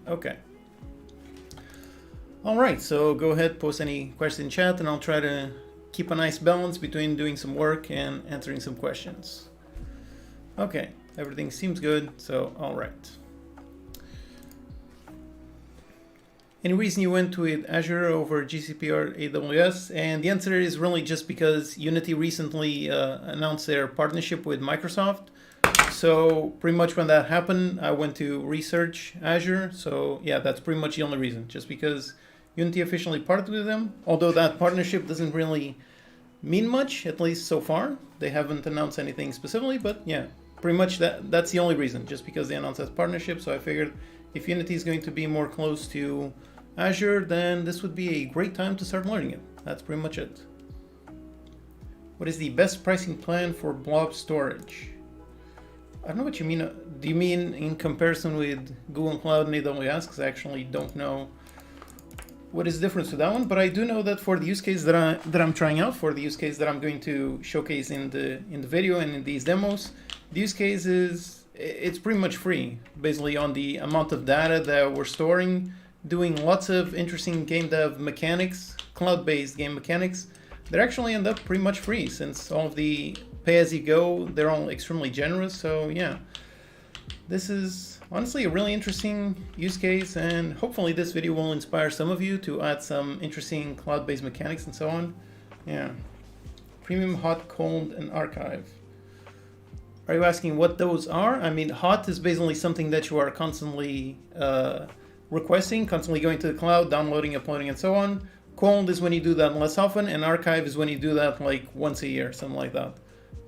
Okay. All right, so go ahead, post any questions in chat, and I'll try to keep a nice balance between doing some work and answering some questions. Okay, everything seems good, so all right. Any reason you went with Azure over GCP or AWS? And the answer is really just because Unity recently announced their partnership with Microsoft. So pretty much when that happened, I went to research Azure. So yeah, that's pretty much the only reason, just because Unity officially partnered with them. Although that partnership doesn't really mean much, at least so far. They haven't announced anything specifically, but yeah, pretty much that's the only reason, just because they announced that partnership. So I figured if Unity is going to be more close to Azure, then this would be a great time to start learning it. That's pretty much it. What is the best pricing plan for blob storage? I don't know what you mean. Do you mean in comparison with Google Cloud and AWS? Because I actually don't know what is the difference with that one, but I do know that for the use case that I'm trying out, for the use case that I'm going to showcase in the video and in these demos, the use case it's pretty much free, basically on the amount of data that we're storing, doing lots of interesting game dev mechanics, cloud-based game mechanics that actually end up pretty much free, since all of the pay-as-you-go, they're all extremely generous. So yeah, this is honestly a really interesting use case, and hopefully this video will inspire some of you to add some interesting cloud-based mechanics and so on. Yeah. Premium, hot, cold, and archive. Are you asking what those are? I mean, hot is basically something that you are constantly requesting, constantly going to the cloud, downloading, uploading, and so on. Cold is when you do that less often, and archive is when you do that like once a year, something like that.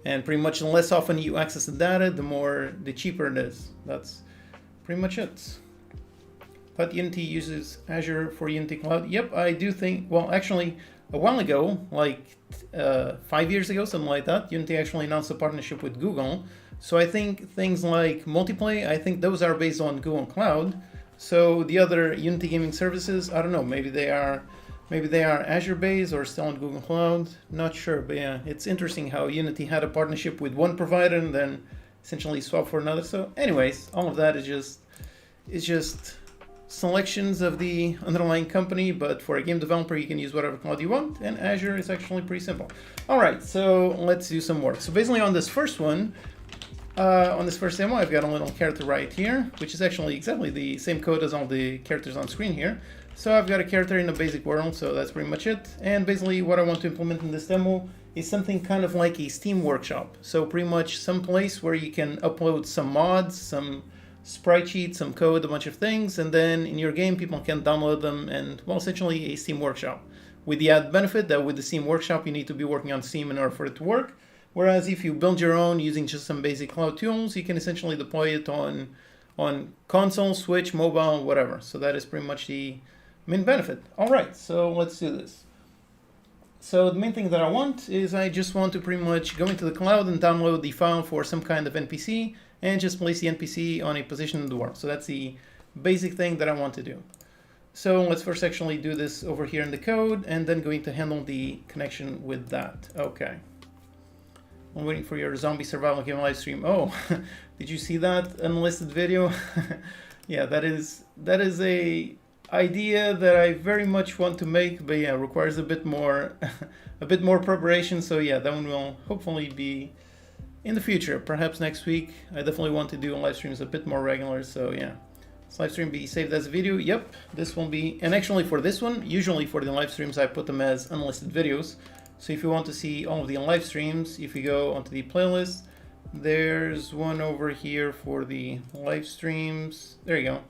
And pretty much the less often you access the data, the cheaper it is. That's pretty much it. But Unity uses Azure for Unity Cloud. Yep, I do think, well, actually, a while ago, like 5 years ago, something like that, Unity actually announced a partnership with Google, So I think things like multiplay, I think those are based on Google Cloud. So the other Unity gaming services, I don't know, maybe they are Azure based or still on Google Cloud. Not sure, but yeah, it's interesting how Unity had a partnership with one provider and then essentially swapped for another. So anyways, all of that is just selections of the underlying company, but for a game developer, you can use whatever cloud you want, and Azure is actually pretty simple. All right, so let's do some work. So basically on this first one, on this first demo, I've got a little character right here, which is actually exactly the same code as all the characters on screen here. So I've got a character in a basic world, so that's pretty much it. And basically what I want to implement in this demo is something kind of like a Steam workshop. So pretty much some place where you can upload some mods, some sprite sheets, some code, a bunch of things, and then in your game people can download them, and well, essentially a Steam workshop. With the added benefit that with the Steam workshop you need to be working on Steam in order for it to work. Whereas if you build your own using just some basic cloud tools, you can essentially deploy it on console, Switch, mobile, whatever. So that is pretty much the main benefit. All right, so let's do this. So the main thing that I want is I just want to pretty much go into the cloud and download the file for some kind of NPC and just place the NPC on a position in the world. So that's the basic thing that I want to do. So let's first actually do this over here in the code and then going to handle the connection with that. Okay. I'm waiting for your zombie survival game live stream. Oh, did you see that unlisted video? Yeah, that is a idea that I very much want to make, but yeah, requires a bit more preparation. So yeah, that one will hopefully be in the future, perhaps next week. I definitely want to do live streams a bit more regular. So yeah, this live stream be saved as a video. Yep, this will be, and actually for this one, usually for the live streams, I put them as unlisted videos. So if you want to see all of the live streams, if you go onto the playlist, there's one over here for the live streams. There you go.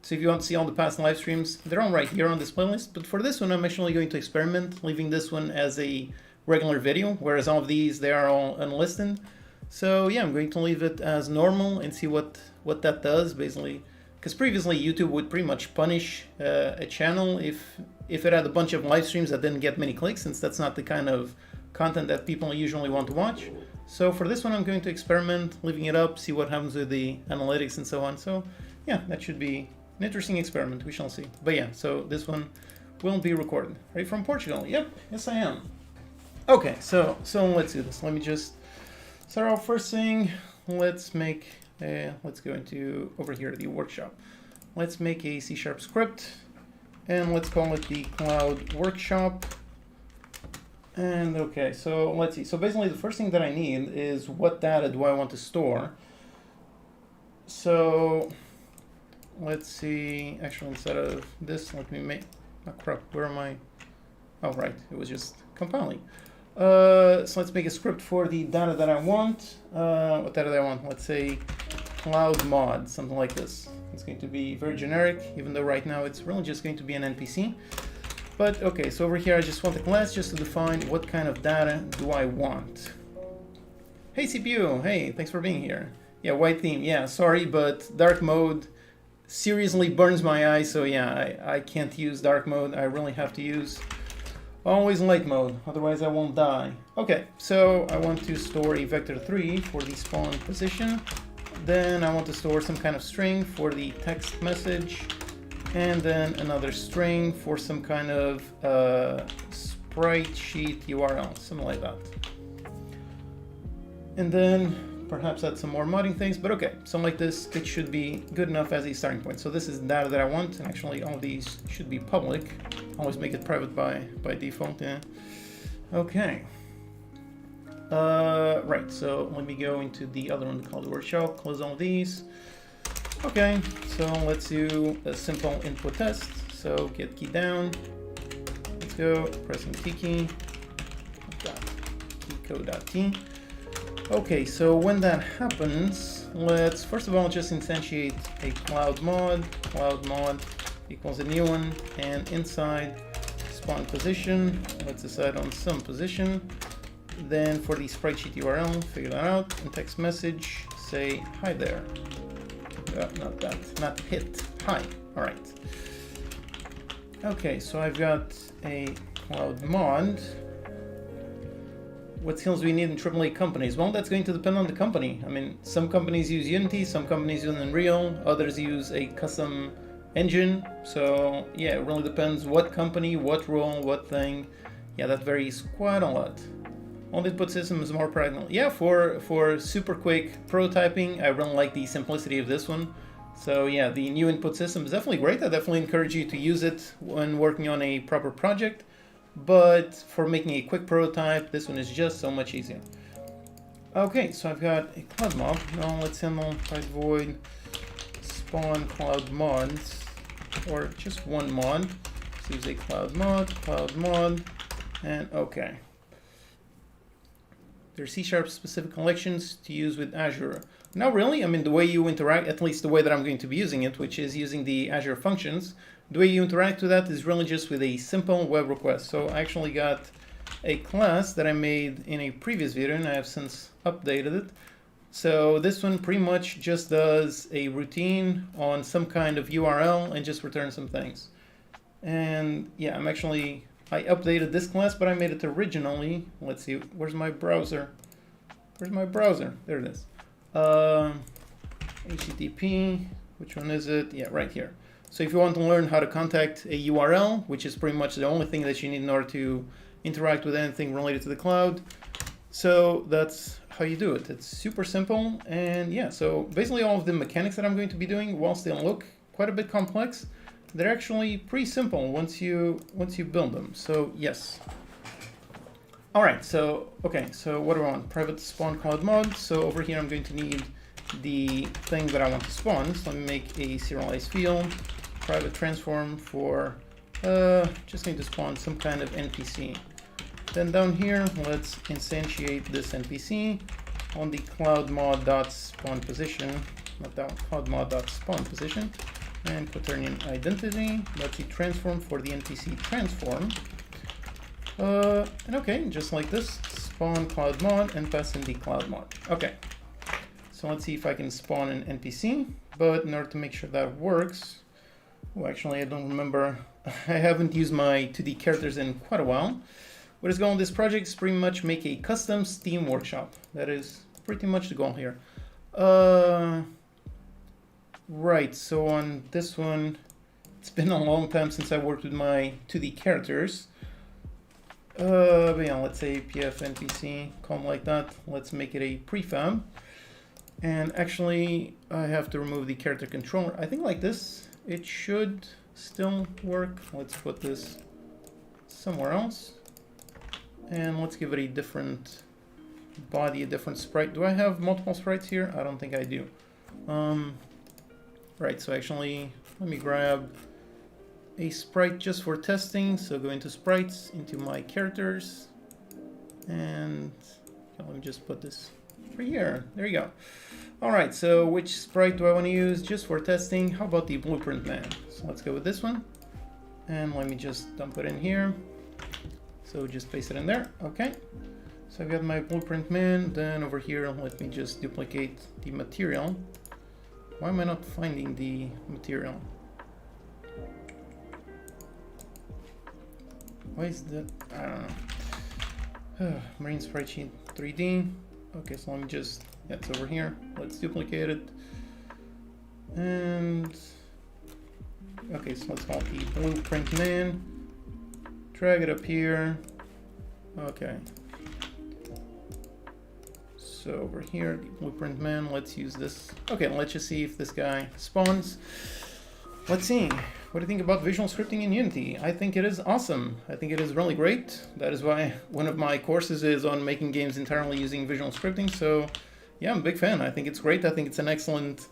So if you want to see all the past live streams, they're all right here on this playlist. But for this one, I'm actually going to experiment, leaving this one as a regular video, whereas all of these, they are all unlisted. So yeah, I'm going to leave it as normal and see what that does, basically. Because previously, YouTube would pretty much punish a channel if it had a bunch of live streams that didn't get many clicks, since that's not the kind of content that people usually want to watch. So for this one, I'm going to experiment, leaving it up, see what happens with the analytics and so on. So yeah, that should be an interesting experiment. We shall see. But yeah, so this one will be recorded. Are you from Portugal? Yep, yes I am. Okay, so let's do this. Let me just start off first thing. Let's go into over here the workshop. Let's make a C# script and let's call it the cloud workshop. And okay, so let's see. So basically the first thing that I need is what data do I want to store. So let's see, actually instead of this, let me make, oh crap, where am I? Oh right, it was just compiling. So let's make a script for the data that I want. What data do I want? Let's say cloud mod, something like this. It's going to be very generic, even though right now it's really just going to be an NPC. But okay, so over here I just want the class just to define what kind of data do I want. Hey CPU, hey, thanks for being here. Yeah, white theme, yeah, sorry, but dark mode seriously burns my eyes, so yeah, I can't use dark mode. I really have to use always light mode, otherwise I won't die. Okay, so I want to store a vector3 for the spawn position. Then I want to store some kind of string for the text message, and then another string for some kind of sprite sheet URL, something like that. And then perhaps add some more modding things, but okay, something like this, it should be good enough as a starting point. So this is the data that I want, and actually all of these should be public. Always make it private by default, yeah. Okay. Right, so let me go into the other one called the workshop, close all of these. Okay, so let's do a simple input test. So get key down, let's go, pressing key, keycode.t. Okay, so when that happens, let's first of all just instantiate a cloud mod equals a new one, and inside spawn position, let's decide on some position. Then for the sprite sheet URL, figure that out, and text message, say hi there. Not that, not hit, hi, all right. Okay, so I've got a cloud mod. what skills do we need in AAA companies? Well, that's going to depend on the company. I mean, some companies use Unity, some companies use Unreal, others use a custom engine. So yeah, it really depends what company, what role, what thing. Yeah, that varies quite a lot. On the input system is more practical. Yeah, for super quick prototyping, I really like the simplicity of this one. So yeah, the new input system is definitely great. I definitely encourage you to use it when working on a proper project. But for making a quick prototype, this one is just so much easier. Okay, so I've got a cloud mob. Now let's handle type void spawn cloud mods, or just one mod. Let's use a cloud mod, and okay. There's C# specific collections to use with Azure. Not really. I mean, the way you interact, at least the way that I'm going to be using it, which is using the Azure functions, the way you interact with that is really just with a simple web request. So I actually got a class that I made in a previous video, and I have since updated it. So this one pretty much just does a routine on some kind of URL and just returns some things. And yeah, I updated this class, but I made it originally. Let's see, where's my browser? Where's my browser? There it is. HTTP, which one is it? Yeah, right here. So if you want to learn how to contact a URL, which is pretty much the only thing that you need in order to interact with anything related to the cloud, so that's how you do it. It's super simple. And yeah, so basically all of the mechanics that I'm going to be doing, whilst they look quite a bit complex, they're actually pretty simple once you build them. So yes. All right, so okay, so what do I want? Private spawn cloud mod. So over here I'm going to need the thing that I want to spawn. So let me make a serialized field, private transform for just going to spawn some kind of NPC. Then down here, let's instantiate this NPC on the cloud mod.spawn position, not that cloud mod.spawn position, and quaternion identity. Let's see transform for the NPC transform. And okay, just like this, spawn cloud mod and pass in the cloud mod. Okay, so let's see if I can spawn an NPC, but in order to make sure that works, oh, actually I don't remember, I haven't used my 2D characters in quite a while. What is going on in this project is pretty much make a custom Steam workshop. That is pretty much the goal here. Right, so on this one, it's been a long time since I worked with my 2D characters. But yeah, let's say pf npc, column like that. Let's make it a prefab. And actually, I have to remove the character controller. I think like this, it should still work. Let's put this somewhere else. And let's give it a different body, a different sprite. Do I have multiple sprites here? I don't think I do. Right, so actually, let me grab a sprite just for testing. So go into sprites, into my characters, and let me just put this right here. There you go. All right, so which sprite do I want to use just for testing? How about the blueprint man? So let's go with this one. And let me just dump it in here. So just paste it in there. Okay. So I've got my blueprint man. Then over here, let me just duplicate the material. Why am I not finding the material? Why is that? I don't know. Marine sprite sheet 3D. Okay, so let me just, yeah, it's over here. Let's duplicate it. And okay, so let's call it the blueprint man. Drag it up here. Okay. So over here, the blueprint man, let's use this. Okay, let's just see if this guy spawns. Let's see. What do you think about visual scripting in Unity? I think it is awesome. I think it is really great. That is why one of my courses is on making games entirely using visual scripting. So yeah, I'm a big fan. I think it's great. I think it's an excellent...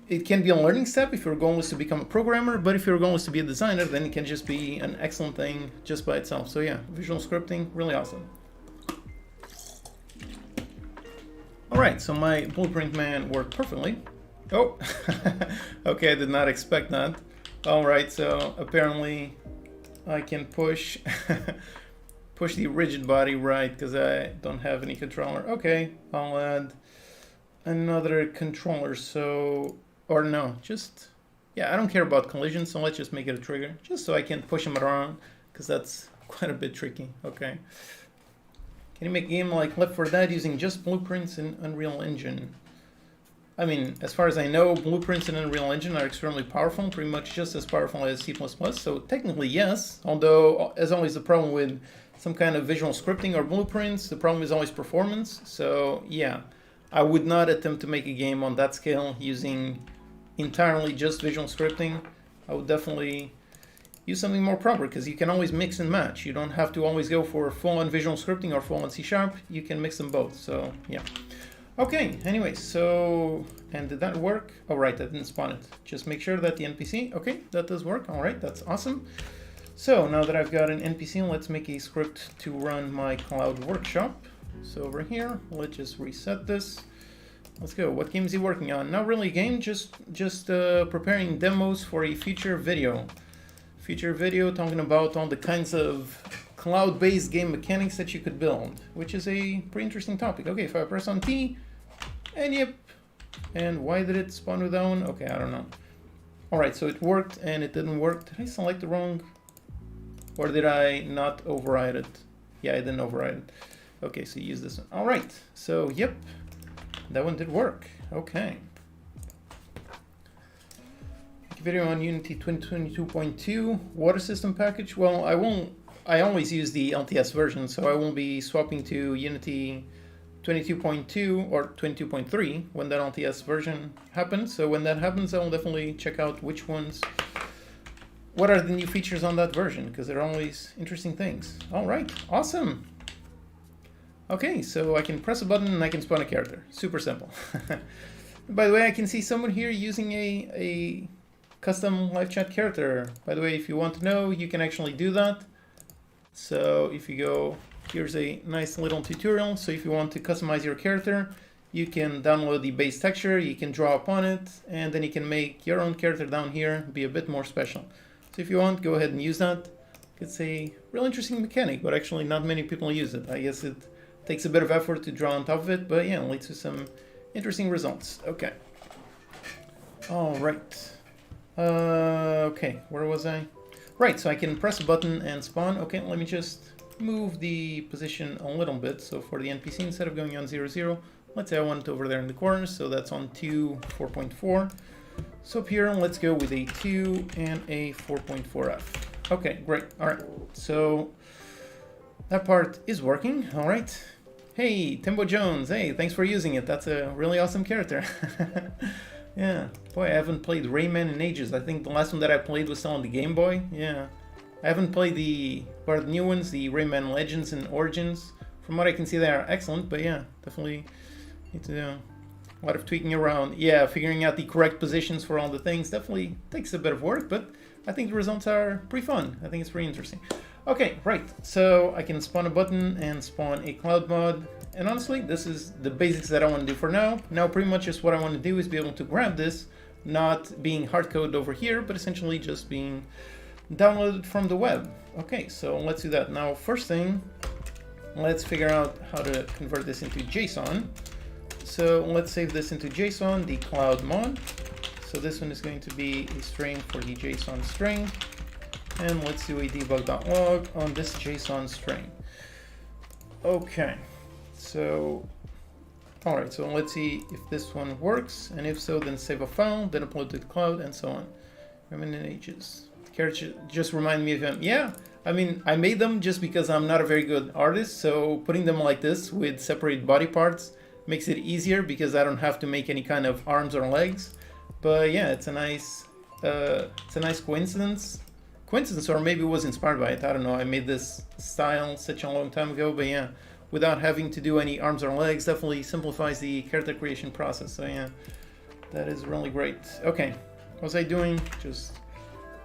It can be a learning step if your goal is to become a programmer, but if your goal is to be a designer, then it can just be an excellent thing just by itself. So yeah, visual scripting, really awesome. All right, so my blueprint man worked perfectly. Oh, okay, I did not expect that. All right, so apparently I can push push the rigid body, right, because I don't have any controller. Okay, I'll add another controller, so, or no, just, yeah, I don't care about collision, so let's just make it a trigger, just so I can push them around, because that's quite a bit tricky. Okay, Can you make a game like Left 4 Dead using just blueprints in Unreal Engine? I mean, as far as I know, blueprints in Unreal Engine are extremely powerful, pretty much just as powerful as C++, so technically yes, although as always the problem with some kind of visual scripting or blueprints, the problem is always performance, so yeah, I would not attempt to make a game on that scale using entirely just visual scripting. I would definitely use something more proper, because you can always mix and match. You don't have to always go for full-on visual scripting or full-on C#, you can mix them both, so yeah. Okay, anyway, so, and did that work? Oh, right, I didn't spawn it. Just make sure that the NPC, okay, that does work. All right, that's awesome. So now that I've got an NPC, let's make a script to run my cloud workshop. So over here, let's just reset this. Let's go. What game is he working on? Not really a game, just preparing demos for a future video. Future video talking about all the kinds of cloud-based game mechanics that you could build, which is a pretty interesting topic. Okay, if I press on T, and yep, and why did it spawn without one? Okay, I don't know. All right, so it worked and it didn't work. Did I select the wrong, or did I not override it? Yeah, I didn't override it. Okay, so use this one. All right, so yep, that one did work. Okay. Video on Unity 2022.2 water system package. Well, I always use the LTS version, so I won't be swapping to Unity 22.2 or 22.3 when that LTS version happens. So when that happens, I will definitely check out what are the new features on that version, because they're always interesting things. All right, awesome. Okay, so I can press a button and I can spawn a character. Super simple. By the way, I can see someone here using a custom live chat character. By the way, if you want to know, you can actually do that. So if you go, here's a nice little tutorial. So if you want to customize your character, you can download the base texture, you can draw upon it, and then you can make your own character down here be a bit more special. So if you want, go ahead and use that. It's a real interesting mechanic, but actually not many people use it. I guess it takes a bit of effort to draw on top of it, but yeah, it leads to some interesting results. Okay. All right. Okay, where was I? Right, so I can press a button and spawn. Okay, let me just move the position a little bit. So for the NPC, instead of going on 0, 0, let's say I want it over there in the corner. So that's on 2, 4.4. So up here, let's go with a 2 and a 4.4F. Okay, great. All right, so that part is working. All right. Hey, Timbo Jones. Hey, thanks for using it. That's a really awesome character. Yeah, boy, I haven't played Rayman in ages. I think the last one that I played was still on the Game Boy. Yeah, I haven't played the new ones, the Rayman Legends and Origins. From what I can see, they are excellent, but yeah, definitely need to do a lot of tweaking around. Yeah, figuring out the correct positions for all the things definitely takes a bit of work, but I think the results are pretty fun. I think it's pretty interesting. Okay, right, so I can spawn a button and spawn a cloud mod. And honestly, this is the basics that I want to do for now. Now, pretty much just what I want to do is be able to grab this, not being hard-coded over here, but essentially just being downloaded from the web. Okay, so let's do that. Now, first thing, let's figure out how to convert this into JSON. So let's save this into JSON, the cloud mod. So this one is going to be a string for the JSON string. And let's do a debug.log on this JSON string. Okay, so, all right, so let's see if this one works. And if so, then save a file, then upload to the cloud, and so on. Ages. Character just remind me of him. Yeah, I mean, I made them just because I'm not a very good artist. So putting them like this with separate body parts makes it easier because I don't have to make any kind of arms or legs. But yeah, it's a nice coincidence. Or maybe it was inspired by it. I don't know. I made this style such a long time ago, but yeah, without having to do any arms or legs, definitely simplifies the character creation process. So yeah, that is really great. Okay, what was I doing? Just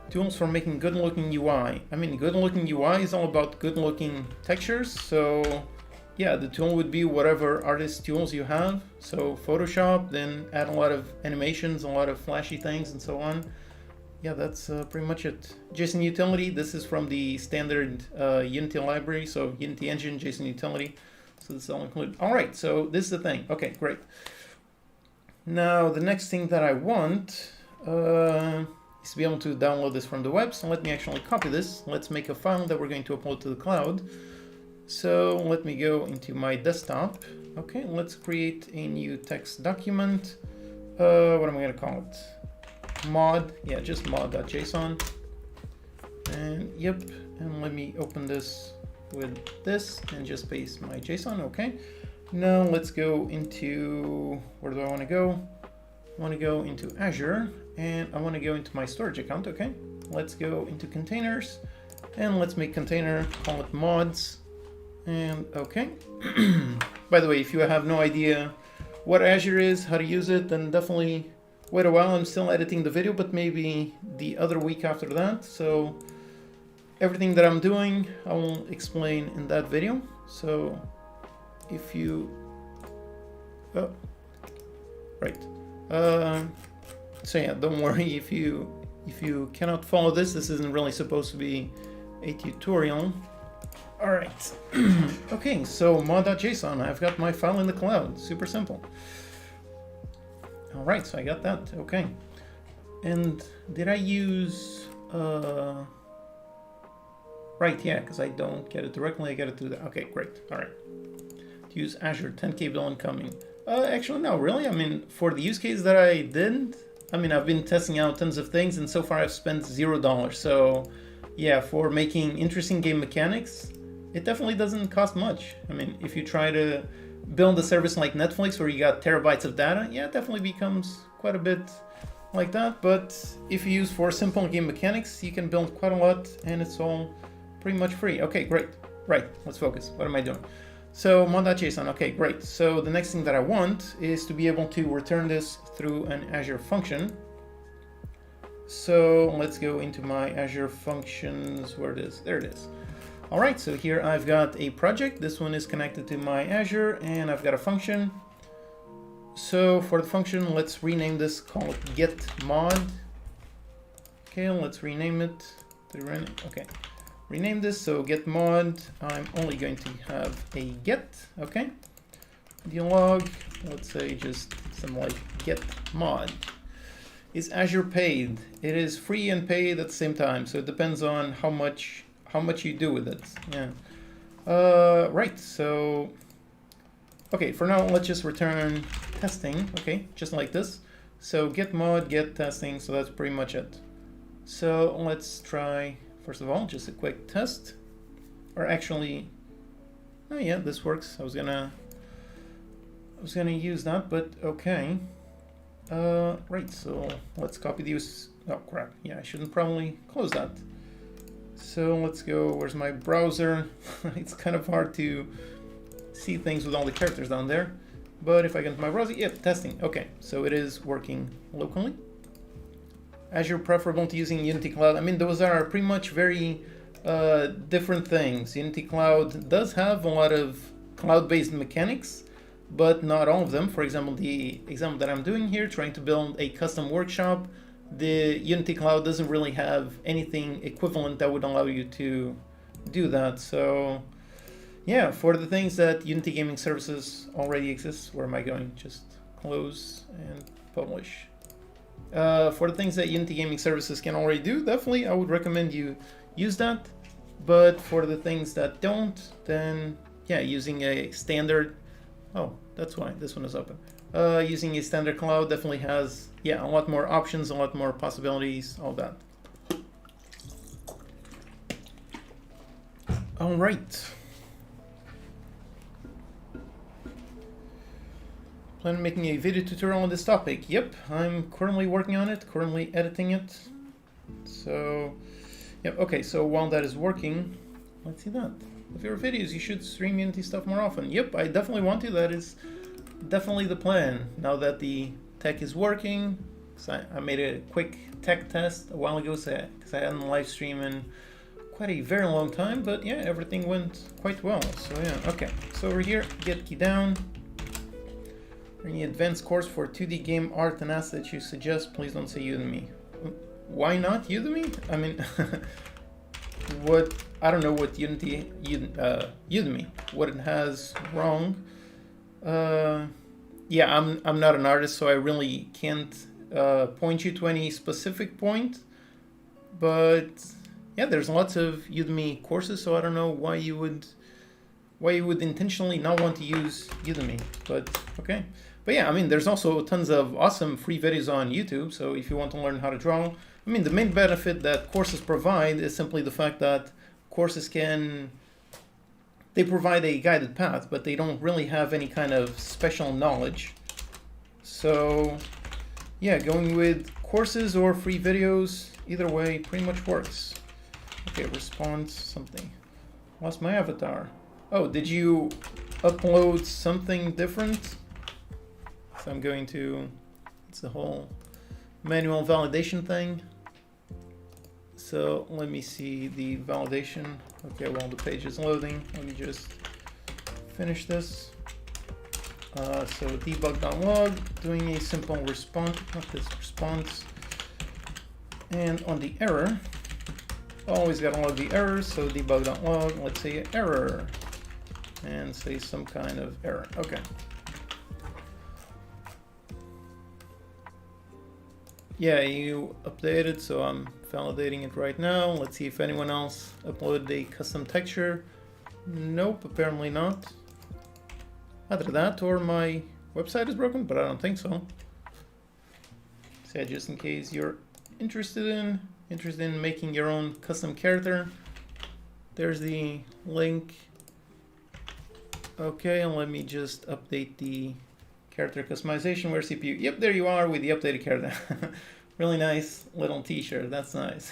tools for making good-looking UI. I mean, good-looking UI is all about good-looking textures. So yeah, the tool would be whatever artist tools you have. So Photoshop, then add a lot of animations, a lot of flashy things, and so on. Yeah, that's pretty much it. JSON utility, this is from the standard Unity library, so Unity engine, JSON utility. So this is all included. All right, so this is the thing. Okay, great. Now, the next thing that I want is to be able to download this from the web. So let me actually copy this. Let's make a file that we're going to upload to the cloud. So let me go into my desktop. Okay, let's create a new text document. What am I gonna call it? Mod, yeah, just mod.json. And yep, and let me open this with this and just paste my JSON, okay. Now let's go into, where do I wanna go? I wanna go into Azure and I wanna go into my storage account, okay. Let's go into containers and let's make container, call it mods, and okay. By the way, if you have no idea what Azure is, how to use it, then definitely wait a while. I'm still editing the video, but maybe the other week after that. So everything that I'm doing, I will explain in that video. So if you, oh, right. So yeah, don't worry if you cannot follow this. This isn't really supposed to be a tutorial. All right. Okay, so mod.json, I've got my file in the cloud. Super simple. All right, so I got that. Okay. And did I use, right, yeah, because I don't get it directly. I get it through the, okay, great. All right. To use Azure, 10K bill incoming. Actually, no, really. I mean, for the use case that I did, I mean, I've been testing out tons of things and so far I've spent $0. So yeah, for making interesting game mechanics, it definitely doesn't cost much. I mean, if you try to build a service like Netflix where you got terabytes of data, yeah, it definitely becomes quite a bit like that. But if you use for simple game mechanics, you can build quite a lot and it's all pretty much free. Okay, great. Right, let's focus. What am I doing? So mod.json, okay, great. So the next thing that I want is to be able to return this through an Azure function. So let's go into my Azure functions, where it is, there it is. All right, so here I've got a project. This one is connected to my Azure and I've got a function. So for the function, let's rename this, call it get mod. Okay, let's rename it to okay. Rename this, so get mod, I'm only going to have a get, okay? Devlog, let's say just something like get mod. Is Azure paid? It is free and paid at the same time, so it depends on how much you do with it. Yeah. Right, so okay, for now let's just return testing, okay, just like this. So get mod, get testing, so that's pretty much it. So let's try, first of all, just a quick test. Or actually, oh yeah, this works. I was gonna use that, but okay. Right, so let's copy the use. Oh crap, yeah, I shouldn't probably close that. So let's go, where's my browser? It's kind of hard to see things with all the characters down there. But if I get into my browser, yep, testing. Okay, so it is working locally. Azure preferable to using Unity Cloud. I mean, those are pretty much very different things. Unity Cloud does have a lot of cloud-based mechanics, but not all of them. For example, the example that I'm doing here, trying to build a custom workshop, the Unity Cloud doesn't really have anything equivalent that would allow you to do that. So yeah, for the things that Unity Gaming Services already exists, where am I going? Just close and publish. For the things that Unity Gaming Services can already do, definitely I would recommend you use that. But for the things that don't, then yeah, using a standard, oh, that's why this one is open. Using a standard cloud definitely has, yeah, a lot more options, a lot more possibilities, all that. All right. Plan on making a video tutorial on this topic. Yep, I'm currently working on it, currently editing it. So, yep, okay, so while that is working, let's see that. With your videos, you should stream Unity stuff more often. Yep, I definitely want to. That is definitely the plan. Now that the tech is working, I made a quick tech test a while ago because I hadn't live stream in quite a very long time, but yeah, everything went quite well. So yeah, okay. So over here, get key down. Any advanced course for 2D game art and assets you suggest, please don't say Udemy. Why not Udemy? I mean, what, I don't know what Udemy, what it has wrong. Yeah, I'm not an artist, so I really can't point you to any specific point. But yeah, there's lots of Udemy courses, so I don't know why you would why you would intentionally not want to use Udemy, but okay. But yeah, I mean, there's also tons of awesome free videos on YouTube. So if you want to learn how to draw, I mean, the main benefit that courses provide is simply the fact that courses they provide a guided path, but they don't really have any kind of special knowledge. So yeah, going with courses or free videos, either way pretty much works. Okay, response something. Lost my avatar. Oh, did you upload something different? So I'm going to, it's the whole manual validation thing. So let me see the validation. Okay, while the page is loading, let me just finish this. So debug.log, doing a simple response, not this response. And on the error, always gotta log the errors, so debug.log, let's say error, and say some kind of error. Okay. Yeah, you updated, so I'm validating it right now. Let's see if anyone else uploaded a custom texture. Nope, apparently not. Either that or my website is broken, but I don't think so. So yeah, just in case you're interested in making your own custom character, there's the link. Okay, and let me just update the character customization. Where's CPU? Yep, there you are with the updated character. Really nice little t-shirt. That's nice.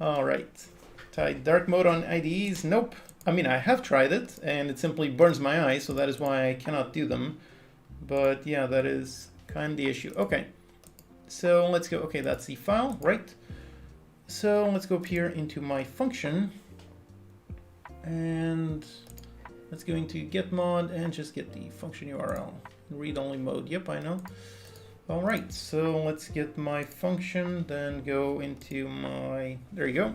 All right. Try dark mode on IDEs? Nope. I mean, I have tried it, and it simply burns my eyes, so that is why I cannot do them. But yeah, that is kind of the issue. Okay. So let's go. Okay, that's the file, right? So let's go up here into my function, and let's go into get mod and just get the function URL. Read-only mode. Yep, I know. All right, so let's get my function, then go into my, there you go.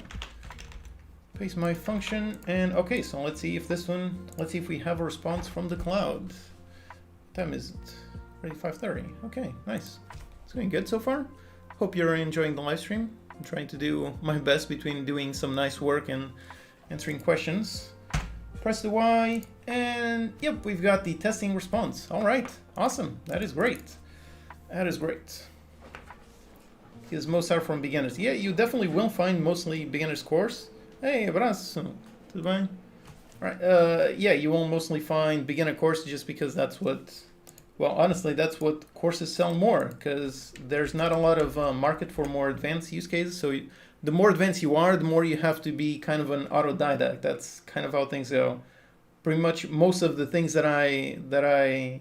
Paste my function, and okay, so let's see if this one, let's see if we have a response from the cloud. What time is it? Already 5:30. Okay, nice. It's going good so far. Hope you're enjoying the live stream. I'm trying to do my best between doing some nice work and answering questions. Press the Y, and yep, we've got the testing response. All right, awesome. That is great. That is great. Because most are from beginners. Yeah, you definitely will find mostly beginners course. Hey, abraço. Tudo bem? All right. Yeah, you will mostly find beginner courses just because that's what, well, honestly, that's what courses sell more, because there's not a lot of market for more advanced use cases. So the more advanced you are, the more you have to be kind of an autodidact. That's kind of how things go. Pretty much most of the things that I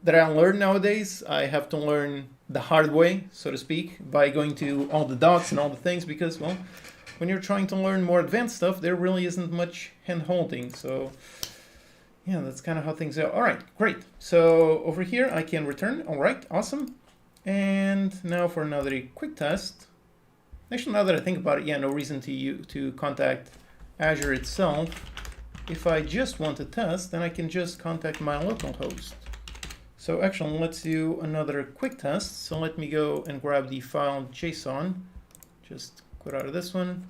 learn nowadays, I have to learn the hard way, so to speak, by going to all the docs and all the things, because, well, when you're trying to learn more advanced stuff, there really isn't much hand-holding. So yeah, that's kind of how things are. All right, great. So over here, I can return. All right, awesome. And now for another quick test. Actually, now that I think about it, yeah, no reason to contact Azure itself. If I just want to test, then I can just contact my local host. So actually, let's do another quick test. So let me go and grab the file JSON. Just quit out of this one.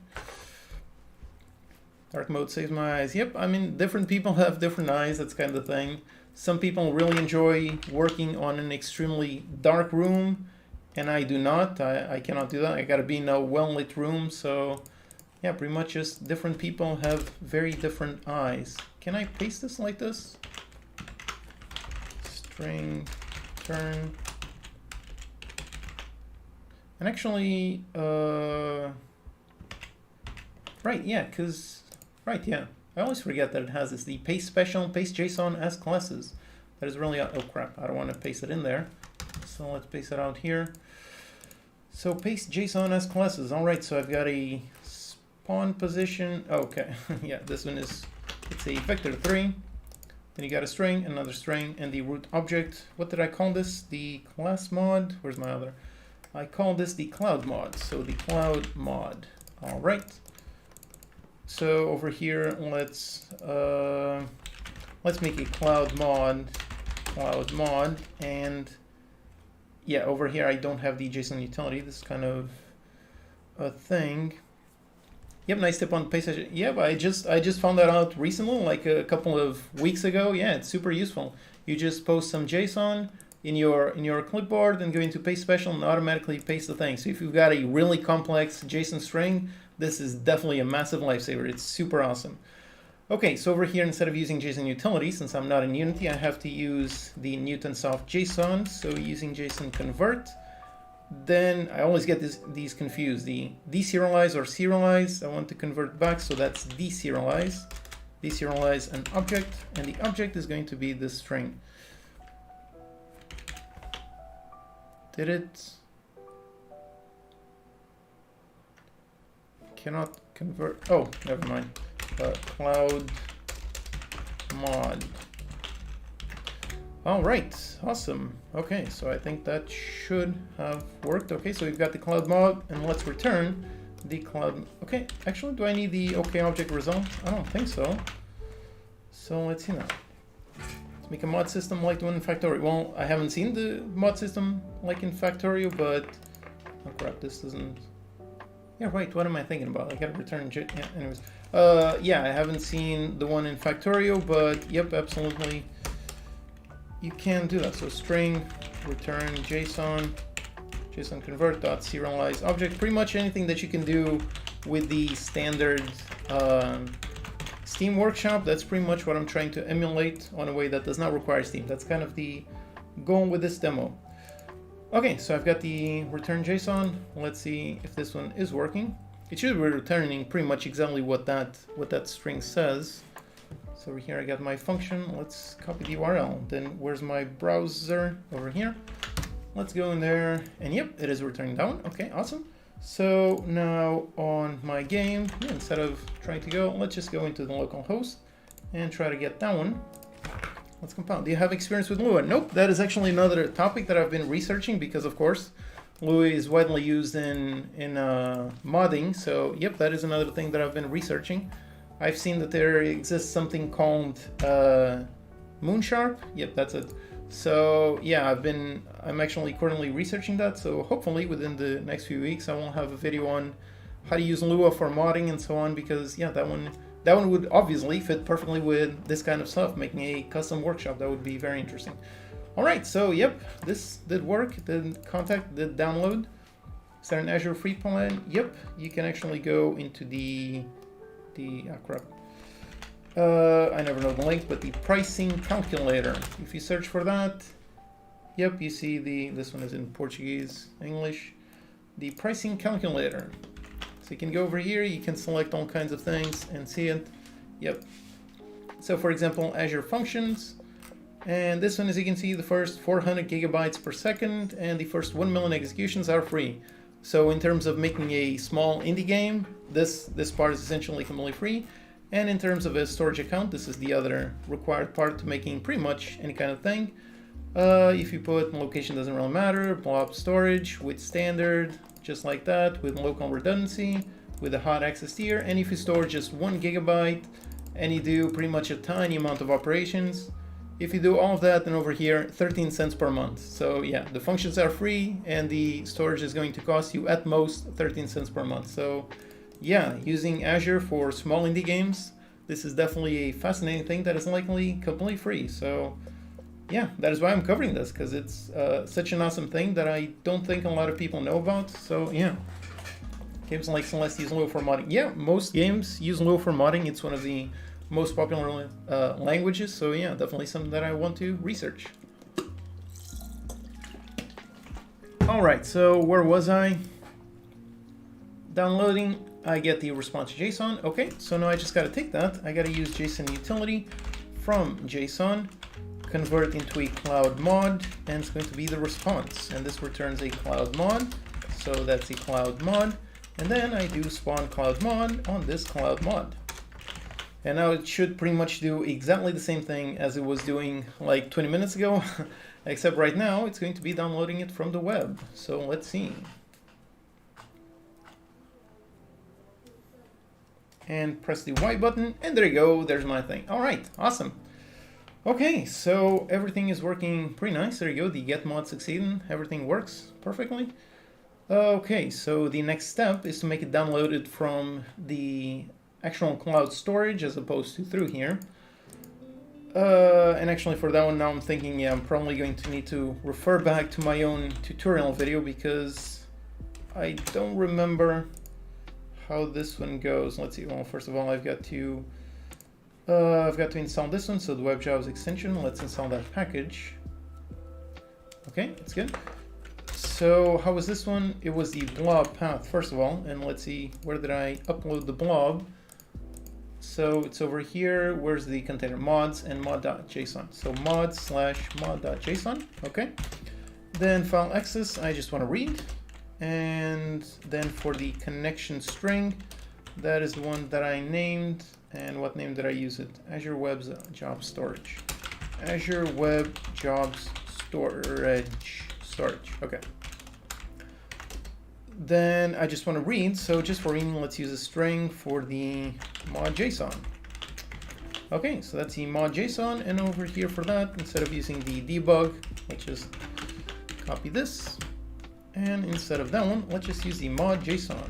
Dark mode saves my eyes. Yep, I mean, different people have different eyes. That's kind of the thing. Some people really enjoy working on an extremely dark room, and I do not. I cannot do that. I gotta be in a well-lit room. So yeah, pretty much just different people have very different eyes. Can I paste this like this? String turn. And actually, right, yeah, because, right, yeah. I always forget that it has this, the paste special, paste JSON as classes. That is really, oh crap, I don't want to paste it in there. So let's paste it out here. So paste JSON as classes. All right, so I've got a spawn position. Okay, yeah, this one is, it's a vector3. Then you got a string, another string, and the root object. What did I call this? The class mod? Where's my other? I call this the cloud mod. So the cloud mod. All right. So over here, let's make a cloud mod, and yeah, over here I don't have the JSON utility. This is kind of a thing. Yep, nice tip on paste. Yep, I just found that out recently, like a couple of weeks ago. Yeah, it's super useful. You just post some JSON in your clipboard and go into paste special and automatically paste the thing. So if you've got a really complex JSON string, this is definitely a massive lifesaver. It's super awesome. Okay, so over here, instead of using JSON utility, since I'm not in Unity, I have to use the Newtonsoft JSON. So using JSON convert, then I always get these confused. The deserialize or serialize, I want to convert back, so that's deserialize. Deserialize an object, and the object is going to be this string. Did it? Cannot convert. Oh, never mind. Cloud mod. All right, awesome. Okay, so I think that should have worked. Okay, so we've got the cloud mod, and let's return the cloud. Okay, actually, do I need the OK object result? I don't think so. So let's see now. Let's make a mod system like the one in Factorio. Well, I haven't seen the mod system like in Factorio, but oh crap, this doesn't. Yeah, right. What am I thinking about? I gotta return. Yeah, anyways. Yeah, I haven't seen the one in Factorio, but yep, absolutely. You can do that. So string return JSON convert dot serialize object. Pretty much anything that you can do with the standard Steam Workshop. That's pretty much what I'm trying to emulate on a way that does not require Steam. That's kind of the goal with this demo. Okay, so I've got the return JSON. Let's see if this one is working. It should be returning pretty much exactly what that string says. So over here I got my function. Let's copy the URL. Then where's my browser? Over here. Let's go in there, and yep, it is returning that one. Okay, awesome. So now on my game, instead of trying to go, let's just go into the local host and try to get that one. Let's compile. Do you have experience with Lua? Nope, that is actually another topic that I've been researching because, of course, Lua is widely used in modding. So, yep, that is another thing that I've been researching. I've seen that there exists something called Moonsharp. Yep, that's it. So, yeah, I'm actually currently researching that. So, hopefully, within the next few weeks, I will have a video on how to use Lua for modding and so on. Because, yeah, that one would obviously fit perfectly with this kind of stuff, making a custom workshop. That would be very interesting. All right, so yep, this did work. Did contact, did download. Is there an Azure free plan? Yep, you can actually go into the crap. I never know the link, but the pricing calculator. If you search for that, yep, you see this one is in Portuguese, English. The pricing calculator. So you can go over here, you can select all kinds of things and see it. Yep. So for example, Azure Functions. And this one, as you can see, the first 400 gigabytes per second and the first 1 million executions are free. So in terms of making a small indie game, this part is essentially completely free. And in terms of a storage account, this is the other required part to making pretty much any kind of thing. If you put location doesn't really matter, blob storage with standard, just like that, with local redundancy, with a hot access tier, and if you store just 1 gigabyte and you do pretty much a tiny amount of operations, if you do all of that, then over here 13 cents per month. So yeah, the functions are free and the storage is going to cost you at most 13 cents per month. So yeah, using Azure for small indie games, this is definitely a fascinating thing that is likely completely free. So yeah, that is why I'm covering this, because it's such an awesome thing that I don't think a lot of people know about. So yeah, games like Celeste use Lua for modding. Yeah, most games use Lua for modding. It's one of the most popular languages. So yeah, definitely something that I want to research. All right, so where was I? Downloading, I get the response to JSON. Okay, so now I just got to take that. I got to use JSON utility from JSON, convert into a cloud mod, and it's going to be the response. And this returns a cloud mod. So that's a cloud mod. And then I do spawn cloud mod on this cloud mod. And now it should pretty much do exactly the same thing as it was doing like 20 minutes ago, except right now it's going to be downloading it from the web. So let's see. And press the Y button, and there you go, there's my thing. All right, awesome. Okay, so everything is working pretty nice. There you go, the get mod succeeded, everything works perfectly. Okay, so the next step is to make it downloaded from the actual cloud storage as opposed to through here. And actually for that one now I'm thinking, yeah, I'm probably going to need to refer back to my own tutorial video because I don't remember how this one goes. Let's see, well, first of all, I've got to install this one, so the WebJobs extension. Let's install that package. Okay, that's good. So how was this one? It was the blob path, first of all, and let's see, where did I upload the blob? So it's over here. Where's the container? Mods and mod.json. So mod/mod.json. Okay. Then file access, I just want to read. And then for the connection string, that is the one that I named. And what name did I use it? Azure Web Job Storage. Azure Web Jobs Storage. Okay. Then I just want to read. So just for reading, let's use a string for the mod.json. Okay, so that's the mod.json. And over here for that, instead of using the debug, let's just copy this. And instead of that one, let's just use the mod.json.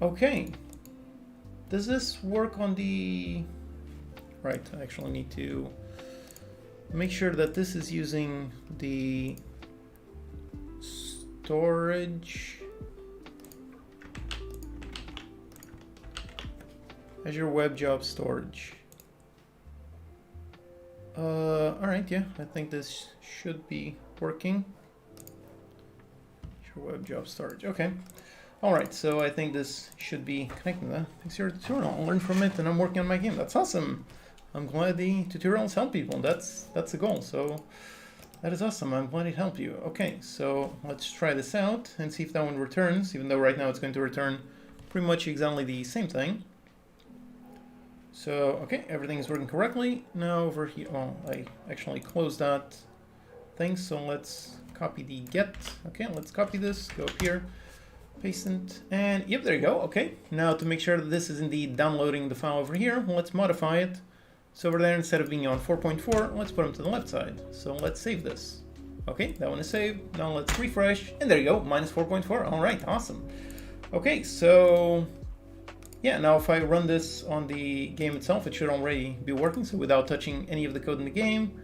Okay. Does this work on the... Right, I actually need to make sure that this is using the storage. Azure Web Job Storage. All right, yeah, I think this should be working. Azure Web Job Storage, okay. All right, so I think this should be connected. Thanks for your tutorial. I'll learn from it, and I'm working on my game. That's awesome. I'm glad the tutorials help people. That's the goal. So that is awesome. I'm glad it helped you. Okay, so let's try this out and see if that one returns. Even though right now it's going to return pretty much exactly the same thing. So okay, everything is working correctly. Now over here, oh, I actually closed that thing. So let's copy the get. Okay, let's copy this. Go up here. Paste it, and yep, there you go. Okay, now to make sure that this is indeed downloading the file over here, let's modify it. So over there, instead of being on 4.4, let's put them to the left side. So let's save this. Okay, that one is saved. Now let's refresh, and there you go, minus 4.4. All right, awesome. Okay, so yeah, now if I run this on the game itself, it should already be working, so without touching any of the code in the game.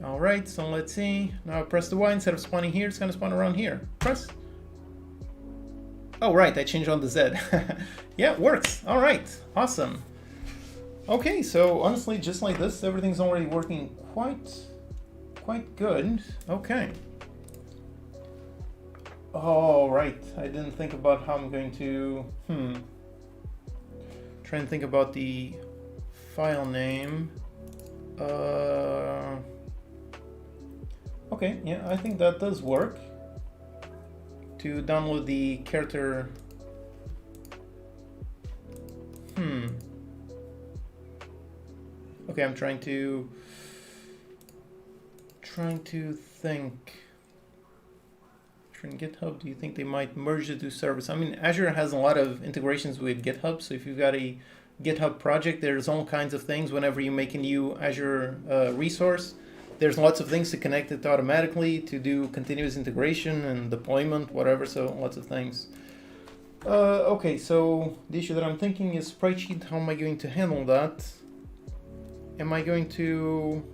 All right, so let's see. Now I press the Y, instead of spawning here, it's gonna spawn around here. Press. Oh, right, I changed on the Z. Yeah, it works. All right, awesome. Okay, so honestly, just like this, everything's already working quite good. Okay. All right, I didn't think about how I'm going to, try and think about the file name. Okay, yeah, I think that does work. To download the character. Okay, I'm trying to think. GitHub, do you think they might merge the two services? I mean, Azure has a lot of integrations with GitHub, so if you've got a GitHub project, there's all kinds of things. Whenever you make a new Azure resource, there's lots of things to connect it automatically, to do continuous integration and deployment, whatever, so lots of things. Okay, so the issue that I'm thinking is sprite sheet. How am I going to handle that? Am I going to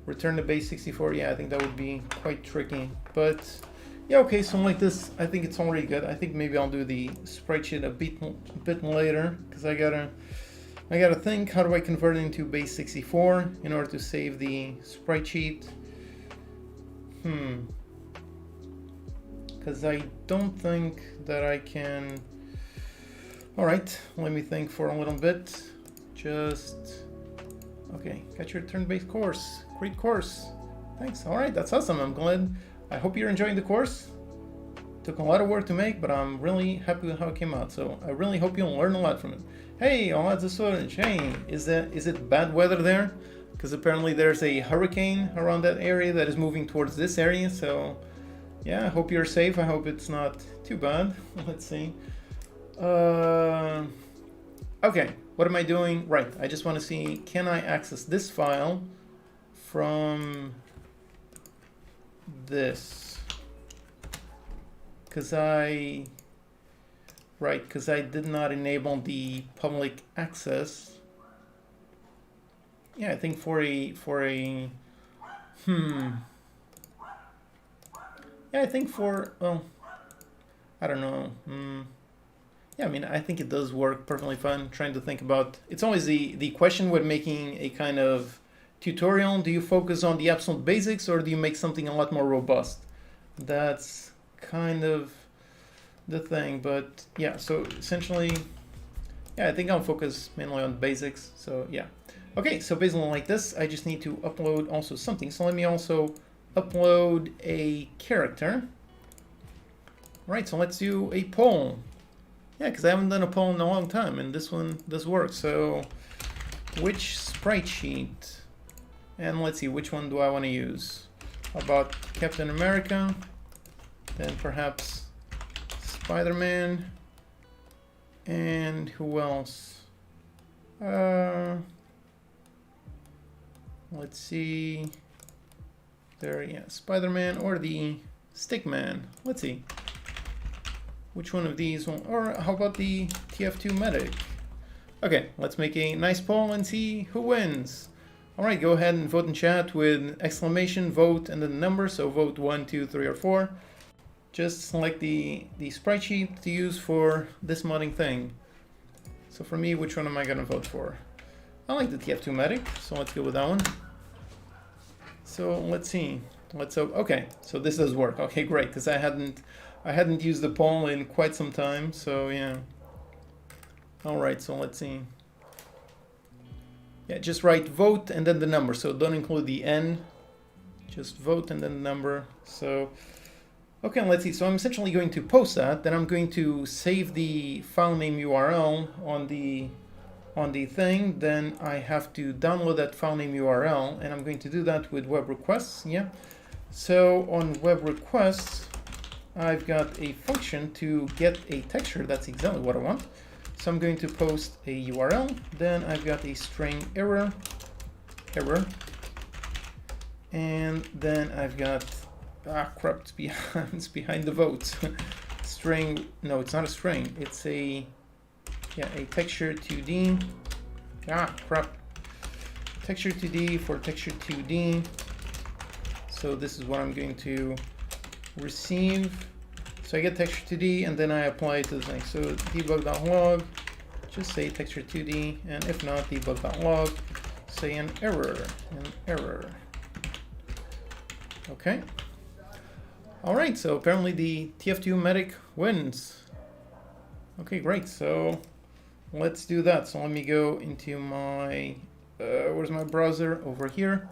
return the base 64? Yeah, I think that would be quite tricky. But yeah, okay, so like this, I think it's already good. I think maybe I'll do the sprite sheet a bit later, because I gotta think, how do I convert it into base 64 in order to save the sprite sheet? Because I don't think that I can. All right, let me think for a little bit. Okay, got your turn-based course. Great course. Thanks. All right, that's awesome. I'm glad. I hope you're enjoying the course. Took a lot of work to make, but I'm really happy with how it came out. So I really hope you'll learn a lot from it. Hey, Olad's a storage. Hey, is it bad weather there? Because apparently there's a hurricane around that area that is moving towards this area. So yeah, I hope you're safe. I hope it's not too bad. Let's see. Okay, what am I doing? Right, I just want to see, can I access this file from this? because I did not enable the public access. Yeah, I think for a yeah, I think for, well, I don't know. Yeah, I mean, I think it does work perfectly fine. Trying to think about, it's always the question when making a kind of tutorial. Do you focus on the absolute basics or do you make something a lot more robust? That's kind of the thing, but yeah, so essentially, yeah, I think I'll focus mainly on basics. So yeah. Okay, so basically like this, I just need to upload also something. So let me also upload a character. Right, so let's do a poll. Yeah, because I haven't done a poll in a long time, and this one does work. So, which sprite sheet? And let's see, which one do I want to use? How about Captain America? Then perhaps Spider-Man. And who else? Let's see. There, yeah, Spider-Man or the Stickman. Let's see. Which one of these will, or how about the TF2 medic? Okay, let's make a nice poll and see who wins. All right, go ahead and vote in chat with exclamation, vote, and then the number. So vote 1, 2, 3, or 4. Just select the sprite sheet to use for this modding thing. So for me, which one am I gonna vote for? I like the TF2 medic, so let's go with that one. So let's see. Let's hope. Okay, so this does work. Okay, great, because I hadn't used the poll in quite some time, so yeah. All right, so let's see. Yeah, just write vote and then the number. So don't include the N. Just vote and then the number. So, okay, let's see. So I'm essentially going to post that. Then I'm going to save the file name URL on the thing. Then I have to download that file name URL, and I'm going to do that with web requests. Yeah. So on web requests, I've got a function to get a texture. That's exactly what I want. So I'm going to post a URL. Then I've got a string error, and then I've got crap, it's behind the votes. String, no, it's not a string. It's a texture 2D. Crap. Texture 2D for texture 2D. So this is what I'm going to receive. So I get texture 2D and then I apply it to the thing. So debug.log, just say texture 2D, and if not, debug.log, say an error. Okay. All right, so apparently the TF2 medic wins. Okay, great. So let's do that. So let me go into my, where's my browser? Over here.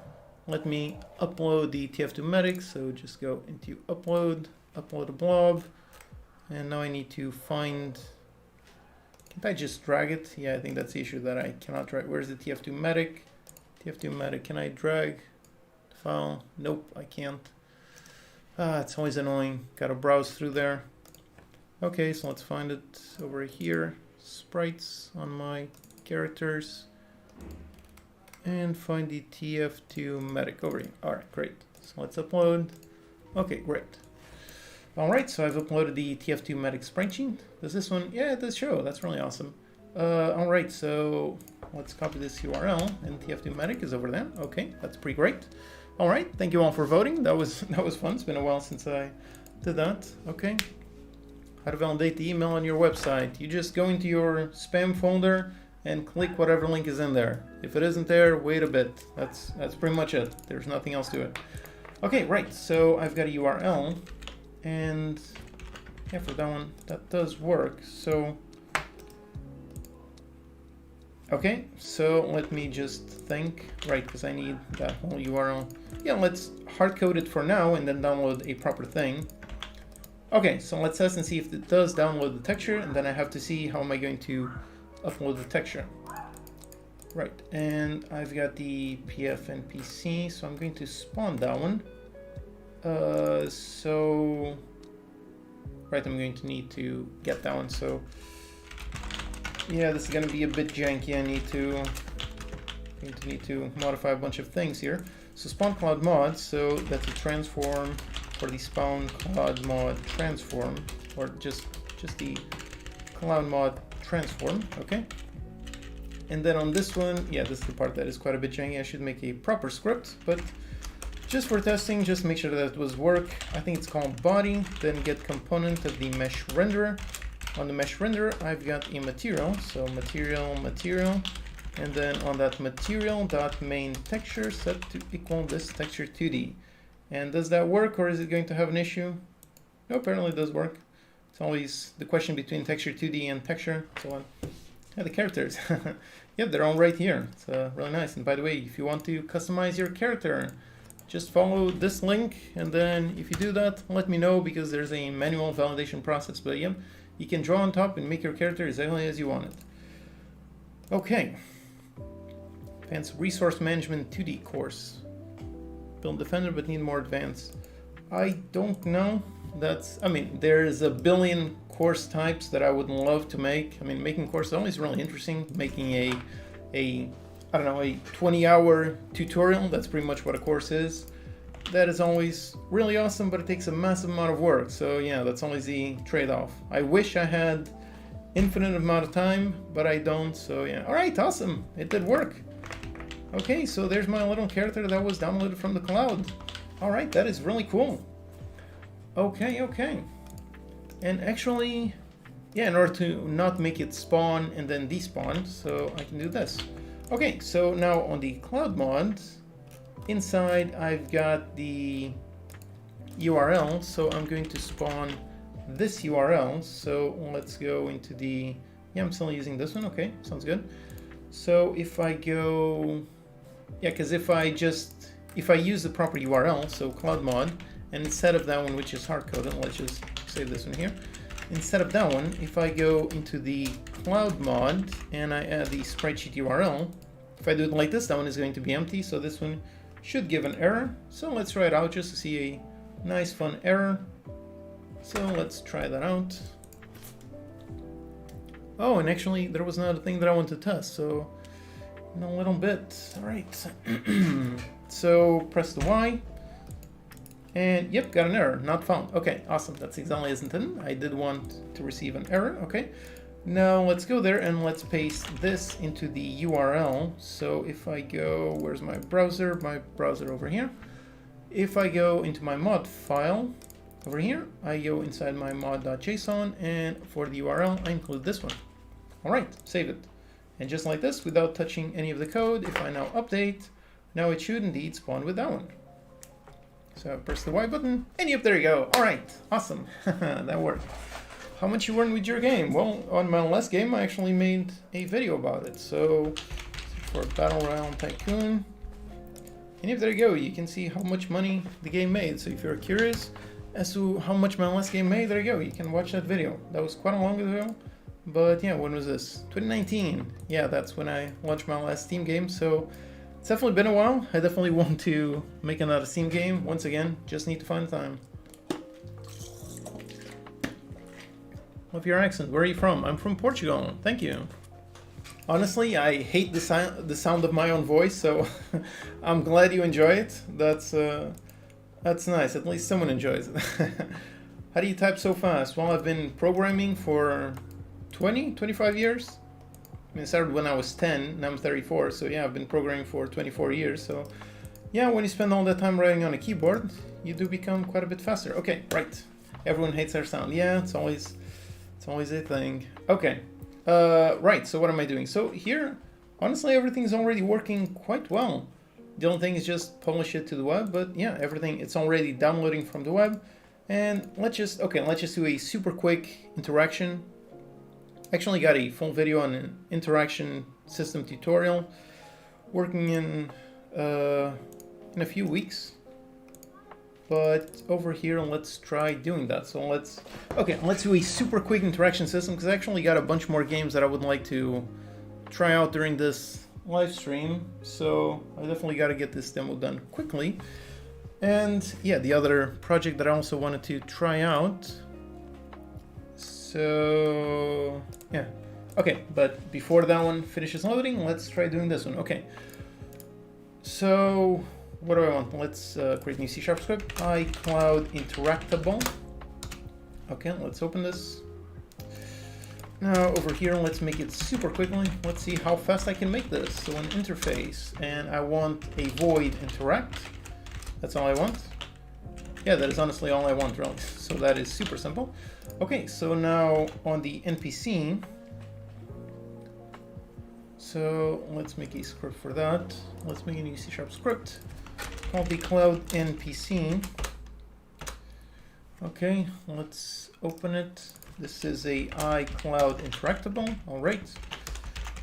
Let me upload the TF2 medic. So just go into upload a blob. And now I need to find, can't I just drag it? Yeah, I think that's the issue, that I cannot drag. Where's the TF2 medic? TF2 medic, can I drag the file? Nope, I can't. It's always annoying. Gotta browse through there. Okay, so let's find it over here. Sprites on my characters. And find the TF2 medic over here. All right, great. So let's upload. Okay, great. All right, so I've uploaded the TF2 medic sprite sheet. Does this one? Yeah, it does show. That's really awesome. All right, so let's copy this URL, and TF2 medic is over there. Okay, that's pretty great. All right, thank you all for voting. That was fun. It's been a while since I did that. Okay. How to validate the email on your website? You just go into your spam folder and click whatever link is in there. If it isn't there, wait a bit. That's pretty much it. There's nothing else to it. Okay, right. So I've got a URL, and yeah, for that one, that does work. So okay, so let me just think, right, because I need that whole URL. Yeah, let's hard code it for now and then download a proper thing. Okay, so let's test and see if it does download the texture, and then I have to see how am I going to upload the texture. Right, and I've got the pfnpc, so I'm going to spawn that one. So, right, I'm going to need to get that one. So, yeah, this is going to be a bit janky. I need to modify a bunch of things here. So spawn cloud mod, so that's a transform for the spawn cloud mod transform, or just the cloud mod transform, okay? And then on this one, yeah, this is the part that is quite a bit janky. I should make a proper script, but just for testing, just make sure that it was work. I think it's called body, then get component of the mesh renderer. On the mesh renderer, I've got a material, so material, and then on that material dot main texture set to equal this texture 2D. And does that work, or is it going to have an issue? No, apparently it does work. It's always the question between texture 2D and texture, so on. Yeah, the characters. Yep, they're all right here. It's really nice. And by the way, if you want to customize your character, just follow this link, and then if you do that, let me know, because there's a manual validation process. But yeah, you can draw on top and make your character exactly as you want it. Okay. Advanced Resource Management 2D course. Build Defender, but need more advanced. I don't know. I mean, there's a billion course types that I would love to make. I mean, making courses is always really interesting. Making a I don't know, a 20-hour tutorial, that's pretty much what a course is. That is always really awesome, but it takes a massive amount of work. So yeah, that's always the trade-off. I wish I had infinite amount of time, but I don't, so yeah. All right, awesome, it did work. Okay, so there's my little character that was downloaded from the cloud. All right, that is really cool. Okay. And actually, yeah, in order to not make it spawn and then despawn, so I can do this. Okay, so now on the cloud mod, inside I've got the URL, so I'm going to spawn this URL. So let's go into the, yeah, I'm still using this one. Okay, sounds good. So if I go, yeah, because if I use the proper URL, so cloud mod, and instead of that one, which is hard-coded, let's just save this one here. Instead of that one, if I go into the cloud mod and I add the sprite sheet URL, if I do it like this, that one is going to be empty, so this one should give an error. So let's try it out just to see a nice fun error. So let's try that out. Oh, and actually there was another thing that I want to test, so in a little bit. All right. So press the Y. And yep, got an error, not found. Okay, awesome, that's exactly as intended. I did want to receive an error, okay. Now let's go there and let's paste this into the URL. So if I go, where's my browser? My browser over here. If I go into my mod file over here, I go inside my mod.json, and for the URL, I include this one. All right, save it. And just like this, without touching any of the code, if I now update, now it should indeed spawn with that one. So press the Y button, and yep, there you go. All right, awesome, that worked. How much you earned with your game? Well, on my last game, I actually made a video about it. So for Battle Royale Tycoon, and yep, there you go. You can see how much money the game made. So if you're curious as to how much my last game made, there you go. You can watch that video. That was quite a long video, but yeah, when was this? 2019. Yeah, that's when I launched my last Steam game. So it's definitely been a while. I definitely want to make another Steam game. Once again, just need to find time. Love your accent. Where are you from? I'm from Portugal. Thank you. Honestly, I hate the sound of my own voice, so I'm glad you enjoy it. That's nice. At least someone enjoys it. How do you type so fast? Well, I've been programming for 25 years. I mean, it started when I was 10, now I'm 34, so yeah, I've been programming for 24 years, so yeah, when you spend all that time writing on a keyboard, you do become quite a bit faster. Okay, right. Everyone hates our sound. Yeah, it's always a thing. Okay, right, so what am I doing? So here, honestly, everything is already working quite well. The only thing is just publish it to the web, but yeah, everything, it's already downloading from the web. And let's just do a super quick interaction. Actually got a full video on an interaction system tutorial working in a few weeks. But over here, let's try doing that. So let's do a super quick interaction system, because I actually got a bunch more games that I would like to try out during this live stream. So I definitely got to get this demo done quickly. And yeah, the other project that I also wanted to try out. So yeah, okay, but before that one finishes loading, let's try doing this one. Okay, so what do I want? Let's create new C# script, iCloud interactable. Okay, let's open this. Now over here, let's make it super quickly. Let's see how fast I can make this. So an interface, and I want a void interact. That's all I want. Yeah, that is honestly all I want, really. So that is super simple. Okay, so now on the NPC, so let's make a script for that. Let's make a new C# script called the cloud NPC. Okay, let's open it. This is a iCloud interactable. All right.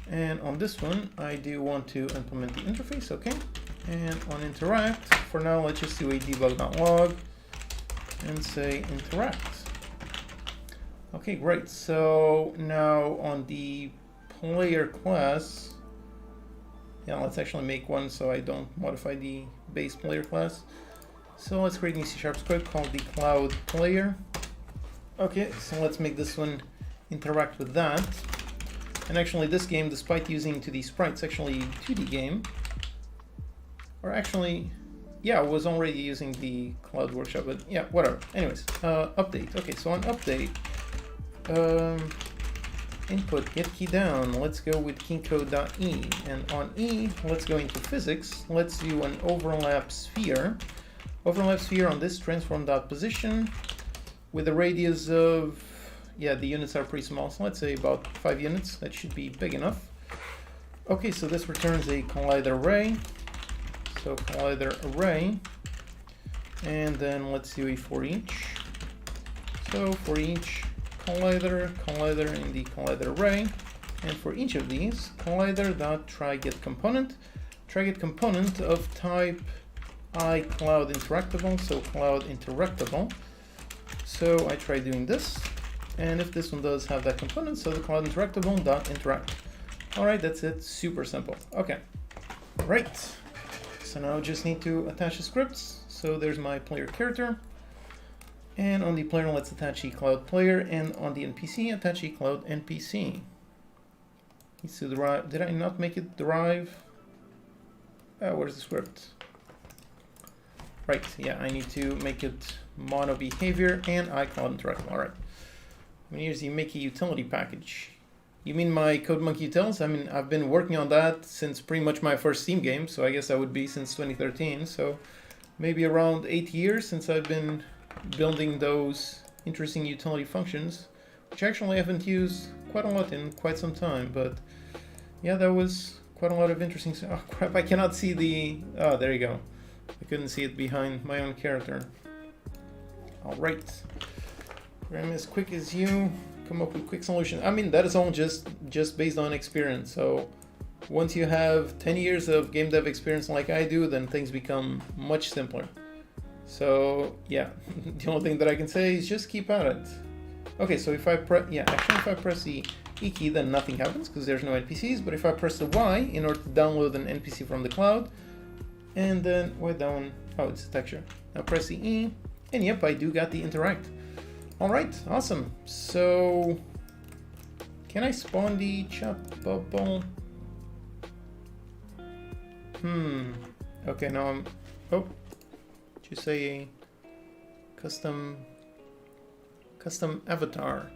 And on this one, I do want to implement the interface. Okay. And on interact, for now, let's just do a debug.log and say interact. Okay, great. So now on the player class, yeah, let's actually make one so I don't modify the base player class. So let's create a new C# script called the cloud player. Okay, so let's make this one interact with that. And actually this game, despite using 2D sprites, actually 2D game, or actually, yeah, I was already using the Cloud Workshop, but yeah, whatever. Anyways, update. Okay, so on update, input get key down. Let's go with keycode.e, and on E, let's go into physics. Let's do an overlap sphere. Overlap sphere on this transform.position with a radius of, yeah, the units are pretty small, so let's say about 5 units. That should be big enough. Okay, so this returns a collider array. So collider array, and then let's do a for each. So for each collider in the collider array, and for each of these, collider.tryGetComponent, tryGetComponent of type iCloud interactable, so cloud interactable. So I try doing this, and if this one does have that component, so the cloud interactable dot interact. All right, that's it. Super simple. Okay, right. So now I just need to attach the scripts. So there's my player character, and on the player, let's attach the cloud player, and on the NPC, attach the cloud NPC. Needs to derive. Did I not make it derive? Where's the script? Right, yeah, I need to make it mono behavior and iCloud interactable. All right. I'm gonna use the Mickey utility package. You mean my CodeMonkey utils? I mean, I've been working on that since pretty much my first Steam game, so I guess that would be since 2013. So maybe around 8 years since I've been building those interesting utility functions, which actually I haven't used quite a lot in quite some time. But yeah, that was quite a lot of interesting. Oh crap! I cannot see the. Oh, there you go. I couldn't see it behind my own character. All right. I'm as quick as you. Come up with quick solutions. I mean, that is all just based on experience. So once you have 10 years of game dev experience like I do, then things become much simpler. So yeah, the only thing that I can say is just keep at it. Okay, so if I press, yeah, actually if I press the E key, then nothing happens because there's no NPCs. But if I press the Y in order to download an NPC from the cloud, and then wait, that one, oh, it's a texture. Now press the E, and yep, I do got the interact. All right, awesome. So can I spawn the chat bubble? Okay, now I'm, oh, just say a custom avatar.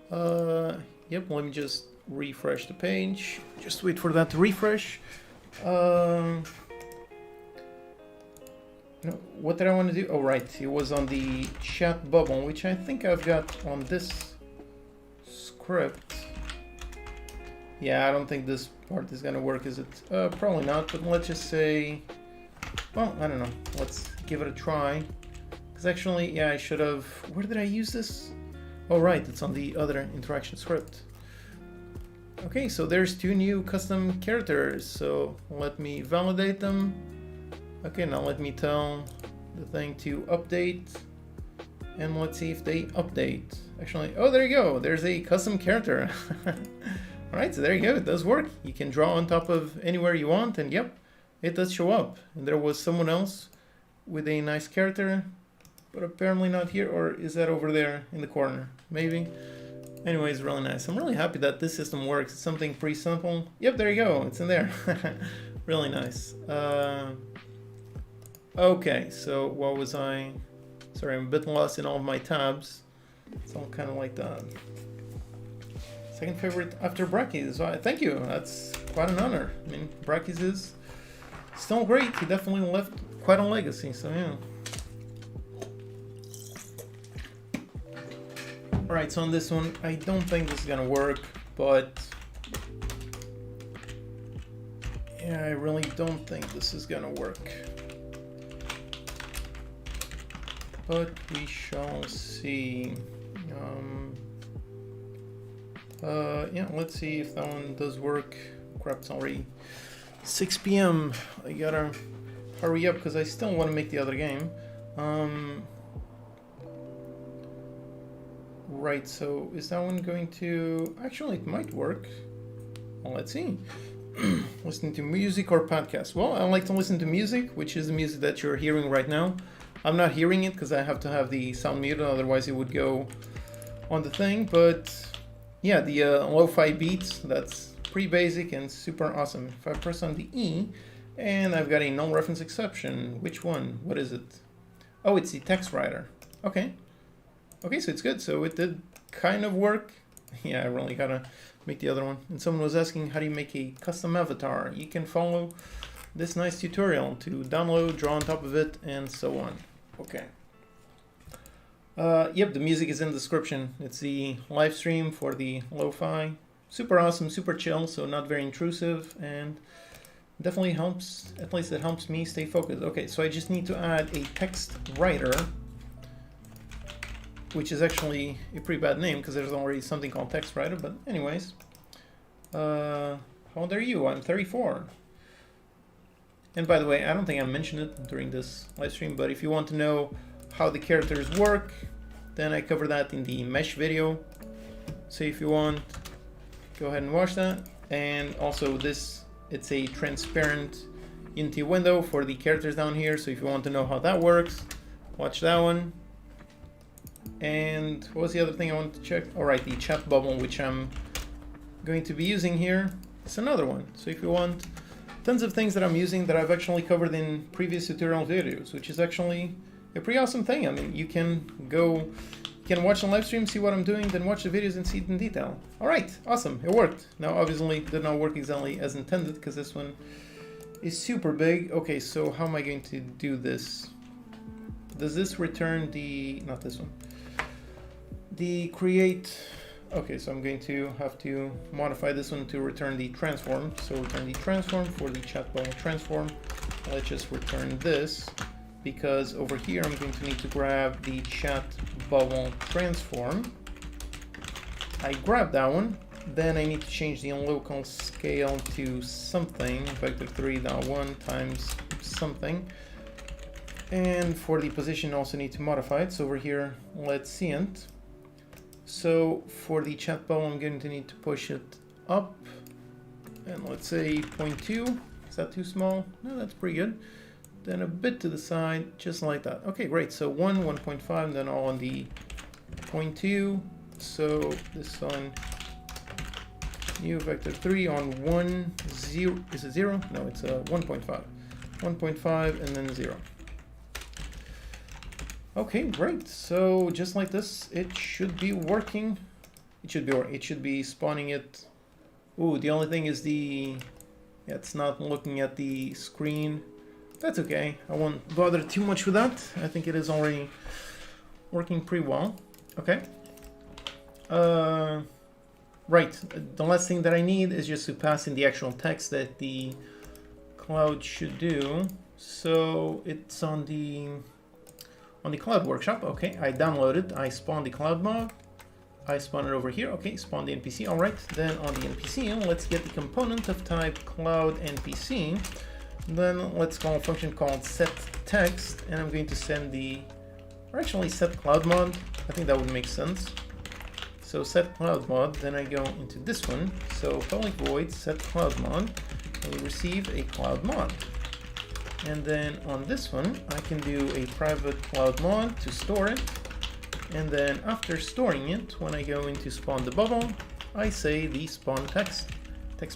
Yep, let me just refresh the page. Just wait for that to refresh. No, what did I want to do? Oh, right, it was on the chat bubble, which I think I've got on this script. Yeah, I don't think this part is going to work, is it? Probably not, but let's just say, well, I don't know. Let's give it a try. Because actually, yeah, I should have, where did I use this? Oh, right, it's on the other interaction script. Okay, so there's 2 new custom characters. So let me validate them. Okay, now let me tell the thing to update, and let's see if they update. Actually, oh, there you go. There's a custom character. All right, so there you go. It does work. You can draw on top of anywhere you want, and yep, it does show up. And there was someone else with a nice character, but apparently not here, or is that over there in the corner? Maybe. Anyways, really nice. I'm really happy that this system works. It's something pretty simple. Yep, there you go. It's in there. Really nice. Okay, so what was I? Sorry, I'm a bit lost in all of my tabs. It's all kind of like that. Second favorite after Brackeys. Thank you. That's quite an honor. I mean, Brackeys is still great. He definitely left quite a legacy. So yeah. All right. So on this one, I don't think this is gonna work, but yeah, I really don't think this is gonna work. But we shall see. Yeah, let's see if that one does work. Crap, it's already 6 p.m. I gotta hurry up because I still want to make the other game. Right, so is that one going to... Actually, it might work. Well, let's see. Listening to music or podcast? Well, I like to listen to music, which is the music that you're hearing right now. I'm not hearing it because I have to have the sound muted, otherwise it would go on the thing. But yeah, the lo-fi beats, that's pretty basic and super awesome. If I press on the E, and I've got a null reference exception. Which one? What is it? Oh, it's the text writer. Okay. Okay, so it's good. So it did kind of work. Yeah, I really gotta make the other one. And someone was asking, how do you make a custom avatar? You can follow this nice tutorial to download, draw on top of it, and so on. Okay. Yep, the music is in the description. It's the live stream for the lo-fi. Super awesome, super chill, so not very intrusive, and definitely helps, at least it helps me stay focused. Okay, so I just need to add a text writer, which is actually a pretty bad name because there's already something called text writer, but anyways. How old are you? I'm 34. And by the way, I don't think I mentioned it during this live stream, but if you want to know how the characters work, then I cover that in the mesh video. So if you want, go ahead and watch that. And also this, it's a transparent Unity window for the characters down here. So if you want to know how that works, watch that one. And what was the other thing I wanted to check? All right, the chat bubble, which I'm going to be using here. It's another one. So if you want tons of things that I'm using that I've actually covered in previous tutorial videos, which is actually a pretty awesome thing. I mean, you can watch the live stream, see what I'm doing, then watch the videos and see it in detail. All right, awesome, it worked. Now, obviously, it did not work exactly as intended because this one is super big. Okay, so how am I going to do this? Does this return the, not this one, the create? Okay, so I'm going to have to modify this one to return the transform. So return the transform for the chat bubble transform. Let's just return this because over here I'm going to need to grab the chat bubble transform. I grab that one. Then I need to change the local scale to something, vector3.1 times something. And for the position, also need to modify it. So over here, let's see it. So for the chat bubble, I'm going to need to push it up. And let's say 0.2. Is that too small? No, that's pretty good. Then a bit to the side, just like that. Okay, great. So 1, 1.5, and then all on the 0.2. So this on new vector3 on 1, 0. Is it 0? No, it's 1.5. 1.5 and then 0. Okay, great. So just like this, it should be working. It should be spawning it. Ooh, the only thing is yeah, it's not looking at the screen. That's okay. I won't bother too much with that. I think it is already working pretty well. Okay. Right. The last thing that I need is just to pass in the actual text that the cloud should do. So it's on the Cloud Workshop. Okay, I downloaded, I spawned the Cloud mod, I spawned it over here. Okay, spawn the NPC. All right, then on the NPC, let's get the component of type Cloud NPC. Then let's call a function called set text, and I'm going to send or actually set Cloud mod. I think that would make sense. So set Cloud mod, then I go into this one. So public void set Cloud mod, and we receive a Cloud mod. And then on this one, I can do a private cloud mod to store it. And then after storing it, when I go into spawn the bubble, I say the spawn text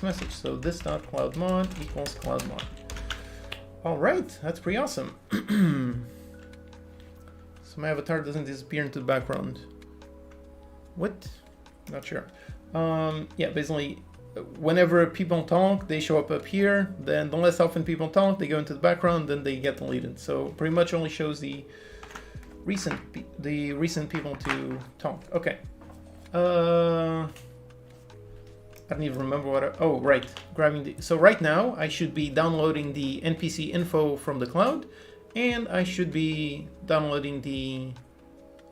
message. So this.cloud mod equals cloud mod. All right, that's pretty awesome. So my avatar doesn't disappear into the background. What? Not sure. Yeah, basically, whenever people talk, they show up here. Then the less often people talk, they go into the background. Then they get deleted. So pretty much only shows the recent people to talk. Okay. I don't even remember what oh, right. So right now I should be downloading the NPC info from the cloud, and I should be downloading the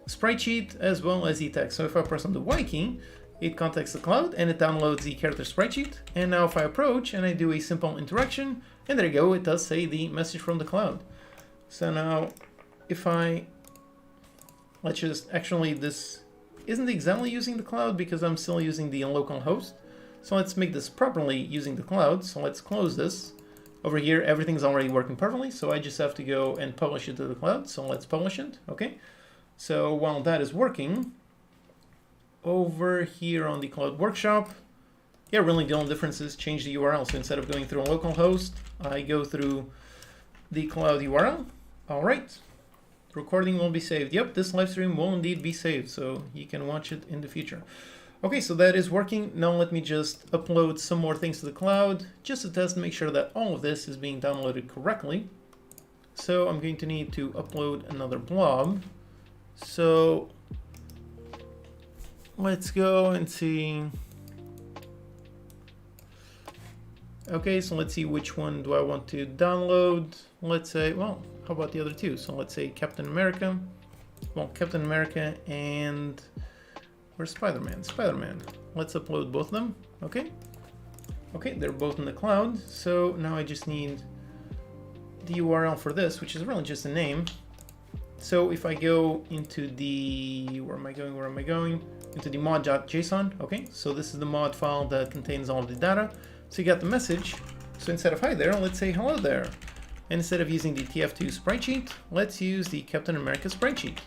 sprite sheet as well as the text. So if I press on the Y key, it contacts the cloud and it downloads the character sprite sheet. And now if I approach and I do a simple interaction, and there you go, it does say the message from the cloud. So now if let's just, actually this isn't exactly using the cloud because I'm still using the local host. So let's make this properly using the cloud. So let's close this. Over here, everything's already working perfectly. So I just have to go and publish it to the cloud. So let's publish it. Okay. So while that is working, over here on the Cloud Workshop, yeah, really the only difference is change the URL. So instead of going through a local host, I go through the cloud URL. All right. The recording will be saved. Yep, this live stream will indeed be saved, so you can watch it in the future. Okay, so that is working. Now let me just upload some more things to the cloud, just to test and make sure that all of this is being downloaded correctly. So I'm going to need to upload another blob. So let's go and see. Okay, so let's see which one do I want to download. Let's say, well, how about the other two? So let's say Captain America. Well, Captain America and where's Spider-Man? Spider-Man. Let's upload both of them. Okay. Okay, they're both in the cloud. So now I just need the URL for this, which is really just a name. So if I go into the, where am I going? Into the mod.json. Okay, so this is the mod file that contains all of the data. So you got the message. So instead of hi there, let's say hello there. And instead of using the TF2 sprite sheet, let's use the Captain America sprite sheet.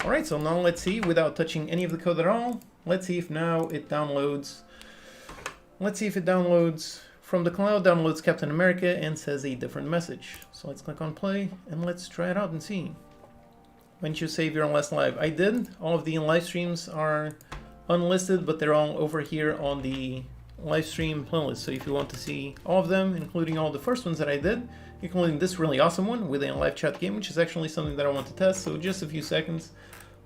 All right, so now let's see, without touching any of the code at all, let's see if now it downloads. Let's see if it downloads from the cloud, downloads Captain America and says a different message. So let's click on play and let's try it out and see. When did you save your last live? I did. All of the live streams are unlisted, but they're all over here on the live stream playlist. So if you want to see all of them, including all the first ones that I did, including this really awesome one with a live chat game, which is actually something that I want to test. So just a few seconds,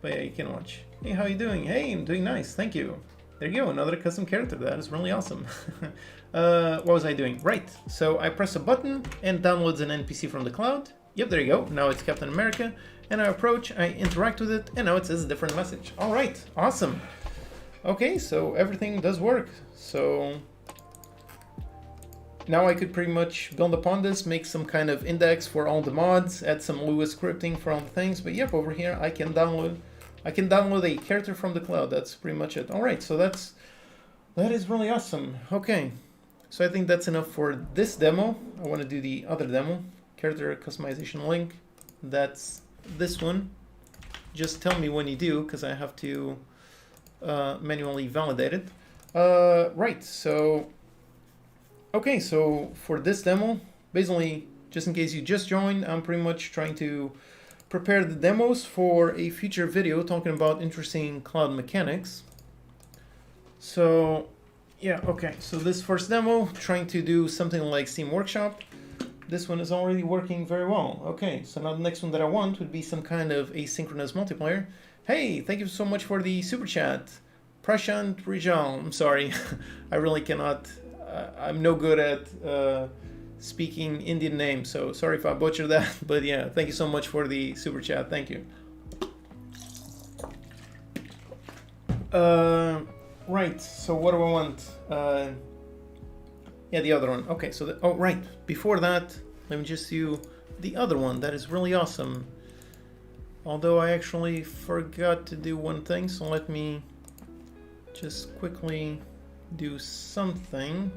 but yeah, you can watch. Hey, how you doing? Hey, I'm doing nice. Thank you. There you go. Another custom character. That is really awesome. What was I doing? Right. So I press a button and downloads an NPC from the cloud. Yep, there you go. Now it's Captain America. And I approach, I interact with it, and now it says a different message. All right. Awesome. Okay, so everything does work. So now I could pretty much build upon this, make some kind of index for all the mods, add some Lua scripting for all the things. But yep, over here I can download a character from the cloud. That's pretty much it. All right, so that is really awesome. Okay, so I think that's enough for this demo. I want to do the other demo, character customization link. That's this one. Just tell me when you do, because I have to manually validate it. Right, so okay, so for this demo, basically, just in case you just joined, I'm pretty much trying to prepare the demos for a future video talking about interesting cloud mechanics. So yeah, okay, so this first demo, trying to do something like Steam Workshop. This one is already working very well. Okay, so now the next one that I want would be some kind of asynchronous multiplayer. Hey, thank you so much for the super chat. Prashant Rijal, I'm sorry, I really cannot, I'm no good at speaking Indian names, so sorry if I butchered that, but yeah, thank you so much for the super chat, thank you. Right, so what do I want? Yeah, the other one. Okay, so, oh, right, before that, let me just do the other one. That is really awesome. Although I actually forgot to do one thing, so let me just quickly do something.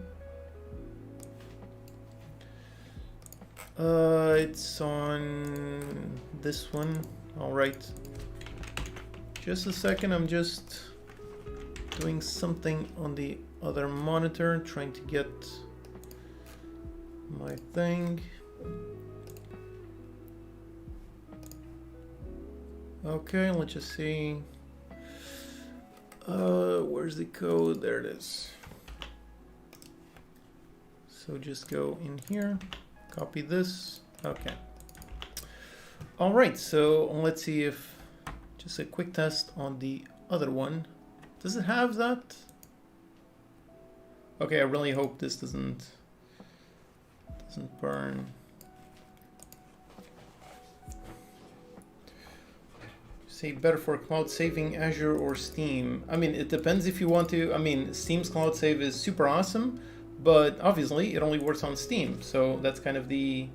It's on this one. All right. Just a second, I'm just doing something on the other monitor, trying to get my thing. Okay, let's just see. Where's the code? There it is. So just go in here, copy this. Okay. All right, so let's see if, just a quick test on the other one. Does it have that? Okay, I really hope this doesn't burn. Say better for cloud saving, Azure or Steam. I mean, it depends if you want to. I mean, Steam's cloud save is super awesome, but obviously it only works on Steam. So that's kind of the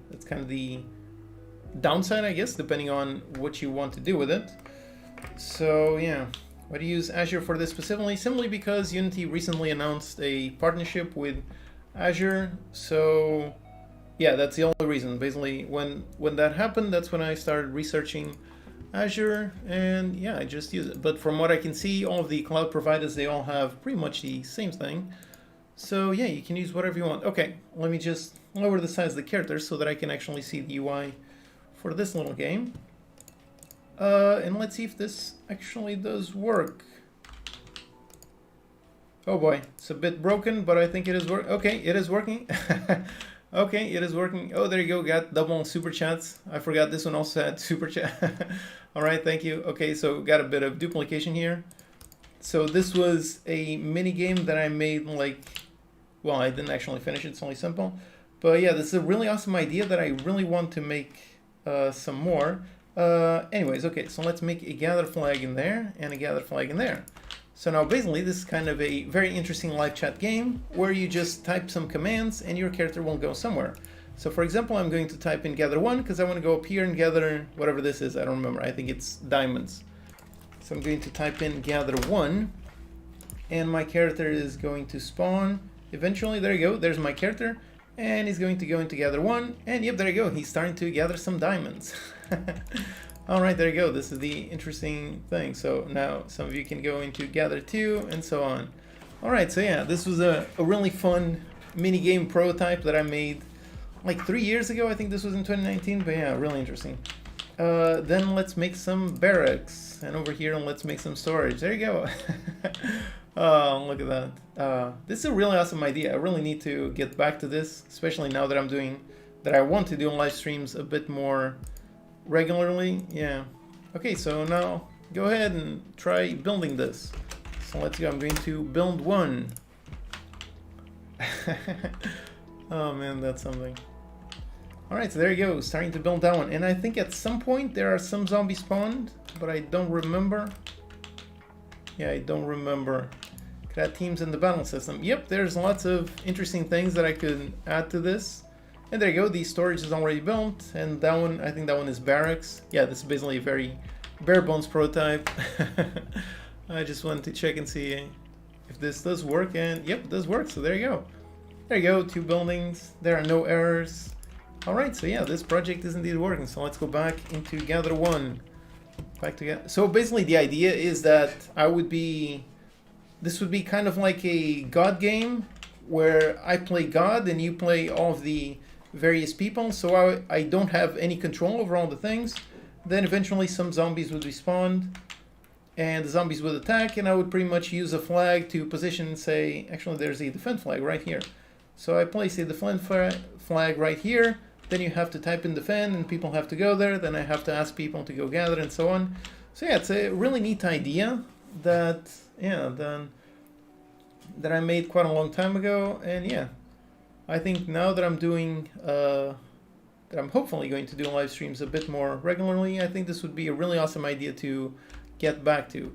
downside, I guess, depending on what you want to do with it. So yeah, why do you use Azure for this specifically? Simply because Unity recently announced a partnership with Azure. So yeah, that's the only reason. Basically, when that happened, that's when I started researching Azure, and yeah, I just use it. But from what I can see, all of the cloud providers, they all have pretty much the same thing. So yeah, you can use whatever you want. Okay, let me just lower the size of the characters so that I can actually see the UI for this little game. And let's see if this actually does work. Oh boy, it's a bit broken, but I think it is working. Okay, it is working. Okay, it is working. Oh, there you go. Got double super chats. I forgot this one also had super chat. All right, thank you. Okay, so got a bit of duplication here. So this was a mini game that I made, like, well, I didn't actually finish it. It's only simple. But yeah, this is a really awesome idea that I really want to make some more. Anyways, okay, so let's make a gather flag in there and a gather flag in there. So now basically this is kind of a very interesting live chat game where you just type some commands and your character will go somewhere. So for example, I'm going to type in gather 1 because I want to go up here and gather whatever this is. I don't remember. I think it's diamonds. So I'm going to type in gather 1 and my character is going to spawn. Eventually, there you go. There's my character and he's going to go into gather 1 and yep, there you go. He's starting to gather some diamonds. All right, there you go. This is the interesting thing. So now some of you can go into gather 2 and so on. All right, so yeah, this was a really fun mini game prototype that I made like 3 years ago. I think this was in 2019, but yeah, really interesting. Then let's make some barracks, and over here let's make some storage. There you go. Oh, look at that. This is a really awesome idea. I really need to get back to this, especially now that I want to do live streams a bit more regularly. Yeah. Okay, so now go ahead and try building this. So let's go. I'm going to build 1. Oh man, that's something. All right, so there you go, starting to build that one. And I think at some point there are some zombies spawned, but I don't remember. Yeah, I don't remember. Could add teams in the battle system. Yep, there's lots of interesting things that I could add to this. And there you go, the storage is already built. And that one, I think that one is barracks. Yeah, this is basically a very bare bones prototype. I just wanted to check and see if this does work. And yep, it does work, so there you go. There you go, 2 buildings. There are no errors. All right, so yeah, this project is indeed working. So let's go back into gather 1. Back to gather. So basically the idea is that this would be kind of like a God game where I play God and you play all of the various people. So I don't have any control over all the things. Then eventually some zombies would be spawned and the zombies would attack, and I would pretty much use a flag to position, say, actually there's a defend flag right here. So I place a defend flag right here. Then you have to type in defend and people have to go there. Then I have to ask people to go gather and so on. So yeah, it's a really neat idea that, yeah, that I made quite a long time ago. And yeah, I think now that I'm doing, that I'm hopefully going to do live streams a bit more regularly, I think this would be a really awesome idea to get back to,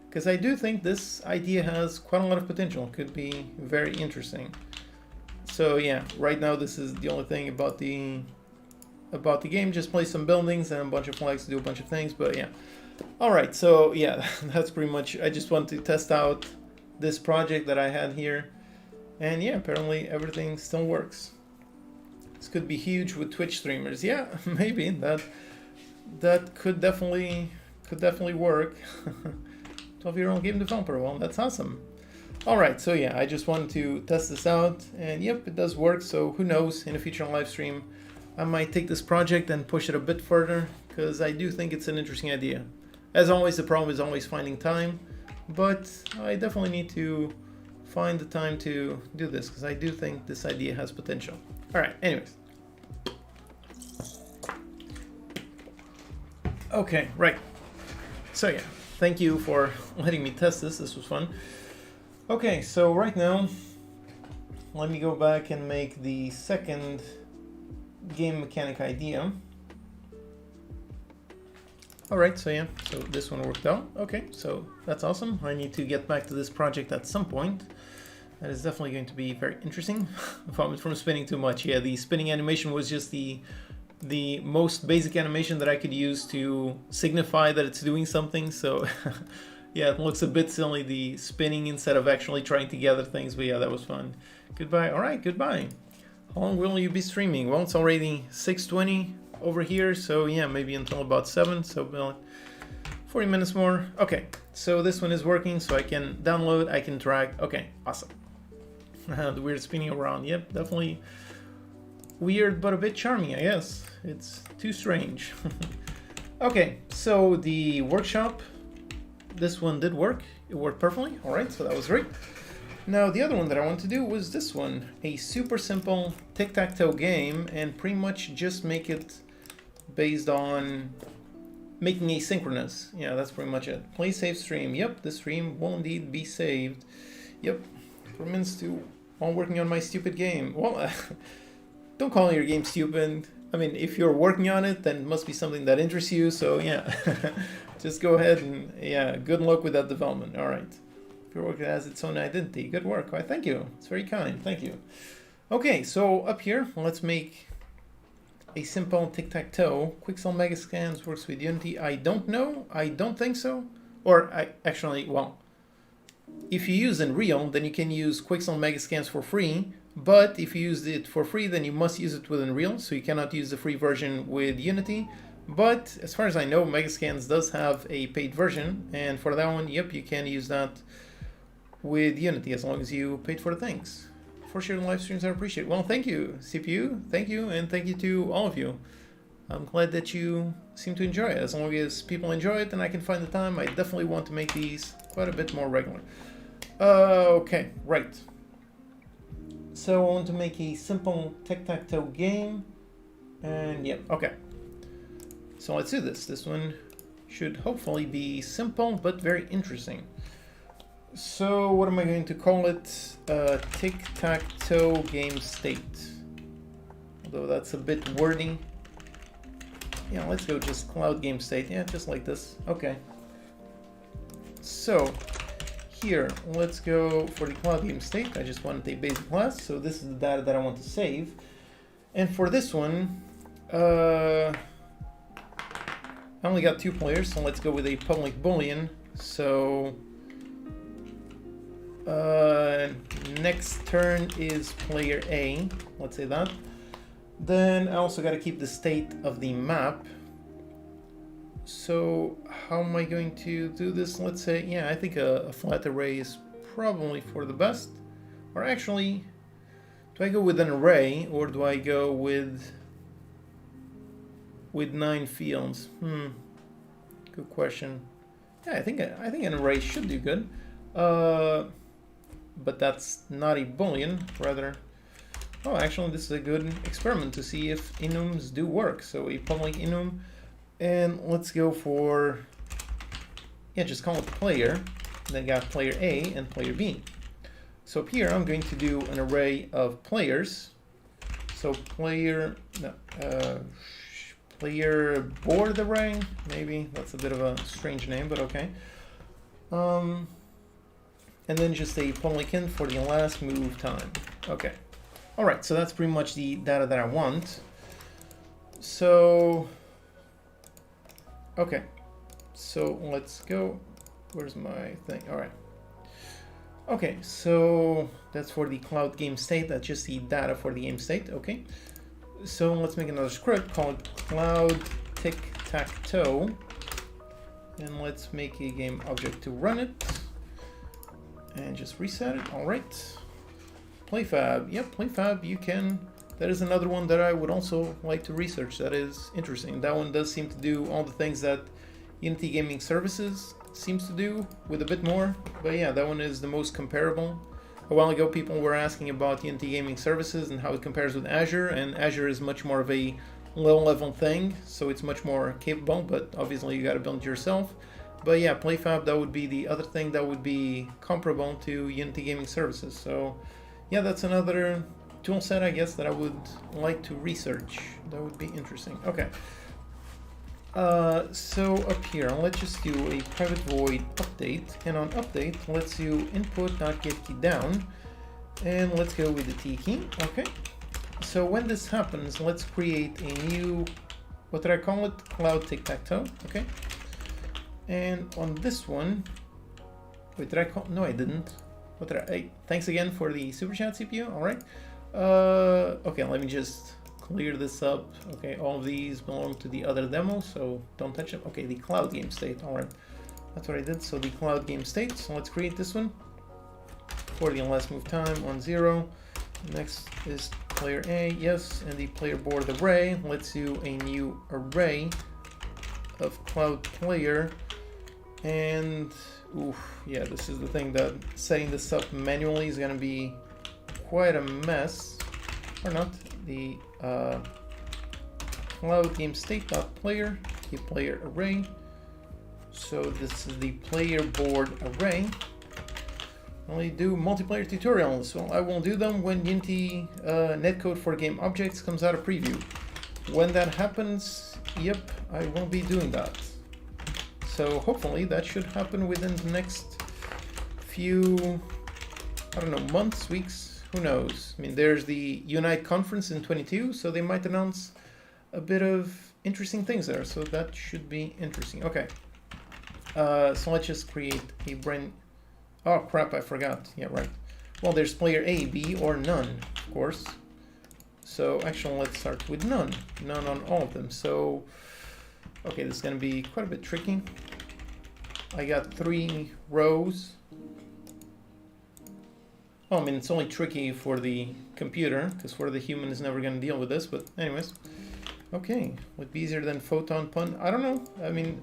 because I do think this idea has quite a lot of potential. Could be very interesting. So yeah, right now this is the only thing about the game. Just place some buildings and a bunch of flags to do a bunch of things. But yeah, all right. So yeah, that's pretty much. I just want to test out this project that I had here, and yeah, apparently everything still works. This could be huge with Twitch streamers. Yeah, maybe that could definitely work. 12-year-old game developer. Well, that's awesome. All right, so yeah, I just wanted to test this out, and yep, it does work. So who knows, in a future live stream, I might take this project and push it a bit further, because I do think it's an interesting idea. As always, the problem is always finding time, but I definitely need to find the time to do this because I do think this idea has potential. All right, anyways. Okay, right. So yeah, thank you for letting me test this. This was fun. Okay, so right now, let me go back and make the second game mechanic idea. All right, so yeah, so this one worked out. Okay, so that's awesome. I need to get back to this project at some point. That is definitely going to be very interesting. From spinning too much. Yeah, the spinning animation was just the most basic animation that I could use to signify that it's doing something. So yeah, it looks a bit silly, the spinning instead of actually trying to gather things. But yeah, that was fun. Goodbye. All right, goodbye. How long will you be streaming? Well, it's already 6:20 over here, so yeah, maybe until about 7, so about 40 minutes more. Okay, so this one is working, so I can download, I can drag. Okay, awesome. The weird spinning around, yep, definitely weird, but a bit charming, I guess. It's too strange. Okay, so the workshop, this one did work. It worked perfectly. All right, so that was great. Now, the other one that I want to do was this one, a super simple tic-tac-toe game, and pretty much just make it based on making asynchronous. Yeah, that's pretty much it. Play, save, stream. Yep, the stream will indeed be saved. Yep, for minutes to while working on my stupid game. Well, don't call your game stupid. I mean, if you're working on it, then it must be something that interests you. So yeah, just go ahead and yeah, good luck with that development. All right. If your work has its own identity, good work. Why, thank you. It's very kind. Thank you. Okay, so up here, let's make a simple tic-tac-toe. Quixel Megascans works with Unity. I don't know. I don't think so. Or I actually, well, if you use Unreal, then you can use Quixel Megascans for free. But if you use it for free, then you must use it with Unreal. So you cannot use the free version with Unity. But as far as I know, Megascans does have a paid version. And for that one, yep, you can use that with Unity as long as you paid for the things. For sure, live streams are appreciated. Well, thank you, CPU. Thank you, and thank you to all of you. I'm glad that you seem to enjoy it. As long as people enjoy it and I can find the time, I definitely want to make these quite a bit more regular. Okay, right. So I want to make a simple tic-tac-toe game. And yeah, okay. So let's do this. This one should hopefully be simple, but very interesting. So what am I going to call it? Tic-tac-toe game state. Although that's a bit wordy. Yeah, let's go just cloud game state. Yeah, just like this. Okay. So here, let's go for the cloud game state. I just wanted a basic class. So this is the data that I want to save. And for this one, I only got 2 players. So let's go with a public boolean. So next turn is player A, let's say that. Then I also got to keep the state of the map. So how am I going to do this? Let's say, yeah, I think a flat array is probably for the best. Or actually, do I go with an array or do I go with 9 fields? Good question. Yeah, I think an array should do good. But that's not a boolean, rather. Oh, actually, this is a good experiment to see if enums do work. So a public enum, and let's go for, yeah, just call it player. Then got player A and player B. So up here, I'm going to do an array of players. So player board array, maybe that's a bit of a strange name, but okay. And then just a public int for the last move time. Okay. All right, so that's pretty much the data that I want. So, okay. So let's go. Where's my thing? All right. Okay, so that's for the cloud game state. That's just the data for the game state. Okay. So let's make another script called cloud tic-tac-toe. And let's make a game object to run it. And just reset it. All right. Playfab. Yep, Playfab, you can. That is another one that I would also like to research. That is interesting. That one does seem to do all the things that Unity Gaming Services seems to do with a bit more, but yeah, that one is the most comparable. A while ago, people were asking about Unity Gaming Services and how it compares with Azure, and Azure is much more of a low-level thing, so it's much more capable, but obviously you got to build it yourself. But yeah, PlayFab, that would be the other thing that would be comparable to Unity Gaming Services. So yeah, that's another tool set, I guess, that I would like to research. That would be interesting. Okay. So up here, let's just do a private void update, and on update, let's do input.getKeyDown, and let's go with the T key. Okay. So when this happens, let's create a new, what did I call it? Cloud Tic-Tac-Toe. Okay. And on this one, wait, did I call? No, I didn't. What did I? Thanks again for the super chat, CPU. All right. Okay, let me just clear this up. Okay, all of these belong to the other demo, so don't touch them. Okay, the cloud game state. All right, that's what I did. So the cloud game state. So let's create this one for the last move time on 0. Next is player A, yes, and the player board array. Let's do a new array of cloud player, and yeah, this is the thing that setting this up manually is going to be quite a mess, or not. The cloud game state dot player, the player array. So this is the player board array. Only do multiplayer tutorials. Well, I will do them when Unity netcode for game objects comes out of preview. When that happens, yep, I will be doing that. So hopefully that should happen within the next few, I don't know, months, weeks, who knows. I mean, there's the Unite conference in 22, so they might announce a bit of interesting things there. So that should be interesting. Okay. So let's just create a brand. Oh crap, I forgot. Yeah, right. Well, there's player A, B, or none, of course. So actually, let's start with none. None on all of them. So, okay, this is going to be quite a bit tricky. I got 3 rows. Oh, I mean, it's only tricky for the computer, because for the human is never going to deal with this, but anyways. Okay, would be easier than photon pun? I don't know. I mean,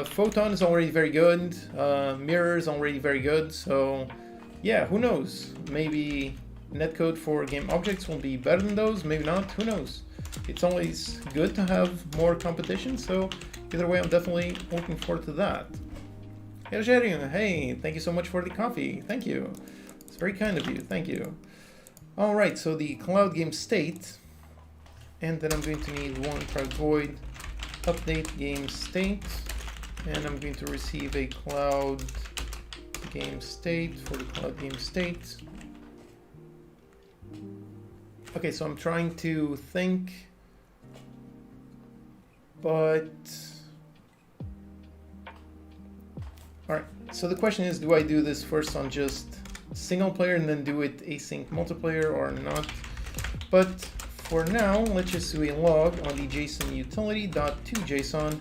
photon is already very good. Mirror is already very good. So, yeah, who knows? Maybe netcode for game objects will be better than those. Maybe not. Who knows? It's always good to have more competition. So, either way, I'm definitely looking forward to that. Hey, thank you so much for the coffee. Thank you. It's very kind of you. Thank you. All right, so the cloud game state, and then I'm going to need one private void update game state, and I'm going to receive a cloud game state for the cloud game state. Okay, so I'm trying to think, but all right, so the question is, do I do this first on just single player and then do it async multiplayer or not? But for now, let's just do a log on the JSON utility .toJSON.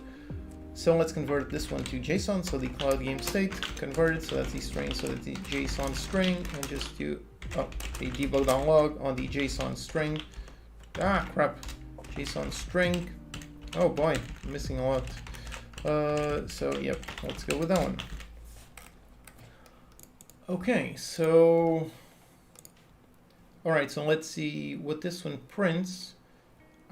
So let's convert this one to JSON. So the cloud game state converted, so that's the string, so that's the JSON string, and just do a debug.log on the JSON string. Ah, crap, JSON string. Oh boy, I'm missing a lot. So yep, let's go with that one. Okay, so all right, so let's see what this one prints.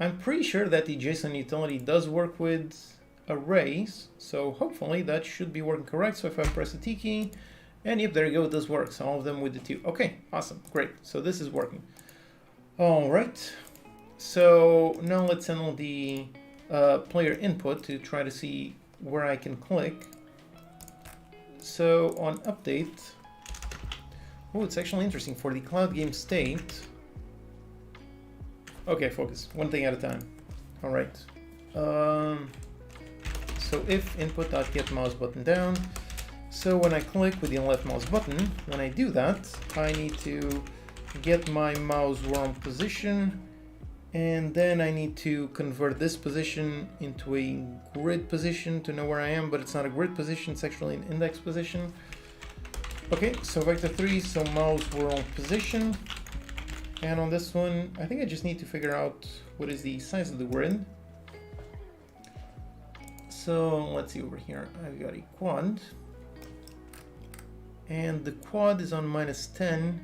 I'm pretty sure that the JSON utility does work with arrays, so hopefully that should be working correct. So if I press the T key, and yep, there you go, it does work. So all of them with the 2. Okay, awesome, great. So this is working. All right, so now let's handle the player input to try to see where I can click. So on update, oh, it's actually interesting for the cloud game state. Okay, focus, one thing at a time. All right. So if input.get mouse button down. So when I click with the left mouse button, when I do that, I need to get my mouse worm position, and then I need to convert this position into a grid position to know where I am, but it's not a grid position, it's actually an index position. Okay, so vector 3, so mouse worm position. And on this one, I think I just need to figure out what is the size of the grid. So let's see over here. I've got a quad. And the quad is on -10.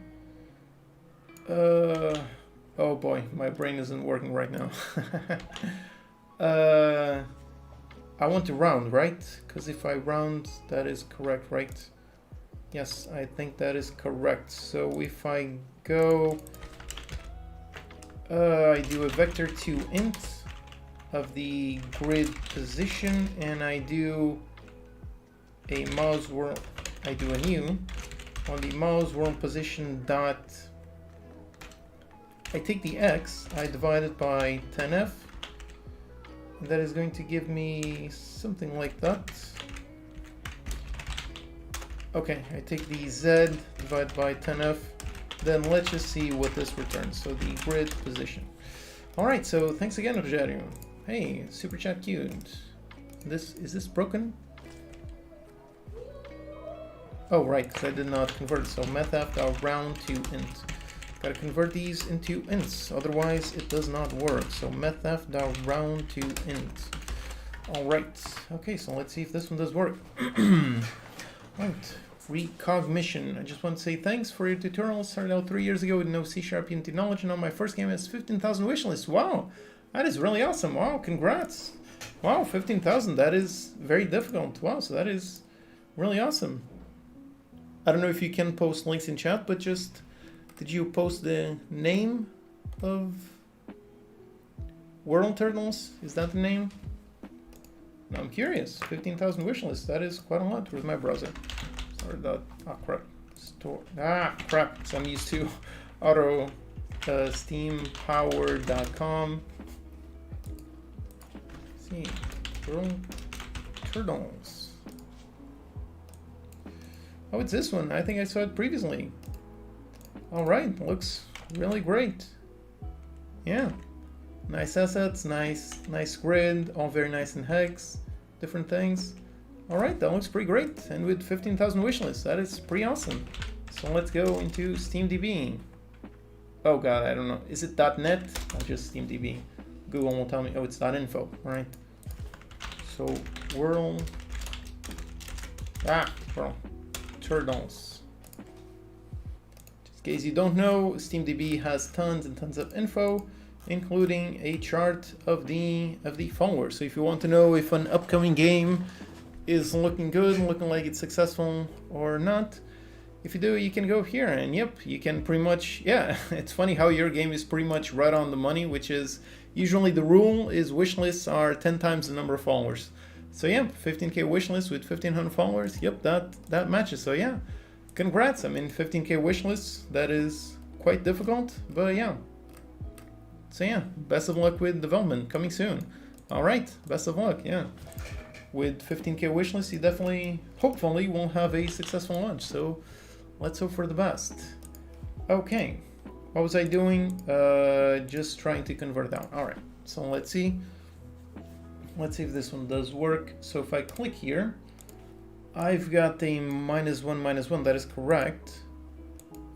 Oh boy, my brain isn't working right now. I want to round, right? Because if I round, that is correct, right? Yes, I think that is correct. So if I go, I do a vector to int of the grid position, and I do a mouse whirl. I do a new on the mouse whirl position dot. I take the x, I divide it by 10f, and that is going to give me something like that. Okay, I take the z, divide by 10f, then let's just see what this returns. So the grid position. All right, so thanks again, Rogerio. Hey, super chat queued. Is this broken? Oh, right, because I did not convert it. So methf round to int. Gotta convert these into ints, otherwise it does not work. So methf round to int. All right, okay, so let's see if this one does work. Right, recognition. I just want to say thanks for your tutorial. Started out 3 years ago with no C# Unity knowledge, and now my first game has 15,000 wishlists. Wow, that is really awesome. Wow, congrats. Wow, 15,000, that is very difficult. Wow, so that is really awesome. I don't know if you can post links in chat, but just, did you post the name of World Turtles? Is that the name? No, I'm curious. 15,000 wishlists. That is quite a lot. Where's my browser? Sorry about. Oh crap. Store. Ah crap. So I'm used to auto steampower.com. See, World Turtles. Oh, it's this one. I think I saw it previously. All right, looks really great. Yeah, nice assets, nice grid, all very nice in hex, different things. All right, that looks pretty great. And with 15,000 wishlists, that is pretty awesome. So let's go into SteamDB. Oh God, I don't know. Is it .net? Or just SteamDB? Google will tell me. Oh, it's .info. All right. So World Turtles. Just in case you don't know, SteamDB has tons and tons of info, including a chart of the followers. So if you want to know if an upcoming game is looking good, looking like it's successful or not, if you do, you can go here and yep, you can pretty much, yeah, it's funny how your game is pretty much right on the money, which is usually the rule is wishlists are 10 times the number of followers. So yeah, 15K wishlist with 1,500 followers, yep, that matches. So yeah, congrats. I mean, 15K wishlists, that is quite difficult, but yeah. So yeah, best of luck with development coming soon. All right, best of luck, yeah. With 15K wishlist, you definitely, hopefully, will have a successful launch. So let's hope for the best. Okay, what was I doing? Just trying to convert down. All right, so let's see. Let's see if this one does work. So if I click here, I've got a -1, that is correct.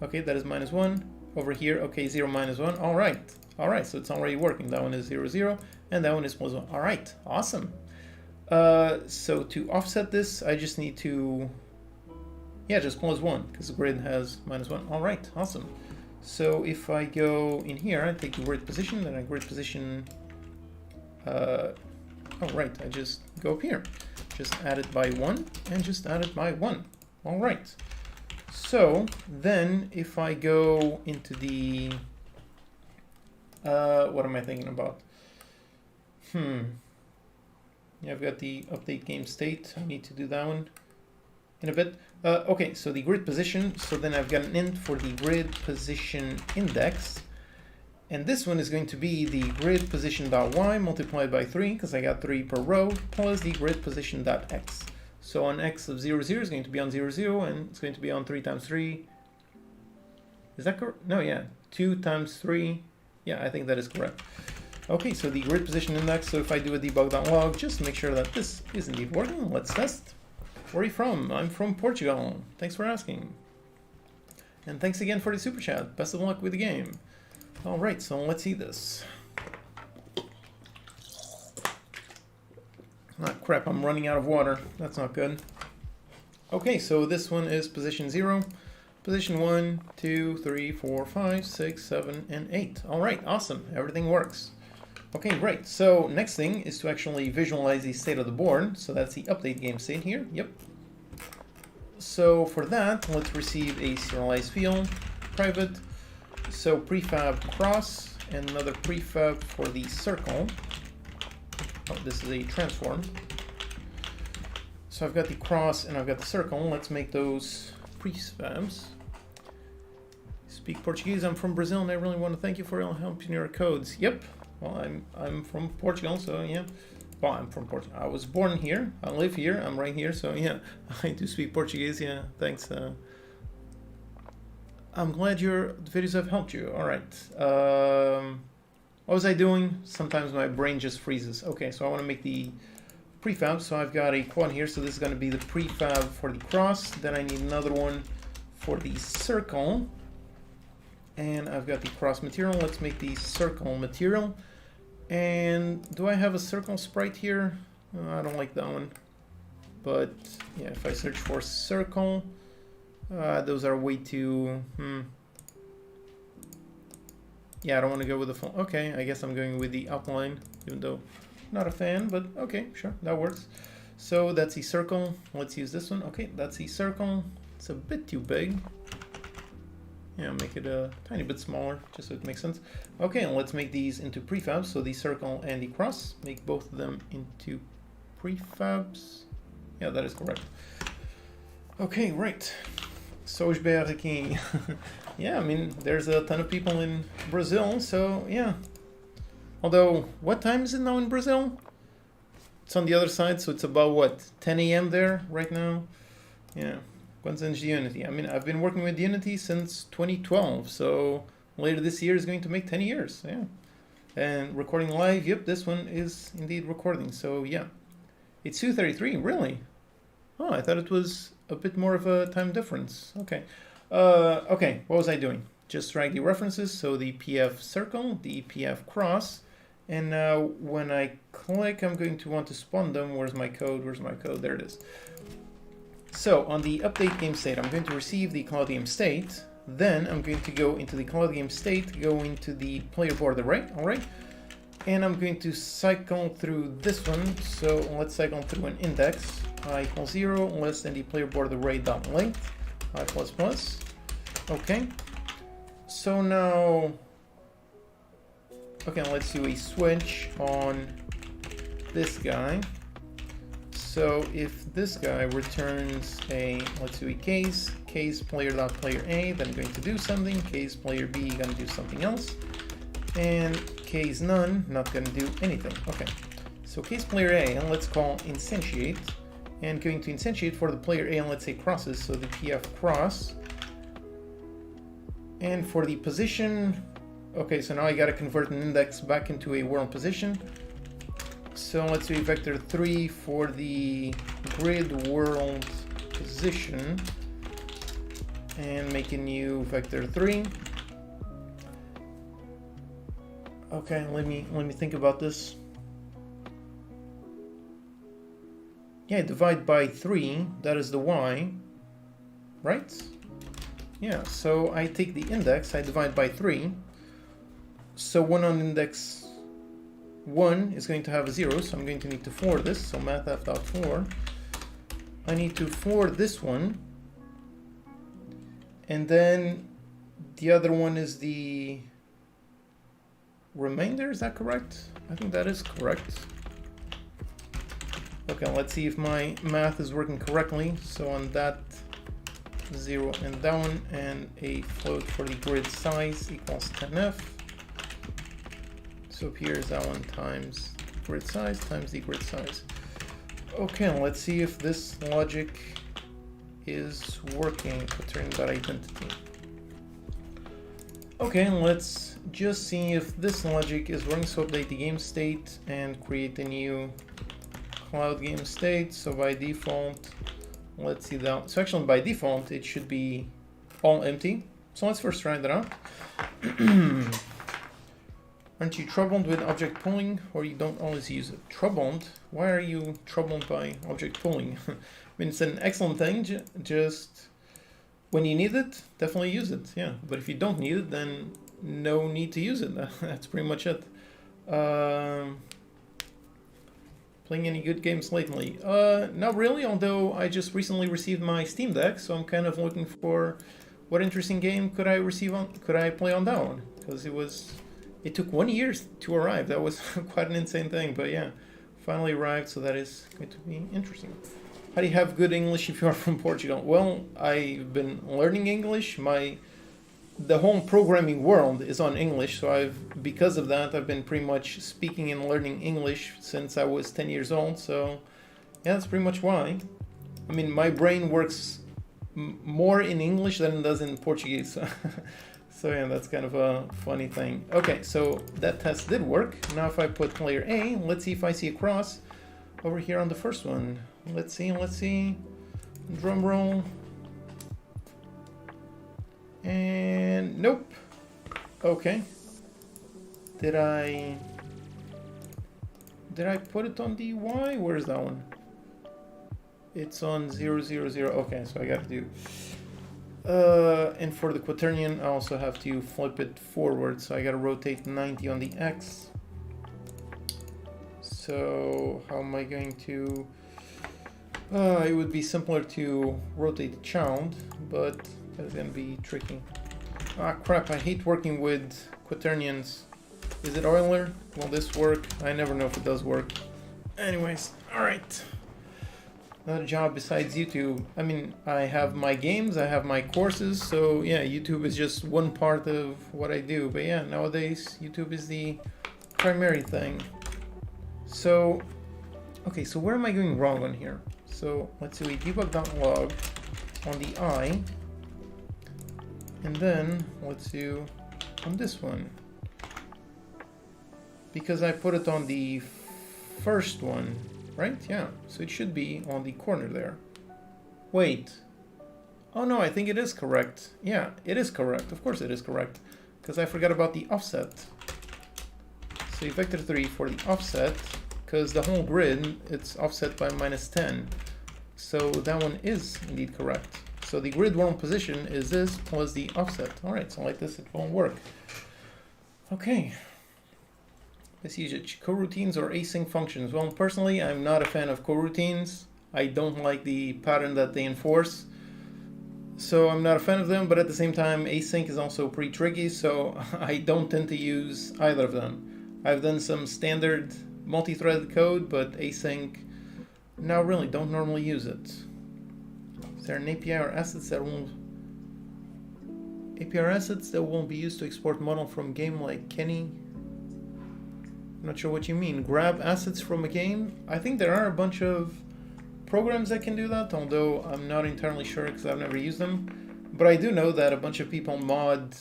Okay, that is -1. Over here, okay, 0, -1. All right, so it's already working. That one is 0, 0, and that one is +1. All right, awesome. So to offset this, I just need to, yeah, just +1, because the grid has -1. All right, awesome. So if I go in here, I take the grid position, then I grid position, oh right, I just go up here. Just add it by 1, and just add it by 1. All right. So then if I go into the, what am I thinking about? Yeah, I've got the update game state. I need to do that one in a bit. Okay, so the grid position. So then I've got an int for the grid position index. And this one is going to be the grid position.y multiplied by 3, because I got 3 per row, plus the grid position.x. So on x of 0, 0 is going to be on 0, 0, and it's going to be on 3 times 3. Is that correct? No, yeah. 2 times 3. Yeah, I think that is correct. Okay, so the grid position index. So if I do a debug.log, just to make sure that this is indeed working, let's test. Where are you from? I'm from Portugal. Thanks for asking. And thanks again for the super chat. Best of luck with the game. All right, so let's see this. All right, crap, I'm running out of water. That's not good. Okay, so this one is position 0. Position 1, 2, 3, 4, 5, 6, 7, and 8. All right, awesome. Everything works. Okay, great. So next thing is to actually visualize the state of the board. So that's the update game state here. Yep. So for that, let's receive a serialized field, private. So prefab cross, and another prefab for the circle. Oh, this is a transform. So I've got the cross and I've got the circle. Let's make those prefabs. Speak Portuguese. I'm from Brazil and I really want to thank you for your help in your codes. Yep. Well, I'm from Portugal, so yeah. Well, I'm from Portugal. I was born here. I live here. I'm right here, so yeah. I do speak Portuguese. Yeah, thanks. I'm glad your videos have helped you. All right. What was I doing? Sometimes my brain just freezes. Okay, so I want to make the prefab. So I've got a quad here. So this is going to be the prefab for the cross. Then I need another one for the circle. And I've got the cross material. Let's make the circle material. And do I have a circle sprite here? I don't like that one. But yeah, if I search for circle, those are way too... Yeah, I don't want to go with the full... Okay, I guess I'm going with the outline, even though not a fan, but okay, sure, that works. So that's the circle. Let's use this one. Okay, that's the circle. It's a bit too big. Yeah, make it a tiny bit smaller, just so it makes sense. Okay, and let's make these into prefabs. So the circle and the cross, make both of them into prefabs. Yeah, that is correct. Okay, right. So aqui. Yeah, I mean, there's a ton of people in Brazil, so yeah. Although, what time is it now in Brazil? It's on the other side, so it's about, what, 10 a.m. there right now? Yeah. Quantos anos de Unity? I mean, I've been working with Unity since 2012, so later this year is going to make 10 years, yeah. And recording live, yep, this one is indeed recording, so yeah. It's 2:33, really? Oh, I thought it was a bit more of a time difference. Okay. Okay, what was I doing? Just drag the references, so the PF circle, the PF cross, and now when I click, I'm going to want to spawn them. Where's my code? Where's my code? There it is. So on the update game state, I'm going to receive the cloud game state. Then I'm going to go into the cloud game state, go into the player board array, all right? And I'm going to cycle through this one. So let's cycle through an index, I = 0, less than the player board array dot length, I++. Okay. So now, okay, let's do a switch on this guy. So if this guy returns a, let's do a case player.player A, then I'm going to do something, case player B, gonna do something else, and case none, not gonna do anything. Okay, so case player A, and let's call instantiate, and going to instantiate for the player A, and let's say crosses, so the PF cross. And for the position, okay, so now I gotta convert an index back into a world position. So let's do a vector 3 for the grid world position and make a new vector 3. Okay, let me think about this. Yeah, divide by 3, that is the y, right? Yeah, so I take the index, I divide by 3. So 1 on index 1 is going to have a 0, so I'm going to need to for this. So mathf.for. I need to for this one. And then the other one is the remainder, is that correct? I think that is correct. Okay, let's see if my math is working correctly. So on that 0 and down, and a float for the grid size equals 10f. So here is that one times grid size times the grid size. Okay, let's see if this logic is working, returning that identity. Okay, let's just see if this logic is working. So update the game state and create a new cloud game state. So by default, let's see that. So actually by default, it should be all empty. So let's first try that out. Aren't you troubled with object pooling, or you don't always use it? Troubled? Why are you troubled by object pooling? I mean, it's an excellent thing, just when you need it, definitely use it, yeah. But if you don't need it, then no need to use it. That's pretty much it. Playing any good games lately? Not really, although I just recently received my Steam Deck, so I'm kind of looking for what interesting game could I play on that one? Because it took 1 year to arrive. That was quite an insane thing, but yeah, finally arrived, so that is going to be interesting. How do you have good English if you are from Portugal? Well, I've been learning English. The whole programming world is on English, so because of that, I've been pretty much speaking and learning English since I was 10 years old, so yeah, that's pretty much why. I mean, my brain works more in English than it does in Portuguese. So yeah, that's kind of a funny thing. Okay, so that test did work. Now if I put player A, let's see if I see a cross over here on the first one. Let's see. Drum roll. And nope. Okay. Did I put it on the Y? Where's that one? It's on 0, 0, 0. Okay, so I got to do. And for the quaternion, I also have to flip it forward, so I got to rotate 90 on the X. So how am I going to? It would be simpler to rotate the child, but that's gonna be tricky. Ah, crap! I hate working with quaternions. Is it Euler? Will this work? I never know if it does work. Anyways, all right. Another job besides YouTube. I mean, I have my games, I have my courses, so yeah, YouTube is just one part of what I do. But yeah, nowadays, YouTube is the primary thing. So, okay, so where am I going wrong on here? So let's do a debug.log on the I, and then let's do on this one. Because I put it on the first one. Right? Yeah. So it should be on the corner there. Wait. Oh no, I think it is correct. Yeah, it is correct. Of course it is correct. Because I forgot about the offset. So vector 3 for the offset. Because the whole grid, it's offset by -10. So that one is indeed correct. So the grid world position is this plus the offset. Alright, so like this it won't work. Okay. Let's use it. Coroutines or async functions. Well, personally, I'm not a fan of coroutines. I don't like the pattern that they enforce. So I'm not a fan of them, but at the same time, async is also pretty tricky, so I don't tend to use either of them. I've done some standard multi-threaded code, but async, no, really, don't normally use it. Is there an API or assets that won't... API or assets that won't be used to export model from game like Kenny? I'm not sure what you mean. Grab assets from a game? I think there are a bunch of programs that can do that, although I'm not entirely sure because I've never used them. But I do know that a bunch of people mod...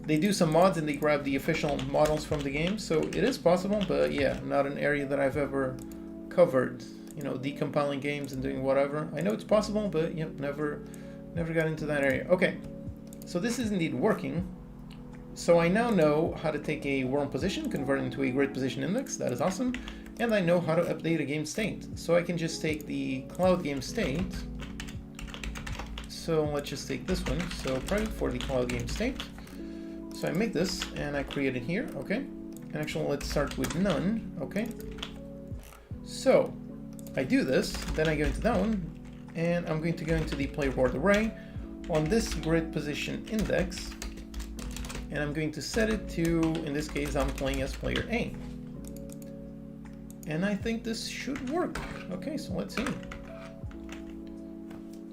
they do some mods and they grab the official models from the game, so it is possible, but yeah, not an area that I've ever covered. You know, decompiling games and doing whatever. I know it's possible, but yep, never got into that area. Okay, so this is indeed working. So I now know how to take a world position, convert it into a grid position index. That is awesome. And I know how to update a game state. So I can just take the cloud game state. So let's just take this one. So private for the cloud game state. So I make this and I create it here. Okay. And actually let's start with none. Okay. So I do this, then I go into that one, and I'm going to go into the player board array on this grid position index. And I'm going to set it to, in this case, I'm playing as player A. And I think this should work. Okay, so let's see.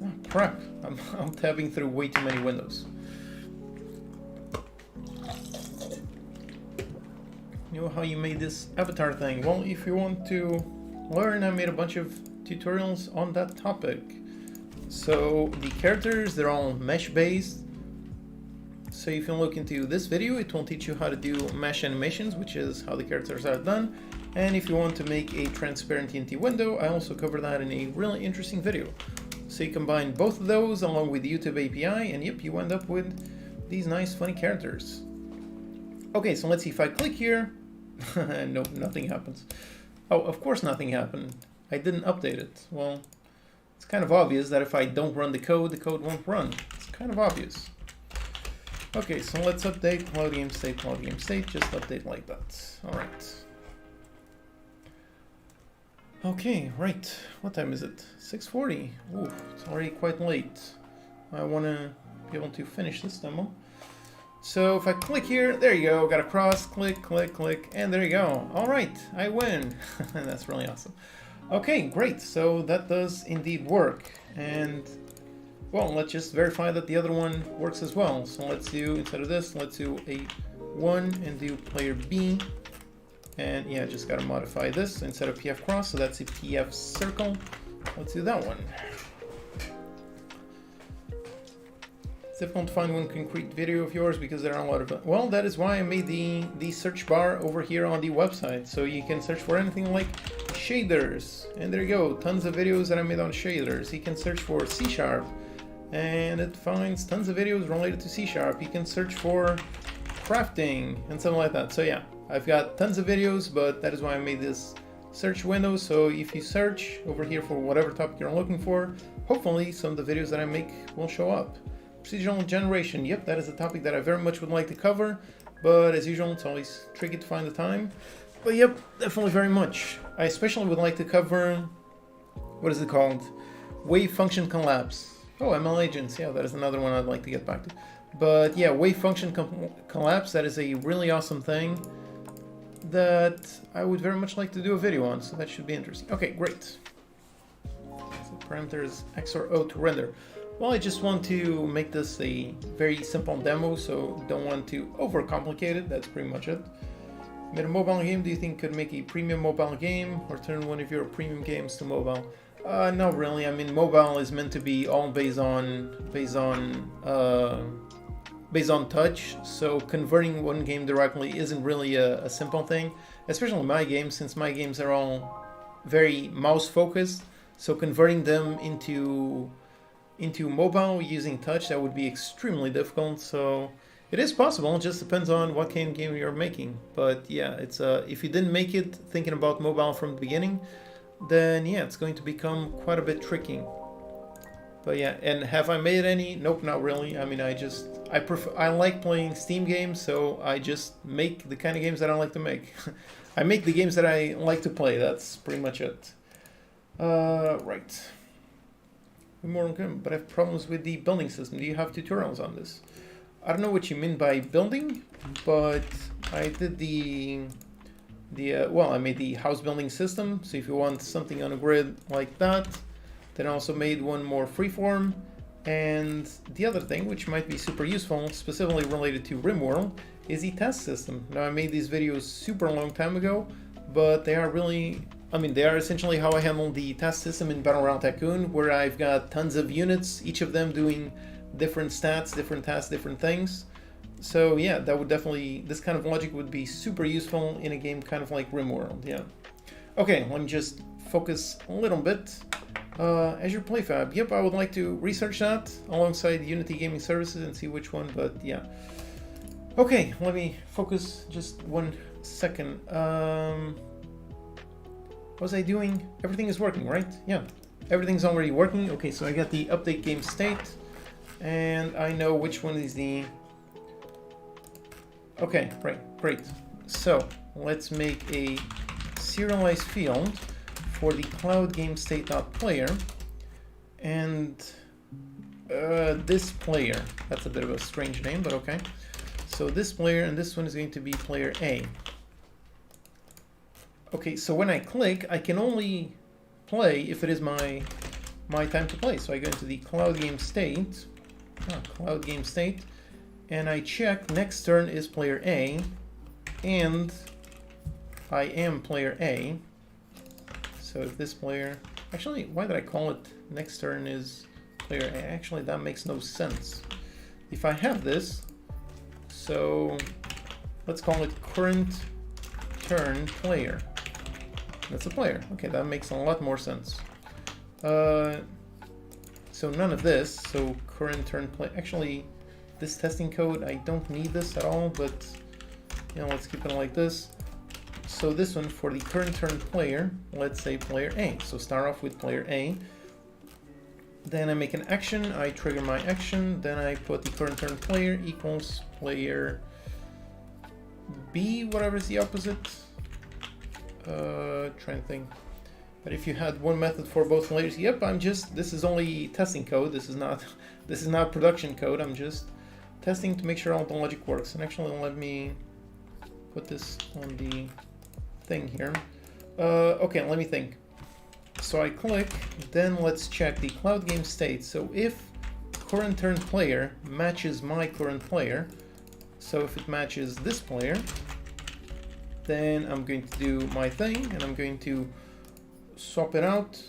Oh, crap. I'm tabbing through way too many windows. You know how you made this avatar thing? Well, if you want to learn, I made a bunch of tutorials on that topic. So the characters, they're all mesh-based. So if you look into this video, it will teach you how to do mesh animations, which is how the characters are done. And if you want to make a transparent TNT window, I also cover that in a really interesting video. So you combine both of those along with the YouTube API, and yep, you end up with these nice funny characters. Okay, so let's see if I click here. Nope, nothing happens. Oh, of course nothing happened. I didn't update it. Well, it's kind of obvious that if I don't run the code won't run. It's kind of obvious. Okay, so let's update cloud game state, just update like that. All right. Okay, right. What time is it? 6:40. Ooh, it's already quite late. I want to be able to finish this demo. So if I click here, there you go. Got a cross, click, click, click, and there you go. All right, I win. That's really awesome. Okay, great. So that does indeed work. And well, let's just verify that the other one works as well. So let's do, instead of this, let's do a 1 and do player B. And yeah, just got to modify this instead of PF cross. So that's a PF circle. Let's do that one. It's difficult to find one concrete video of yours because there are a lot of... Well, that is why I made the search bar over here on the website. So you can search for anything like shaders. And there you go. Tons of videos that I made on shaders. You can search for C#. And it finds tons of videos related to C#. You can search for crafting and something like that. So yeah, I've got tons of videos, but that is why I made this search window. So if you search over here for whatever topic you're looking for, hopefully some of the videos that I make will show up. Procedural generation, yep, that is a topic that I very much would like to cover, but as usual, it's always tricky to find the time. But yep, definitely very much. I especially would like to cover, what is it called? Wave function collapse. Oh, ML agents, yeah, that is another one I'd like to get back to. But yeah, wave function collapse, that is a really awesome thing that I would very much like to do a video on, so that should be interesting. Okay, great. So parameters X or O to render. Well, I just want to make this a very simple demo, so don't want to overcomplicate it. That's pretty much it. Made a mobile game, do you think could make a premium mobile game or turn one of your premium games to mobile? Not really. I mean, mobile is meant to be all based on touch, so converting one game directly isn't really a simple thing, especially my games, since my games are all very mouse focused. So converting them into mobile using touch, that would be extremely difficult. So it is possible, it just depends on what kind of game you're making. But yeah, it's if you didn't make it thinking about mobile from the beginning, then yeah, it's going to become quite a bit tricky. But yeah, and have I made any? Nope, not really. I mean, I like playing Steam games, so I just make the kind of games that I like to make. I make the games that I like to play, that's pretty much it. Right. But I have problems with the building system. Do you have tutorials on this? I don't know what you mean by building, but I did well, I made the house building system. So if you want something on a grid like that, then I also made one more freeform. And the other thing, which might be super useful, specifically related to RimWorld, is the task system. Now, I made these videos super long time ago, but they are really... I mean, they are essentially how I handle the task system in Battleground Tycoon, where I've got tons of units, each of them doing different stats, different tasks, different things. So yeah, that would definitely, this kind of logic would be super useful in a game kind of like RimWorld, yeah. Okay, let me just focus a little bit. Azure PlayFab, yep, I would like to research that alongside Unity Gaming Services and see which one, but yeah. Okay, let me focus just 1 second. What was I doing? Everything is working, right? Yeah, everything's already working. Okay, so I got the update game state, and I know which one is the... Okay, right, great. So let's make a serialized field for the cloud game state.player, and this player. That's a bit of a strange name, but okay. So this player, and this one is going to be player A. Okay, so when I click, I can only play if it is my time to play. So I go into the cloud game state, and I check next turn is player A, and I am player A. So if this player, actually, why did I call it next turn is player A? Actually, that makes no sense. If I have this, so let's call it current turn player. That's a player. Okay, that makes a lot more sense. So none of this. So current turn play. Actually, this testing code, I don't need this at all, but Yeah, let's keep it like this. So this one for the current turn player, let's say player A. So start off with player A. Then I make an action, I trigger my action, then I put the current turn player equals player B, whatever is the opposite. Trying to think. But if you had one method for both players, yep, this is only testing code. This is not production code. I'm just testing to make sure all the logic works. And actually, let me put this on the thing here. Okay, let me think. So I click, then let's check the cloud game state. So if current turn player matches my current player, so if it matches this player, then I'm going to do my thing and I'm going to swap it out.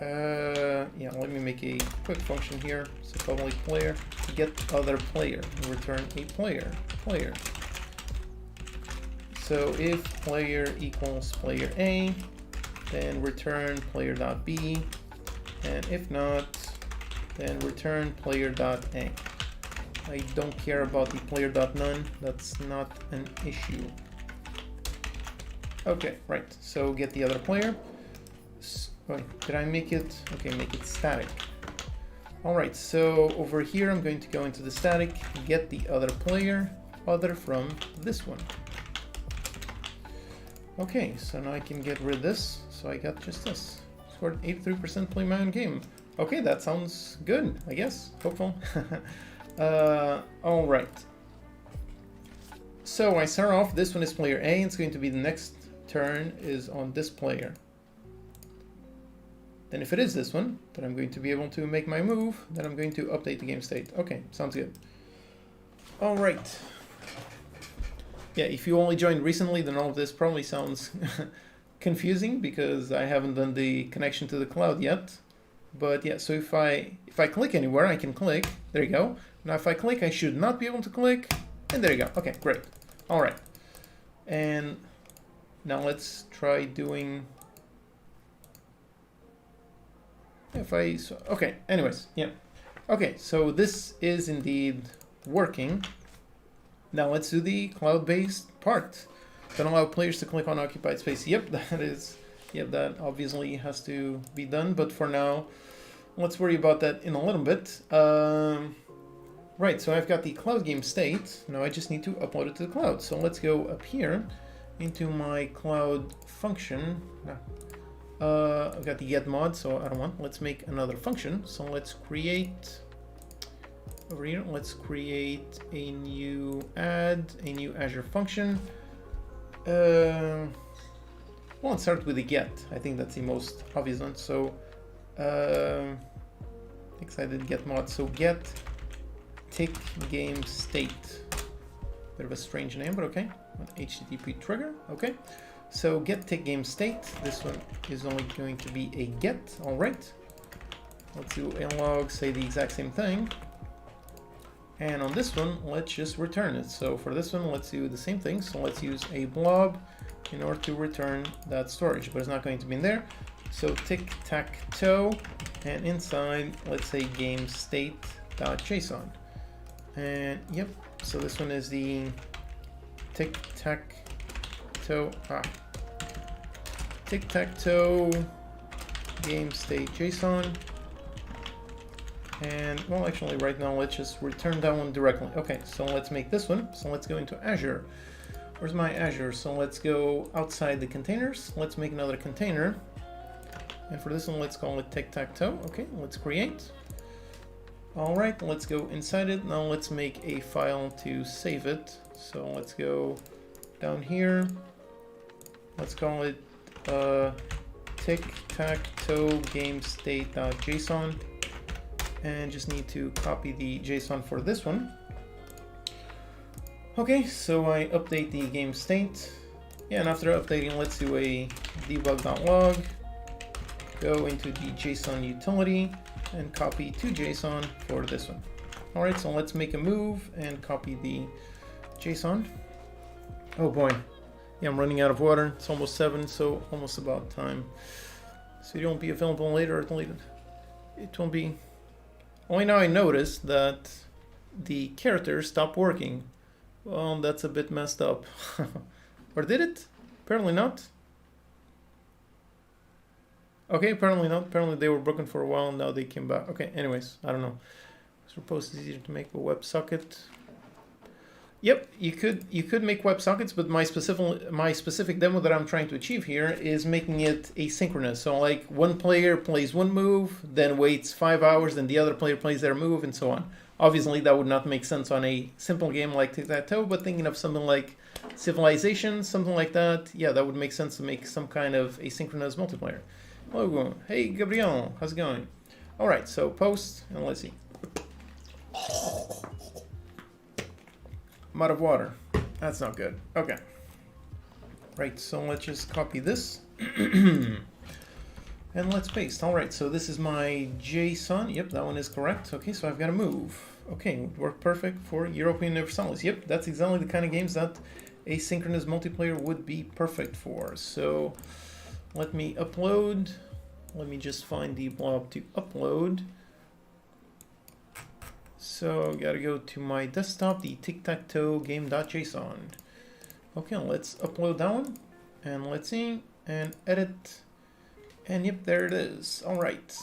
Yeah, let me make a quick function here. So public player, get other player, and return a player. So if player equals player A, then return player.b, and if not, then return player.a. I don't care about the player.none, that's not an issue. Okay, right, so get the other player. Wait, did I make it? Okay, make it static. All right, so over here, I'm going to go into the static, get the other player, other from this one. Okay, so now I can get rid of this. So I got just this. Scored 83% playing my own game. Okay, that sounds good, I guess. Hopeful. All right. So I start off, this one is player A. It's going to be the next turn is on this player. Then if it is this one, then I'm going to be able to make my move. Then I'm going to update the game state. Okay, sounds good. All right. Yeah, if you only joined recently, then all of this probably sounds confusing because I haven't done the connection to the cloud yet. But yeah, so if I click anywhere, I can click. There you go. Now if I click, I should not be able to click. And there you go. Okay, great. All right. And now let's try doing... Okay, anyways, yeah. Okay, so this is indeed working. Now let's do the cloud-based part. Don't allow players to click on occupied space. Yep, that obviously has to be done. But for now, let's worry about that in a little bit. Right, so I've got the cloud game state. Now I just need to upload it to the cloud. So let's go up here into my cloud function. I've got the get mod, so I don't want. Let's make another function. So let's create... Over here, let's create a new Azure function. Well, let's start with the get. I think that's the most obvious one. So, excited get mod. So get tick game state. Bit of a strange name, but okay. HTTP trigger. Okay. So get tick game state. This one is only going to be a get. All right. Let's do a log. Say the exact same thing. And on this one, let's just return it. So for this one, let's do the same thing. So let's use a blob in order to return that storage, but it's not going to be in there. So tic-tac-toe, and inside, let's say game state.json. And yep, so this one is the tic-tac-toe, tic-tac-toe game state JSON. And well, actually right now, let's just return that one directly. Okay, so let's make this one. So let's go into Azure. Where's my Azure? So let's go outside the containers. Let's make another container. And for this one, let's call it Tic-Tac-Toe. Okay, let's create. All right, let's go inside it. Now let's make a file to save it. So let's go down here. Let's call it tic-tac-toe game state.json. And just need to copy the JSON for this one. Okay, so I update the game state. Yeah, and after updating, let's do a debug.log. Go into the JSON utility and copy to JSON for this one. All right, so let's make a move and copy the JSON. Oh boy, yeah, I'm running out of water. It's almost 7, so almost about time. So it won't be available later or deleted. It won't be. Only now I noticed that the characters stopped working Well, that's a bit messed up. Or did it? Apparently not. Okay, apparently not. Apparently they were broken for a while and now they came back. Okay, anyways, I don't know. I suppose it's easier to make a WebSocket. Yep, you could make WebSockets, but my specific demo that I'm trying to achieve here is making it asynchronous. So like one player plays one move, then waits 5 hours, then the other player plays their move, and so on. Obviously, that would not make sense on a simple game like Tic-Tac-Toe, but thinking of something like Civilization, something like that, yeah, that would make sense to make some kind of asynchronous multiplayer. Hello, hey Gabriel, how's it going? All right, so post, and let's see. I'm out of water. That's not good. Okay. Right, so let's just copy this. And let's paste. All right, so this is my JSON. Yep, that one is correct. Okay, so I've got to move. Okay, would work perfect for European Universalis. Yep, that's exactly the kind of games that asynchronous multiplayer would be perfect for. So let me upload. Let me just find the blob to upload. So gotta go to my desktop, the Tic-Tac-Toe game.json. Okay, let's upload that one. And let's see, and edit. And yep, there it is. All right.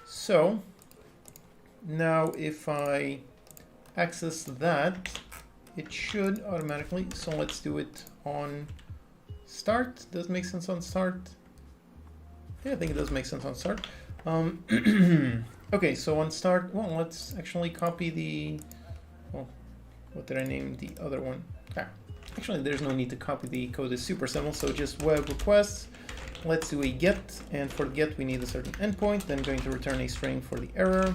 So now if I access that, it should automatically. So let's do it on start. Does it make sense on start? Yeah, I think it does make sense on start. Okay, so on start, well, let's actually copy the, well, what did I name the other one? Ah, actually, there's no need to copy the code. It's super simple. So just web requests. Let's do a get, and for get, we need a certain endpoint. Then going to return a string for the error.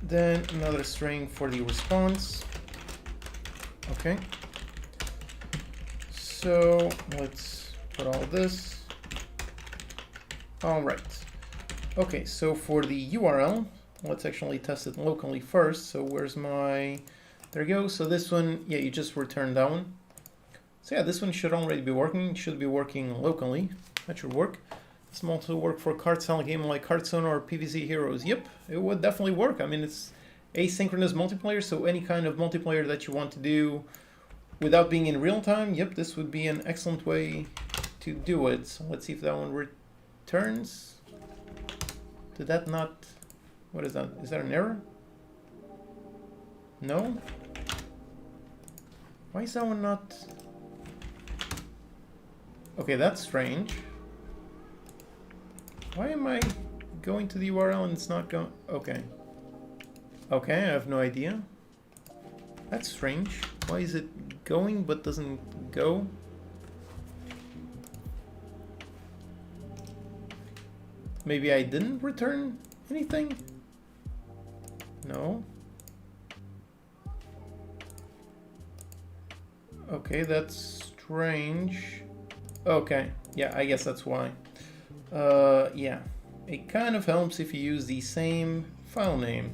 Then another string for the response. Okay. So let's put all this. All right. Okay, so for the URL, let's actually test it locally first. So where's my, there you go. So this one, yeah, you just return that one. So yeah, this one should already be working. It should be working locally. That should work. This will also work for card style game like Hearthstone or PvZ Heroes. Yep, it would definitely work. I mean, it's asynchronous multiplayer, so any kind of multiplayer that you want to do without being in real time, yep, this would be an excellent way to do it. So let's see if that one returns. Did that not, what is that? Is that an error? No? Why is that one not? Okay, that's strange. Why am I going to the URL and it's not going? Okay. Okay, I have no idea. That's strange. Why is it going but doesn't go? Maybe I didn't return anything? No. Okay, that's strange. Okay, yeah, I guess that's why. Yeah, it kind of helps if you use the same file name.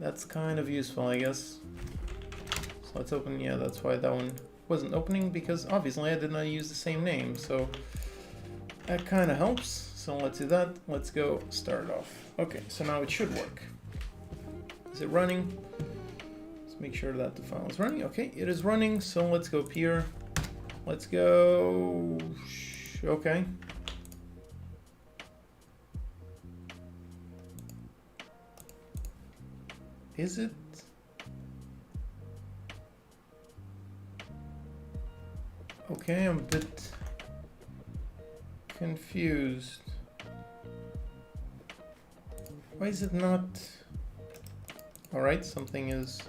That's kind of useful, I guess. So let's open, yeah, that's why that one wasn't opening, because obviously I did not use the same name, so that kind of helps. So let's do that. Let's go start off. Okay, so now it should work. Is it running? Let's make sure that the file is running. Okay, it is running. So let's go up here. Let's go. Okay. Is it? Okay, I'm a bit confused. Why is it not? All right, something is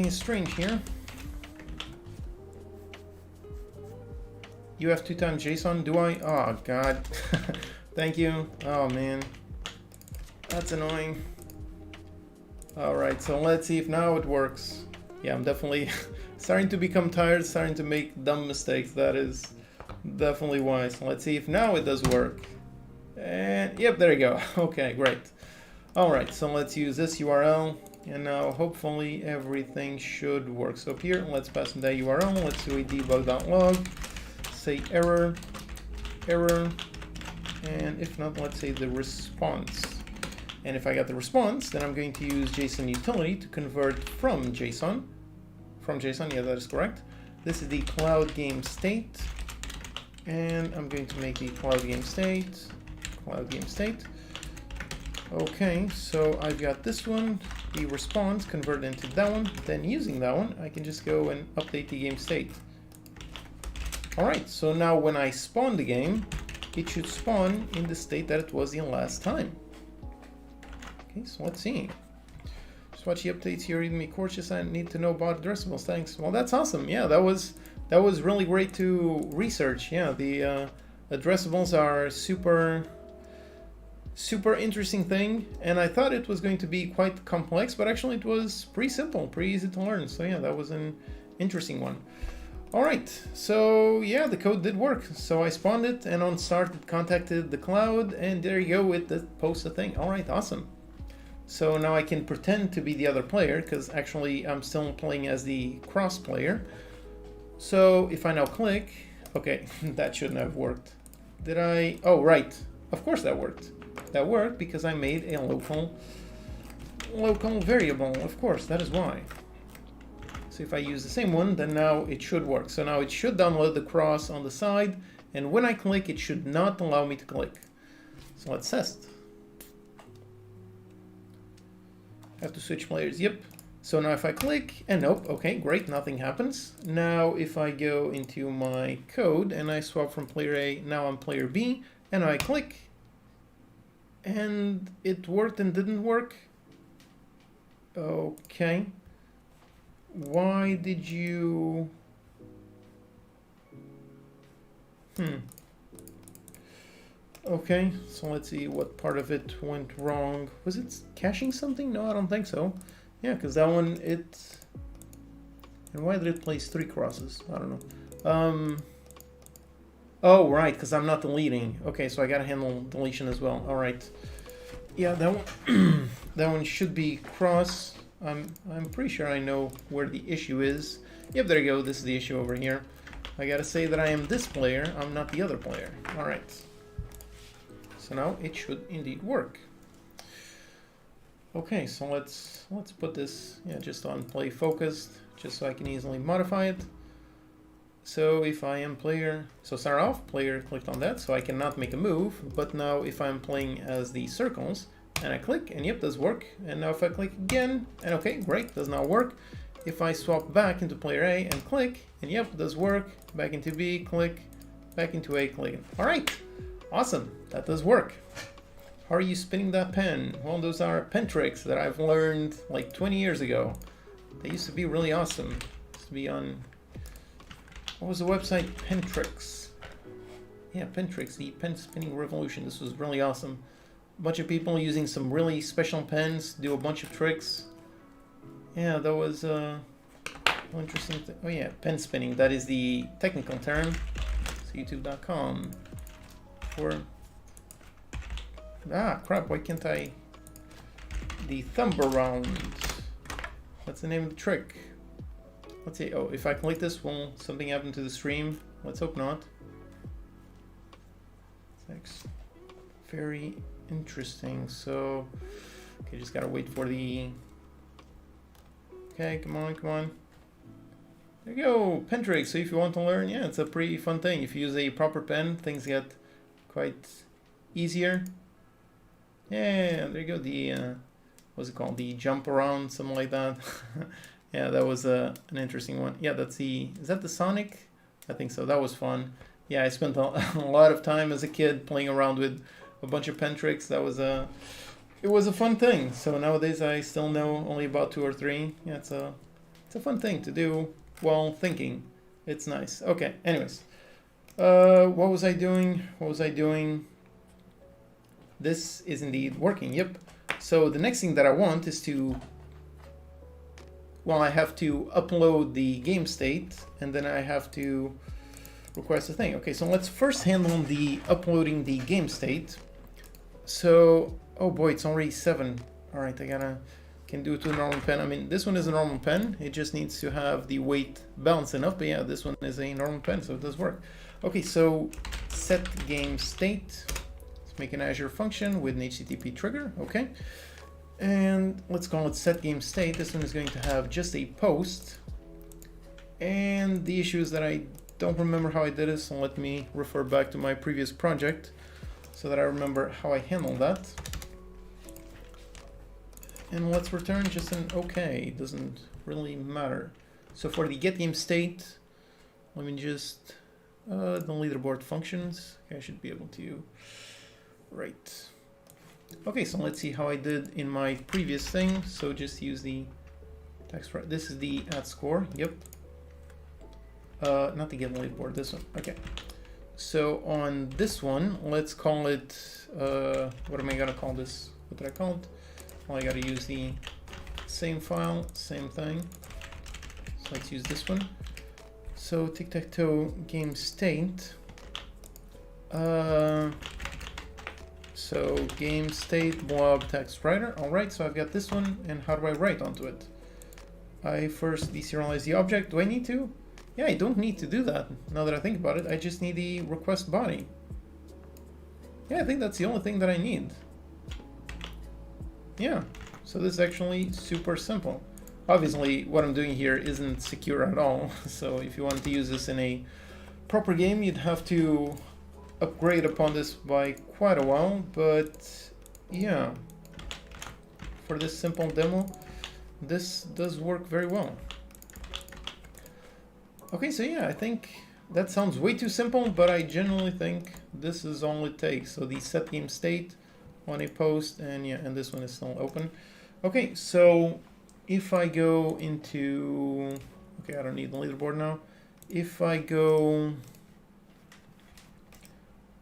strange here. You have 2 times JSON, do I? Oh God. Thank you. Oh man, that's annoying. All right, so let's see if now it works. Yeah, I'm definitely starting to become tired, starting to make dumb mistakes. That is definitely why. So let's see if now it does work. And yep, there you go. Okay, great. All right, so let's use this URL, and now hopefully everything should work. So up here, let's pass in that URL. Let's do a debug.log, say error, and if not, let's say the response. And if I got the response, then I'm going to use JSON utility to convert from JSON. From JSON, yeah, that is correct. This is the cloud game state. And I'm going to make the cloud game state. Cloud game state. Okay, so I've got this one, the response converted into that one. Then using that one, I can just go and update the game state. All right, so now when I spawn the game, it should spawn in the state that it was in last time. Okay, so let's see. Just watch the updates here, readme courses. I need to know about addressables. Thanks. Well, that's awesome. Yeah, that was really great to research. Yeah, the addressables are super interesting thing, and I thought it was going to be quite complex, but actually it was pretty simple, pretty easy to learn. So yeah, that was an interesting one. All right, so yeah, the code did work. So I spawned it, and on start it contacted the cloud, and there you go, it posts a thing. All right, awesome. So now I can pretend to be the other player, because actually I'm still playing as the cross player. So if I now click, okay, that shouldn't have worked. Did I? Oh, right, of course that worked. That worked because I made a local variable. Of course, that is why. So if I use the same one, then now it should work. So now it should download the cross on the side, and when I click, it should not allow me to click. So let's test. Have to switch players. Yep. So now if I click, and nope, okay, great, nothing happens. Now if I go into my code and I swap from player A, now I'm player B, and I click, and it worked and didn't work. Okay. Why did you... Okay, so let's see what part of it went wrong. Was it caching something? No, I don't think so. Yeah, because that one, it... And why did it place 3 crosses? I don't know. Oh, right, because I'm not deleting. Okay, so I gotta handle deletion as well. All right. Yeah, that one, that one should be cross. I'm pretty sure I know where the issue is. Yep, there you go. This is the issue over here. I gotta say that I am this player. I'm not the other player. All right. So now it should indeed work. Okay, so let's put this just on play focused, just so I can easily modify it. So if I am player, so start off, player clicked on that, so I cannot make a move. But now if I'm playing as the circles, and I click, and yep, does work. And now if I click again, and okay, great, does not work. If I swap back into player A and click, and yep, does work. Back into B, click, back into A, click. All right, awesome, that does work. How are you spinning that pen? Well, those are pen tricks that I've learned like 20 years ago. They used to be really awesome. Used to be on, what was the website? Pen Tricks. Yeah, Pen Tricks, the pen spinning revolution. This was really awesome. A bunch of people using some really special pens to do a bunch of tricks. Yeah, that was interesting. Oh yeah, pen spinning. That is the technical term. So youtube.com for... Ah, crap, why can't I... The thumb around. What's the name of the trick? Let's see. Oh, if I click this, will something happen to the stream? Let's hope not. Thanks. Very interesting. So, okay, just gotta wait for the... Okay, come on, come on. There you go, pen trick. So if you want to learn, yeah, it's a pretty fun thing. If you use a proper pen, things get quite easier. Yeah, there you go. The what's it called? The jump around, something like that. Yeah, that was an interesting one. Yeah, that's the... Is that the Sonic? I think so. That was fun. Yeah, I spent a lot of time as a kid playing around with a bunch of pen tricks. That was a... It was a fun thing. So nowadays I still know only about 2 or 3. Yeah, it's a fun thing to do while thinking. It's nice. Okay, anyways. What was I doing? This is indeed working. Yep. So the next thing that I want is to... Well, I have to upload the game state, and then I have to request a thing. Okay, so let's first handle the uploading the game state. So, oh boy, it's already 7. All right, can do it with a normal pen. I mean, this one is a normal pen. It just needs to have the weight balanced enough. But yeah, this one is a normal pen, so it does work. Okay, so set game state. Let's make an Azure function with an HTTP trigger, okay. And let's call it set game state. This one is going to have just a post. And the issue is that I don't remember how I did it, so let me refer back to my previous project so that I remember how I handled that. And let's return just an okay, it doesn't really matter. So for the get game state, let me just, the leaderboard functions, okay, I should be able to, right. Okay, so let's see how I did in my previous thing. So just use the text, this is the at score, yep. Not the get leaderboard, this one, okay. So on this one, let's call it, what am I gonna call this? What did I call it? Well, I gotta use the same file, same thing. So let's use this one. So Tic-Tac-Toe game state. So game state blob text writer. All right, so I've got this one, and how do I write onto it? I first deserialize the object. Do I need to? Yeah, I don't need to do that. Now that I think about it, I just need the request body. Yeah, I think that's the only thing that I need. Yeah, so this is actually super simple. Obviously, what I'm doing here isn't secure at all. So if you want to use this in a proper game, you'd have to upgrade upon this by quite a while. But yeah, for this simple demo, this does work very well. Okay, so yeah, I think that sounds way too simple, but I genuinely think this is all it takes. So the set game state on a post, and yeah, and this one is still open. Okay, so if I go into, okay, I don't need the leaderboard now. If I go,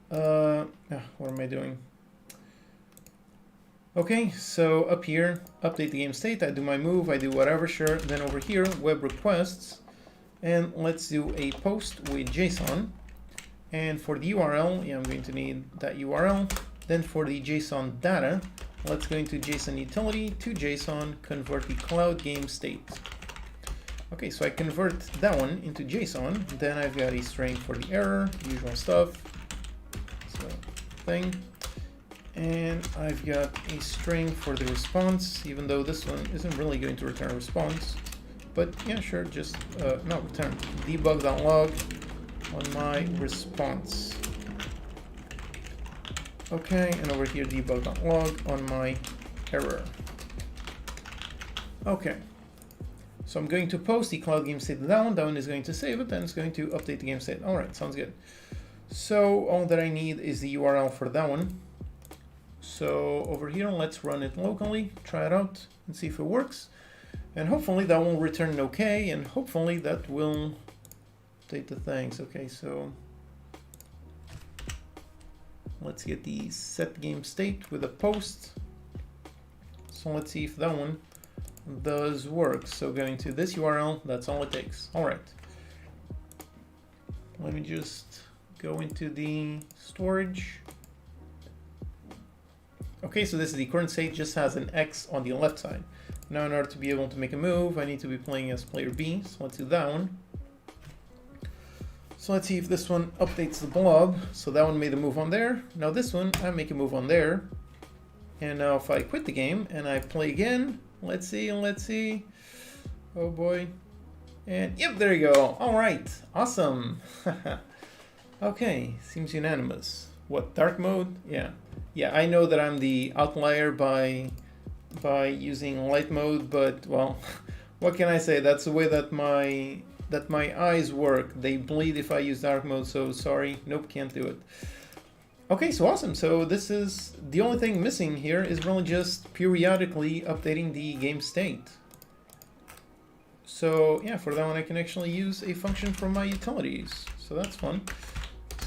what am I doing? Okay, so up here, update the game state, I do my move, I do whatever, sure. Then over here, web requests, and let's do a post with JSON. And for the URL, yeah, I'm going to need that URL. Then for the JSON data, let's go into JSON utility to JSON, convert the cloud game state. Okay, so I convert that one into JSON. Then I've got a string for the error, usual stuff. So thing. And I've got a string for the response, even though this one isn't really going to return a response. But yeah, sure, just not return debug.log on my response. Okay, and over here debug.log on my error. Okay, so I'm going to post the cloud game state to that one is going to save it, and it's going to update the game state. All right, sounds good. So all that I need is the URL for that one. So over here, let's run it locally, try it out, and see if it works. And hopefully that will return an okay, and hopefully that will update the things. Okay, so let's get the set game state with a post. So let's see if that one does work. So going to this URL, that's all it takes. All right. Let me just go into the storage. Okay, so this is the current state, just has an X on the left side. Now in order to be able to make a move, I need to be playing as player B. So let's do that one. So let's see if this one updates the blob. So that one made a move on there. Now this one, I make a move on there. And now if I quit the game and I play again, let's see. Oh boy. And yep, there you go. All right, awesome. Okay, seems unanimous. What, dark mode? Yeah. Yeah, I know that I'm the outlier by using light mode, but well, what can I say? That's the way that my eyes work. They bleed if I use dark mode, so sorry. Nope, can't do it. Okay, so awesome. So this is the only thing missing here is really just periodically updating the game state. So yeah, for that one I can actually use a function from my utilities. So that's fun.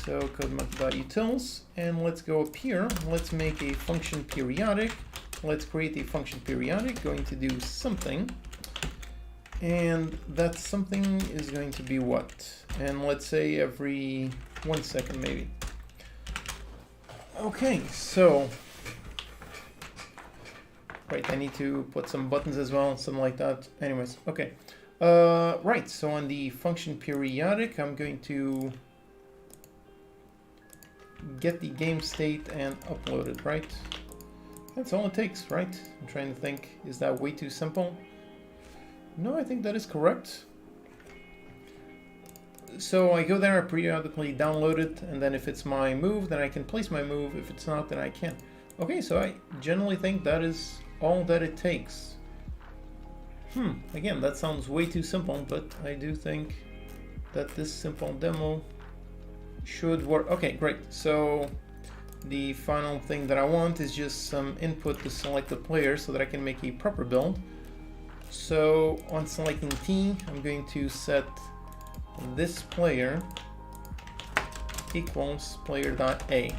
So code.utils, and let's go up here. Let's make a function periodic. Let's create a function periodic, going to do something. And that something is going to be what? And let's say every 1 second maybe. Okay, so right, I need to put some buttons as well, something like that. Anyways, okay. Right, so on the function periodic, I'm going to get the game state and upload it, right? That's all it takes, right? I'm trying to think, is that way too simple? No, I think that is correct. So I go there, I periodically download it, and then if it's my move, then I can place my move. If it's not, then I can't. Okay, so I generally think that is all that it takes. Again, that sounds way too simple, but I do think that this simple demo should work. Okay, great. So the final thing that I want is just some input to select the player so that I can make a proper build. So on selecting T, I'm going to set this player equals player.a.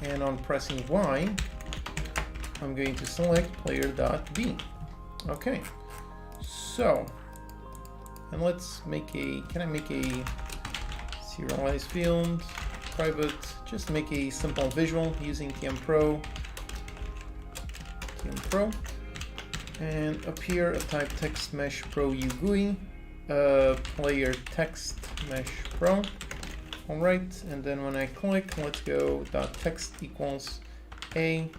And on pressing Y, I'm going to select player.b. Okay, so, and let's make a, can I make a serialized field, private, just make a simple visual using TM Pro, and up here a type text mesh pro UGUI, player text mesh pro. All right, and then when I click, let's go dot text equals a,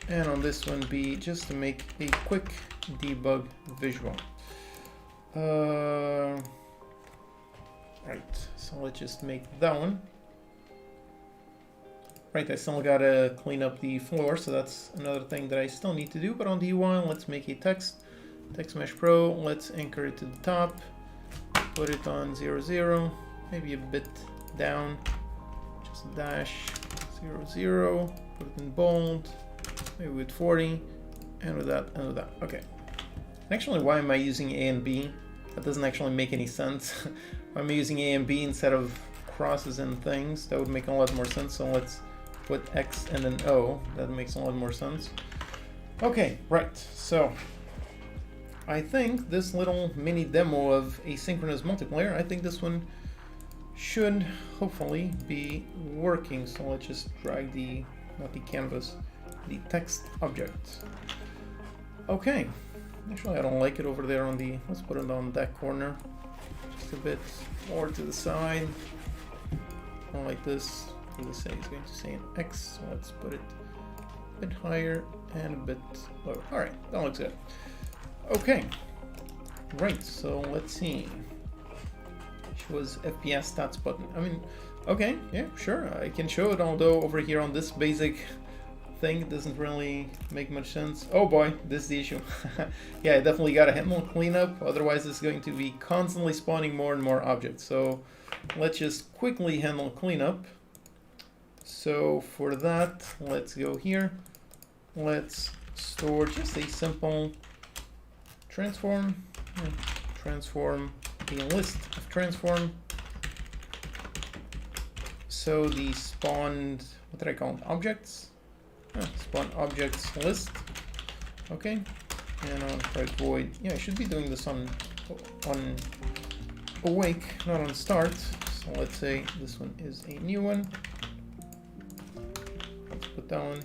and on this one B, just to make a quick debug visual. Right, so let's just make that one. Right, I still gotta clean up the floor, so that's another thing that I still need to do. But on the UI, let's make a text mesh pro. Let's anchor it to the top, put it on 0, 0, maybe a bit down, just dash 0, 0, put it in bold, maybe with 40, and with that, and with that. Okay. Actually, why am I using A and B? That doesn't actually make any sense. Why am I using A and B instead of crosses and things? That would make a lot more sense. So let's put X and then O. That makes a lot more sense. Okay, right. So I think this little mini demo of asynchronous multiplayer, I think this one should hopefully be working. So let's just drag the, not the canvas, the text object. Okay. Actually, I don't like it over there on the, let's put it on that corner. Just a bit more to the side. I don't like this. Let's say it's going to say an X, so let's put it a bit higher and a bit lower. All right, that looks good. Okay, right, so let's see. Shows FPS stats button. I mean, okay, yeah, sure, I can show it, although over here on this basic thing it doesn't really make much sense. Oh boy, this is the issue. Yeah, I definitely got a handle cleanup, otherwise it's going to be constantly spawning more and more objects. So let's just quickly handle cleanup. So for that, let's go here. Let's store just a simple transform. Transform a list of transform. So the spawned, what did I call it? Objects? Spawn objects list. Okay. And on private void. Yeah, I should be doing this on awake, not on start. So let's say this one is a new one. Let's put that one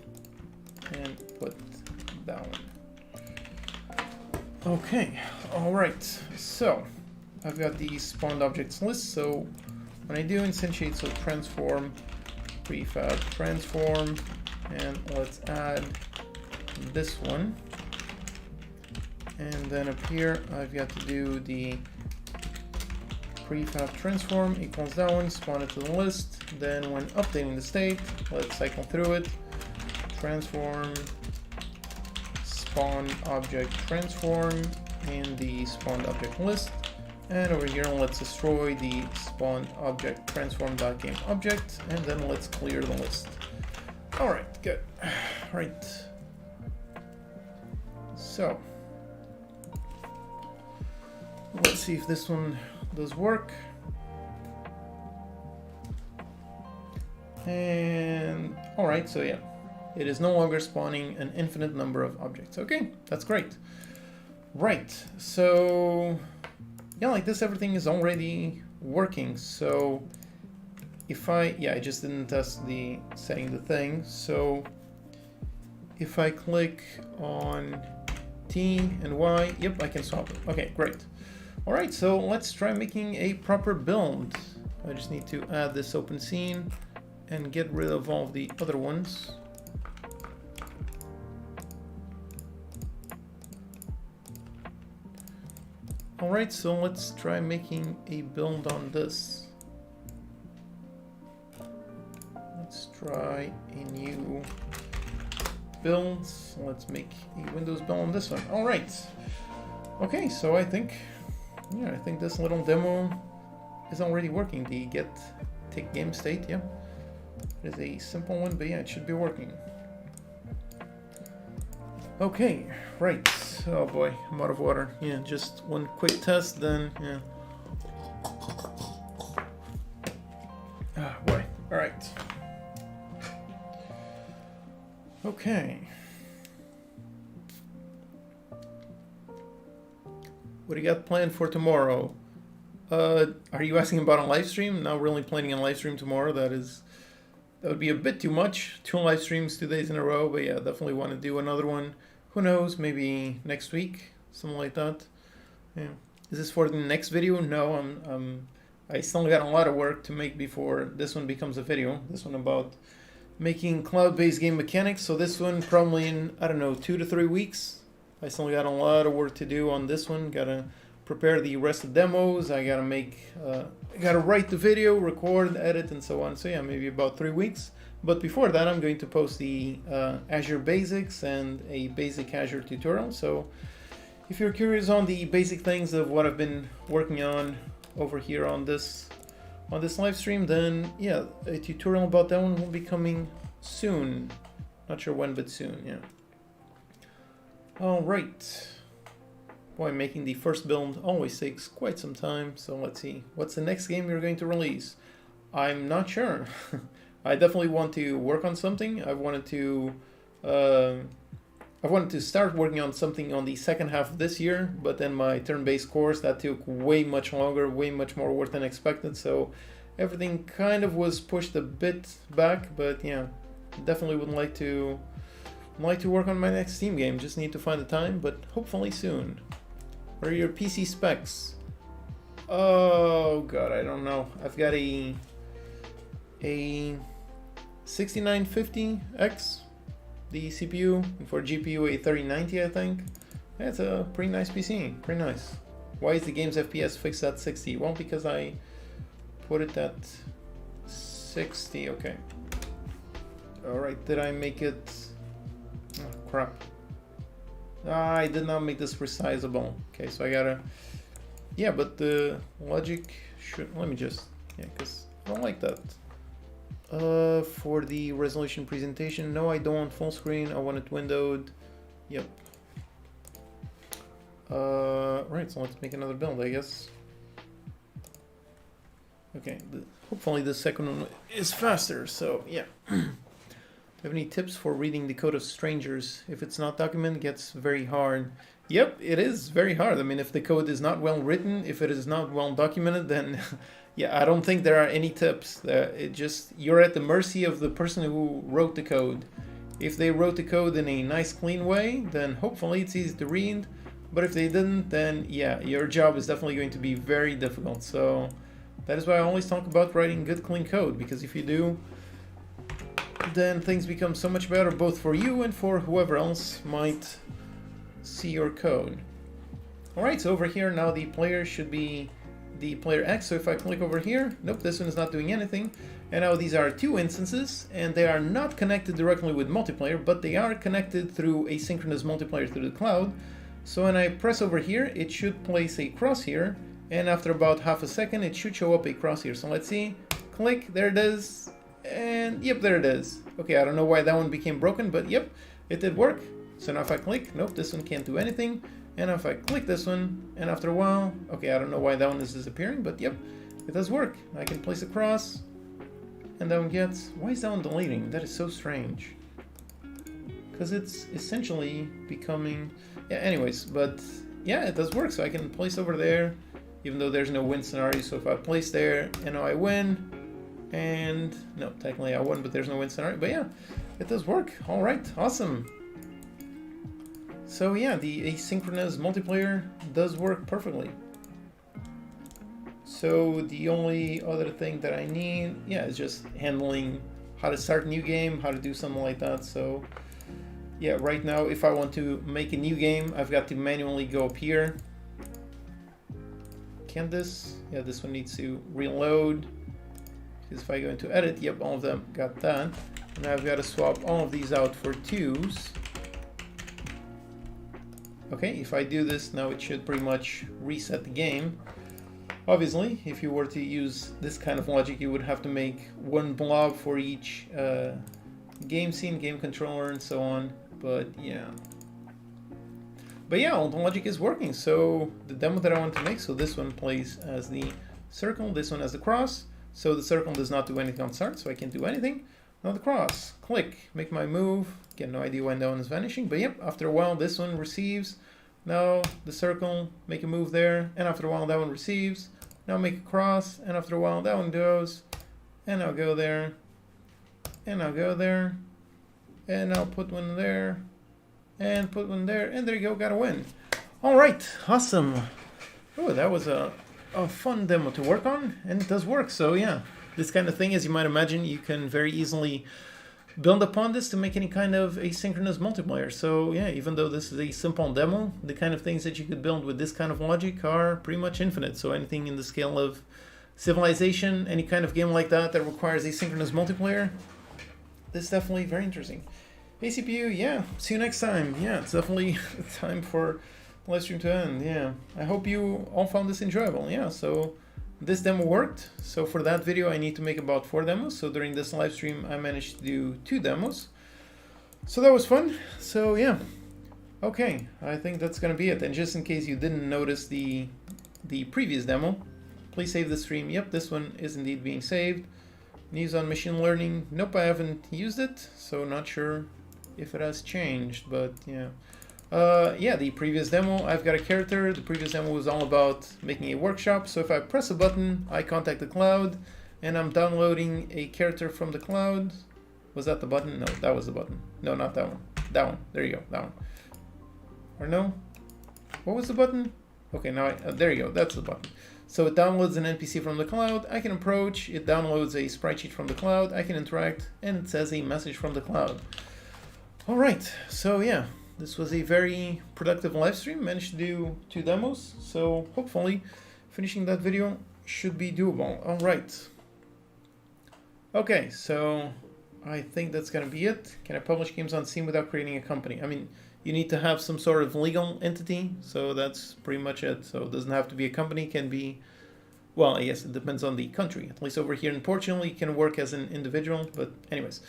and put that one. Okay, all right. So I've got the spawned objects list. So when I do instantiate, so transform, prefab transform, and let's add this one. And then up here, I've got to do the prefab transform equals that one, spawn it to the list. Then when updating the state, let's cycle through it. Transform, spawn object transform in the spawned object list. And over here, let's destroy the spawned object transform.game object, and then let's clear the list. All right, good. Right. So let's see if this one does work. And all right, so yeah, it is no longer spawning an infinite number of objects. Okay, that's great. Right, so yeah, like this, everything is already working. So if I, yeah, I just didn't test the setting the thing. So if I click on T and Y, yep, I can swap it. Okay, great. All right, so let's try making a proper build. I just need to add this open scene and get rid of all the other ones. Alright, so let's try making a build on this. Let's try a new build. Let's make a Windows build on this one. Alright. Okay, so I think this little demo is already working. The get take game state, yeah. It is a simple one, but yeah, it should be working. Okay, right. Oh boy, I'm out of water. Yeah, just one quick test, then yeah. Ah boy. Alright. Okay. What do you got planned for tomorrow? Are you asking about a live stream? Not really planning a live stream tomorrow. That would be a bit too much. 2 live streams 2 days in a row, but yeah, definitely want to do another one. Who knows, maybe next week, something like that. Yeah. Is this for the next video? No, I still got a lot of work to make before this one becomes a video. This one about making cloud-based game mechanics. So this one probably in, I don't know, 2 to 3 weeks. I still got a lot of work to do on this one. Gotta prepare the rest of the demos. I gotta gotta write the video, record, edit, and so on. So yeah, maybe about 3 weeks. But before that, I'm going to post the Azure basics and a basic Azure tutorial. So if you're curious on the basic things of what I've been working on over here on this live stream, then yeah, a tutorial about that one will be coming soon. Not sure when, but soon, yeah. All right. Boy, making the first build always takes quite some time. So let's see, what's the next game you're going to release? I'm not sure. I definitely want to work on something. I wanted to start working on something on the second half of this year, but then my turn-based course, that took way much longer, way much more work than expected. So everything kind of was pushed a bit back, but yeah, definitely would like to work on my next Steam game. Just need to find the time, but hopefully soon. What are your PC specs? Oh god, I don't know. I've got a 6950X, the CPU, and for GPU a 3090, I think. That's a pretty nice PC, pretty nice. Why is the game's FPS fixed at 60? Well, because I put it at 60, okay. Alright, did I make it? Oh, crap. I did not make this resizable. Okay, so I gotta... Yeah, but the logic should... Let me just... Yeah, because I don't like that. For the resolution presentation, no, I don't want full screen. I want it windowed. Yep. Right, so let's make another build, I guess. Okay, hopefully the second one is faster, so yeah. Do you have any tips for reading the code of strangers? If it's not documented, it gets very hard. Yep, it is very hard. I mean, if the code is not well written, if it is not well documented, then yeah, I don't think there are any tips. You're at the mercy of the person who wrote the code. If they wrote the code in a nice, clean way, then hopefully it's easy to read. But if they didn't, then yeah, your job is definitely going to be very difficult. So that is why I always talk about writing good, clean code, because if you do, then things become so much better, both for you and for whoever else might see your code. Alright, so over here now the player should be the player X. So if I click over here, nope, this one is not doing anything. And now these are 2 instances, and they are not connected directly with multiplayer, but they are connected through asynchronous multiplayer through the cloud. So when I press over here, it should place a crosshair, and after about half a second, it should show up a crosshair. So let's see, click, there it is, and yep, there it is. Okay, I don't know why that one became broken, but yep, it did work. So now if I click, nope, this one can't do anything. And if I click this one, and after a while, okay, I don't know why that one is disappearing, but yep, it does work. I can place a cross, and that one gets... Why is that one deleting? That is so strange. Because it's essentially becoming... Yeah, anyways, but yeah, it does work. So I can place over there, even though there's no win scenario. So if I place there, and now I win, and... No, technically I won, but there's no win scenario. But yeah, it does work. All right, awesome. So yeah, the asynchronous multiplayer does work perfectly. So So the only other thing that I need, yeah, is just handling how to start a new game, how to do something like that. So yeah, right now, if I want to make a new game, I've got to manually go up here. Can this? Yeah, this one needs to reload. Because if I go into edit, yep, all of them got that. Now I've got to swap all of these out for 2s. Okay, if I do this, now it should pretty much reset the game. Obviously, if you were to use this kind of logic, you would have to make one blob for each game scene, game controller, and so on. But yeah. But yeah, all the logic is working. So the demo that I want to make, so this one plays as the circle, this one as the cross. So the circle does not do anything on start, so I can't do anything. Now the cross, click, make my move. Get no idea when that one is vanishing, but yep, after a while this one receives. Now the circle, make a move there, and after a while that one receives. Now make a cross, and after a while that one goes, and I'll go there, and I'll go there, and I'll put one there, and put one there, and there you go, got a win. All right, awesome. Oh, that was a fun demo to work on, and it does work. So yeah, this kind of thing, as you might imagine, you can very easily build upon this to make any kind of asynchronous multiplayer. So yeah, even though this is a simple demo, the kind of things that you could build with this kind of logic are pretty much infinite. So anything in the scale of Civilization, any kind of game like that that requires asynchronous multiplayer, this is definitely very interesting. Hey CPU, yeah, see you next time. Yeah, it's definitely time for the live stream to end. Yeah, I hope you all found this enjoyable. Yeah, so this demo worked. So for that video, I need to make about 4 demos. So during this live stream, I managed to do 2 demos. So that was fun. So yeah, okay, I think that's gonna be it. And just in case you didn't notice the previous demo, please save the stream. Yep, this one is indeed being saved. News on machine learning. Nope, I haven't used it, so not sure if it has changed, but yeah. Yeah, the previous demo, I've got a character. The previous demo was all about making a workshop. So if I press a button, I contact the cloud, and I'm downloading a character from the cloud. Was that the button? No, that was the button. No, not that one. That one. There you go. That one. Or no? What was the button? Okay, now there you go. That's the button. So it downloads an NPC from the cloud. I can approach. It downloads a sprite sheet from the cloud. I can interact, and it says a message from the cloud. All right. So yeah. This was a very productive live stream. Managed to do 2 demos, so hopefully finishing that video should be doable. All right. Okay, so I think that's gonna be it. Can I publish games on Steam without creating a company? I mean, you need to have some sort of legal entity, so that's pretty much it. So it doesn't have to be a company, can be, well, I guess it depends on the country. At least over here in Portugal, you can work as an individual, but anyways.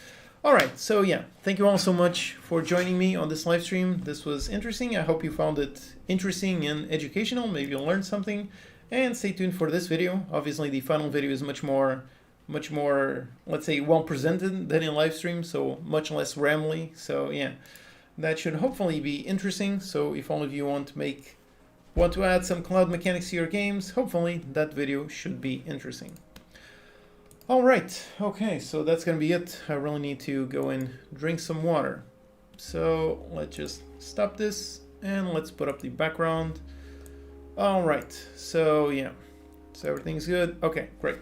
All right, so yeah, thank you all so much for joining me on this live stream. This was interesting. I hope you found it interesting and educational. Maybe you'll learn something. And stay tuned for this video. Obviously, the final video is much more, let's say, well presented than in live stream, so much less rambly. So yeah, that should hopefully be interesting. So if all of you want to add some cloud mechanics to your games, hopefully that video should be interesting. All right, okay, so that's gonna be it. I really need to go and drink some water. So let's just stop this and let's put up the background. All right, so yeah, so everything's good. Okay, great.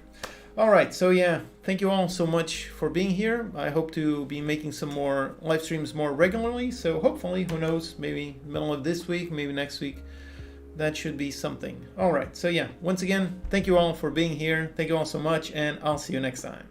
All right, so yeah, thank you all so much for being here. I hope to be making some more live streams more regularly. So hopefully, who knows, maybe middle of this week, maybe next week. That should be something. All right. So yeah, once again, thank you all for being here. Thank you all so much, and I'll see you next time.